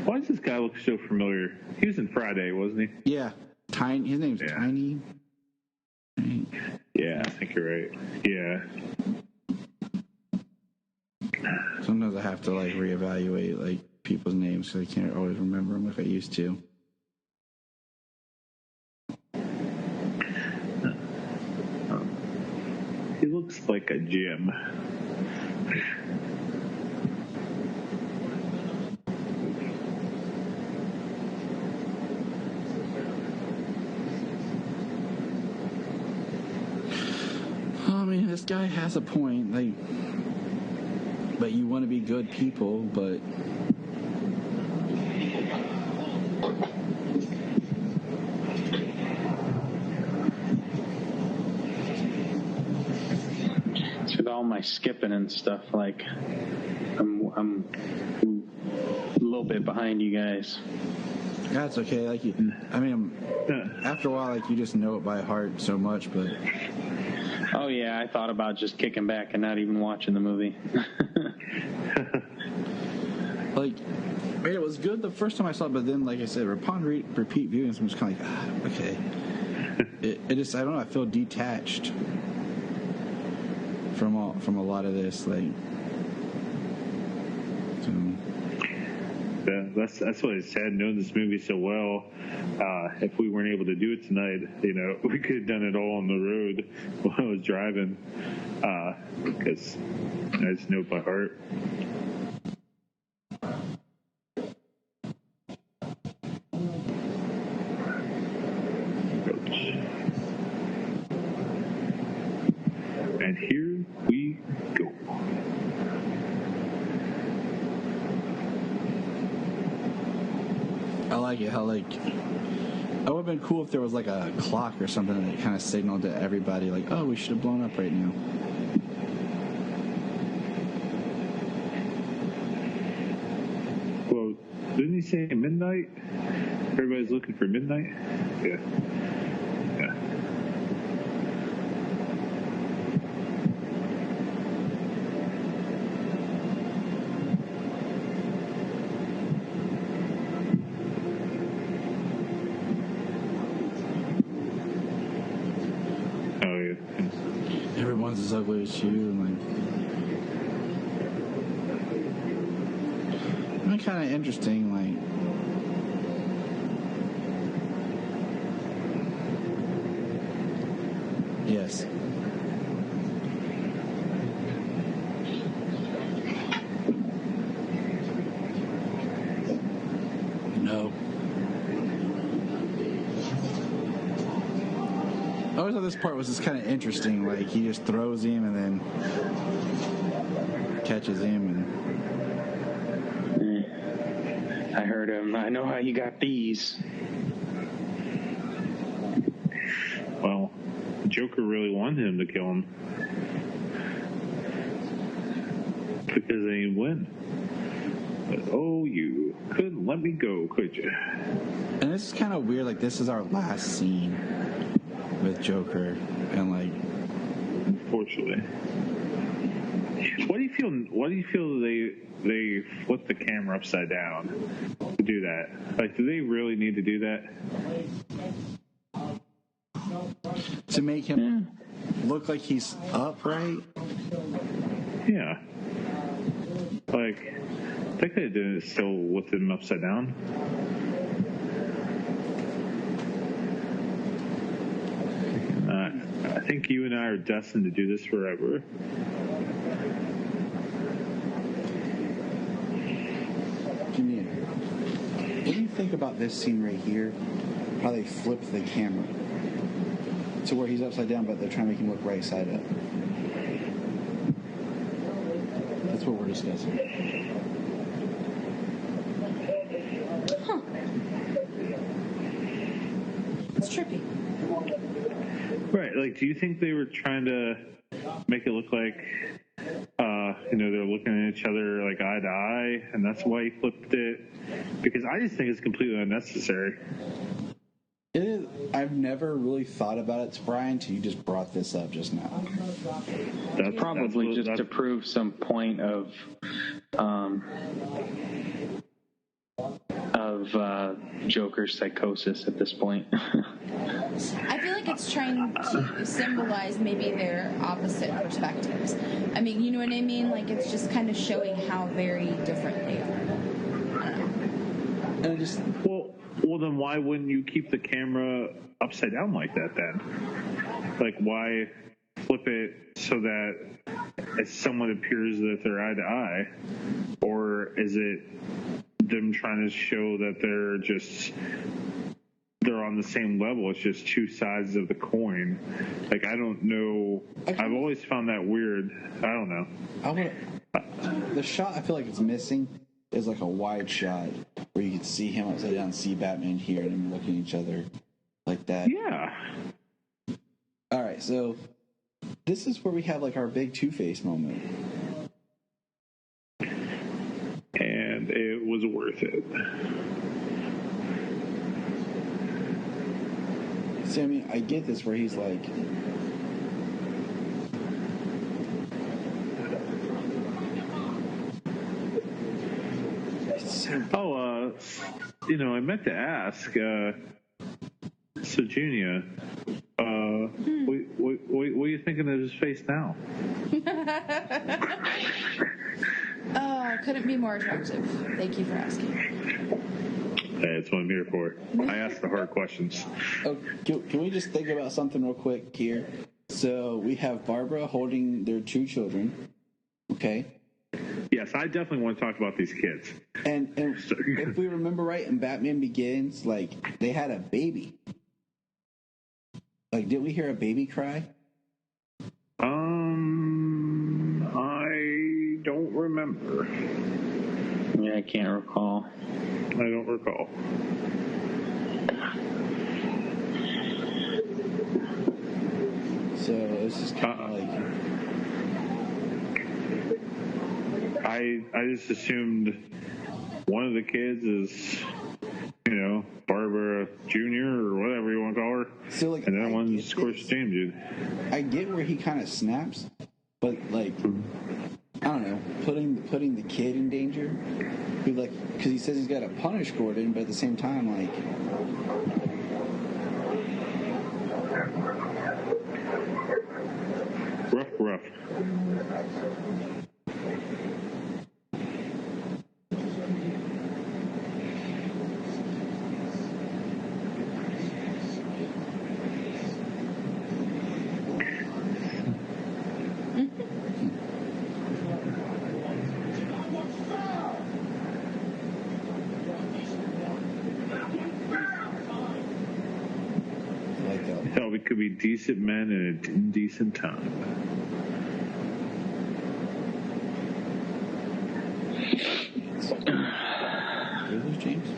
Why does this guy look so familiar? He was in Friday, wasn't he? Yeah. Tiny. His name's Tiny. Yeah, I think you're right. Yeah. Sometimes I have to reevaluate people's names because I can't always remember them like I used to. He looks like a Jim. This guy has a point, but you want to be good people, but with all my skipping and stuff, I'm a little bit behind you guys. That's okay. After a while, you just know it by heart so much, but. Oh, yeah, I thought about just kicking back and not even watching the movie. It was good the first time I saw it, but then, like I said, upon repeat viewings, I'm just kind of okay. I don't know, I feel detached from a lot of this, Yeah, that's what I said. Knowing this movie so well, if we weren't able to do it tonight, we could have done it all on the road while I was driving, because I just know it by heart. And here we go. I like it how it would have been cool if there was a clock or something that kind of signaled to everybody oh, we should have blown up right now. Well, didn't he say midnight? Everybody's looking for midnight? Yeah. Everyone's as ugly as you, and kind of interesting, yes. No. I always thought this part was just kind of interesting. He just throws him and then catches him. I heard him. I know how you got these. Well, Joker really wanted him to kill him because they didn't win. But you couldn't let me go, could you? And this is kind of weird. This is our last scene with Joker, and unfortunately, what do you feel they flip the camera upside down to do that? Do they really need to do that? To make him look like he's upright? Yeah. Like, they could have done it still with him upside down. I think you and I are destined to do this forever. Jimmy, what do you think about this scene right here? How they flip the camera to where he's upside down, but they're trying to make him look right side up. That's what we're discussing. Huh. It's trippy. Right. Like, do you think they were trying to make it look like, they're looking at each other like eye to eye, and that's why he flipped it? Because I just think it's completely unnecessary. It is. I've never really thought about it, Bryan, until you just brought this up just now. That's probably just to prove some point of Joker's psychosis at this point. I feel like it's trying to symbolize maybe their opposite perspectives. I mean, you know what I mean? Like, it's just kind of showing how very different they are. I don't know. And it just... Well, then why wouldn't you keep the camera upside down like that then? Like, why flip it so that it somewhat appears that they're eye to eye? Or is it them trying to show that they're on the same level? It's just two sides of the coin. Like, I don't know. I've always found that weird. I don't know. The shot I feel like it's missing is like a wide shot where you can see him upside down, see Batman here, and them looking at each other like that. Yeah. All right, so this is where we have like our big Two-Face moment. And it was worth it. See, I mean, I get this where he's like... I meant to ask, so Junior, what are you thinking of his face now? Couldn't be more attractive. Thank you for asking. Hey, that's what I'm here for. I ask the hard questions. Oh, can we just think about something real quick here? So we have Barbara holding their two children, okay? Yes, I definitely want to talk about these kids. And if we remember right, in Batman Begins, like, they had a baby. Like, didn't we hear a baby cry? I don't remember. Yeah, I can't recall. I don't recall. So it's just kind of like... I just assumed one of the kids is, Barbara Jr. or whatever you want to call her. So, like, and then one's, of course, James, dude. I get where he kind of snaps, but, like, I don't know, putting the kid in danger, because he says he's got to punish Gordon, but at the same time, like... Rough. We could be decent men in an indecent time. James?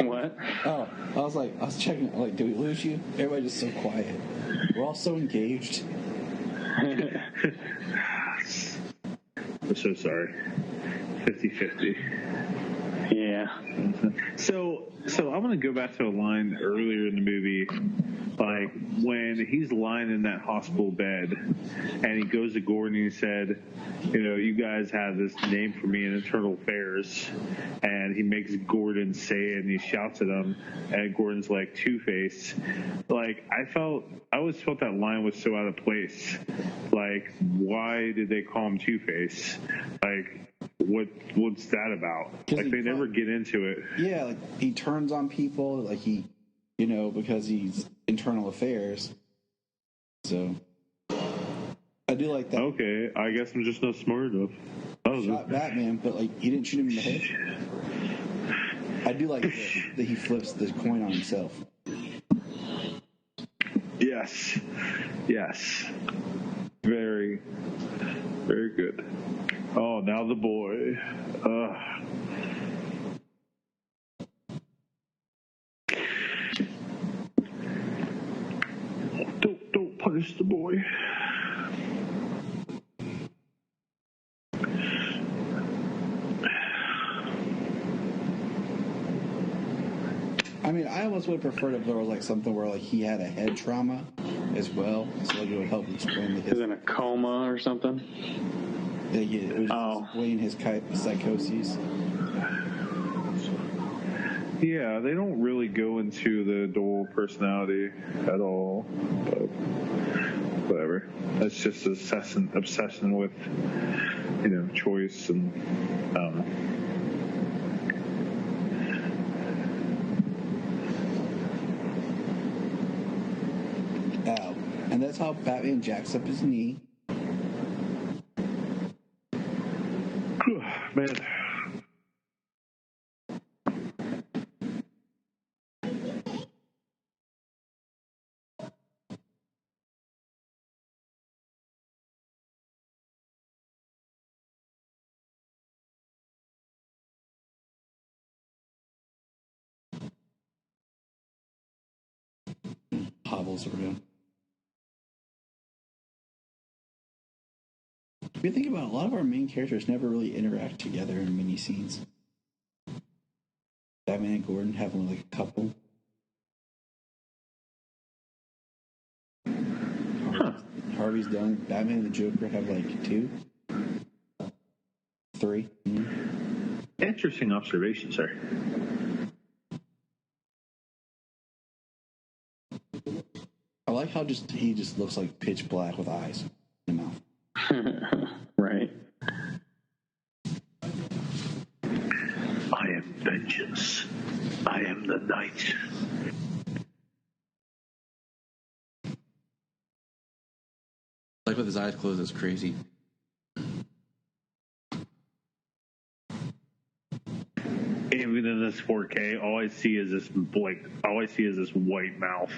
What? Oh, I was checking, like, did we lose you? Everybody's just so quiet. We're all so engaged. I'm so sorry. 50-50. Yeah. So I'm gonna go back to a line earlier in the movie, like when he's lying in that hospital bed, and he goes to Gordon and he said, you guys have this name for me in Internal Affairs, and he makes Gordon say it, and he shouts at him, and Gordon's like Two-Face. Like I always felt that line was so out of place. Like, why did they call him Two-Face? Like, what's that about? Like, they never get into it. Yeah, like he turns on people, like he, because he's Internal Affairs. So I do like that. Okay, I guess I'm just not smart enough. Shot Batman, but like he didn't shoot him in the head. I do like that he flips the coin on himself. Yes. Very, very good. Oh, now the boy. Don't punish the boy. I mean, I almost would have preferred if there was like something where like he had a head trauma as well, so like it would help explain He's in a coma or something. It would explain his psychoses. Yeah, they don't really go into the dual personality at all, but whatever. That's just obsession with, choice and I don't know. And that's how Batman jacks up his knee. Man. Hobbles around. If you think about it, a lot of our main characters never really interact together in mini scenes. Batman and Gordon have only like a couple. Harvey's done. Batman and the Joker have like 2, 3. Interesting observation, sir. I like how he just looks like pitch black with eyes in the mouth. Right. I am vengeance. I am the night. Like with his eyes closed, it's crazy. Even in this 4K, all I see is this white mouth,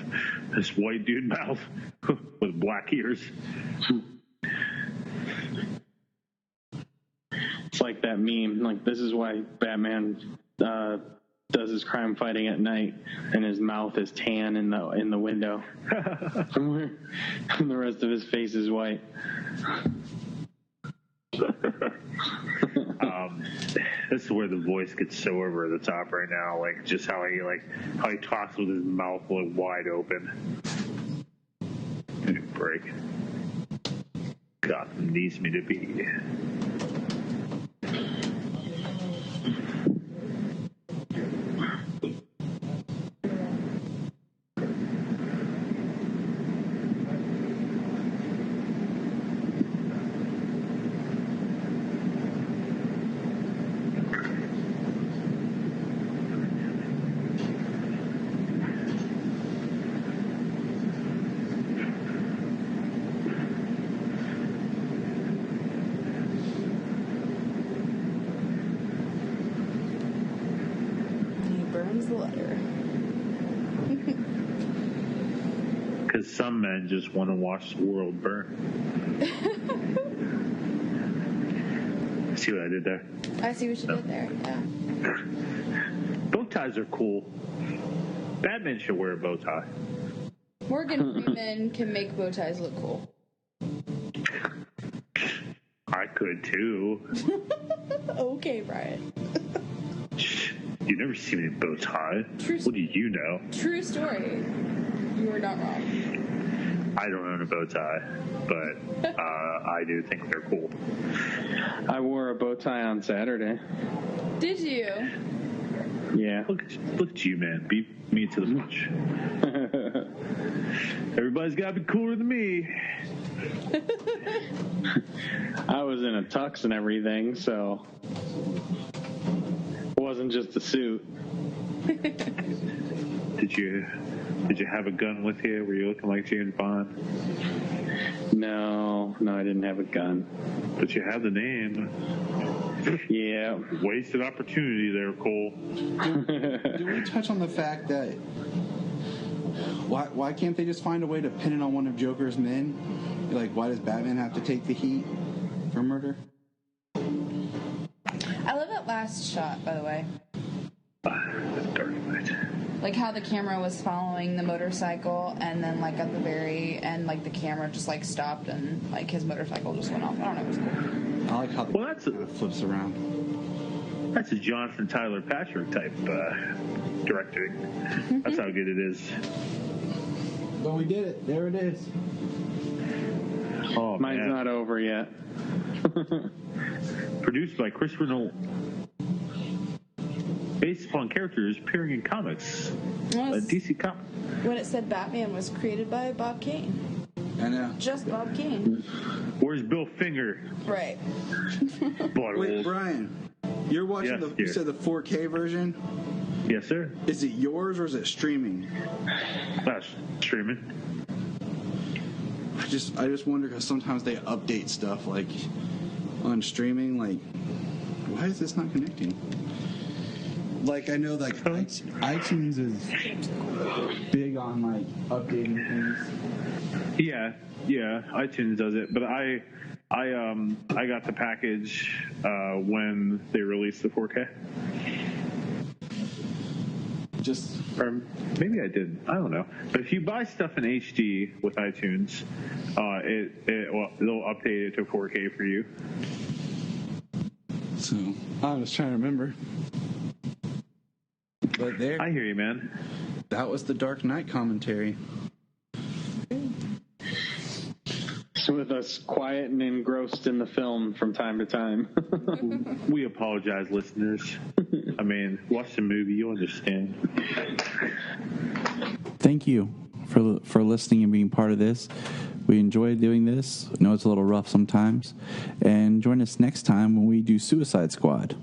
this white dude mouth with black ears. It's like that meme. Like, this is why Batman does his crime fighting at night, and his mouth is tan in the window, and the rest of his face is white. This is where the voice gets so over the top right now. Like, just how he talks with his mouth wide open. Give me a break. Gotham needs me to be. Some men just want to watch the world burn. See what I did there? I see what you did there, yeah. Bow ties are cool. Batman should wear a bow tie. Morgan Freeman can make bow ties look cool. I could too. Okay, Bryan. You never seen me in bow tie. What do you know? True story. You are not wrong. I don't own a bow tie, but I do think they're cool. I wore a bow tie on Saturday. Did you? Yeah. Look at you, man. Beat me to the punch. Everybody's got to be cooler than me. I was in a tux and everything, so it wasn't just a suit. Did you have a gun with you? Were you looking like James Bond? No, I didn't have a gun. But you had the name. Yeah. Wasted opportunity there, Cole. Do we touch on the fact that why can't they just find a way to pin it on one of Joker's men? Like, why does Batman have to take the heat for murder? I love that last shot, by the way. Dark Knight. Like how the camera was following the motorcycle, and then like at the very end, like the camera just like stopped and like his motorcycle just went off. I don't know, it was cool. I like how it flips around. That's a Jonathan Tyler Patrick type directing. That's how good it is. Well, we did it. There it is. Oh, mine's man. not over yet. Produced by Christopher Nolan. Based upon characters appearing in comics. DC Comics. When it said Batman was created by Bob Kane. I know. Just Bob Kane. Where's Bill Finger? Right. Wait, Bryan, you're watching you said the 4K version? Yes, sir. Is it yours or is it streaming? That's streaming. I just wonder, because sometimes they update stuff like on streaming. Like, why is this not connecting? Like, I know like iTunes is big on like updating things. Yeah, iTunes does it, but I got the package when they released the 4K. Or maybe I didn't. I don't know. But if you buy stuff in HD with iTunes, they'll update it to 4K for you. So I was trying to remember. But there, I hear you, man. That was the Dark Knight commentary. With us quiet and engrossed in the film from time to time. We apologize, listeners. I mean, watch the movie, you'll understand. Thank you for listening and being part of this. We enjoy doing this. I know it's a little rough sometimes. And join us next time when we do Suicide Squad.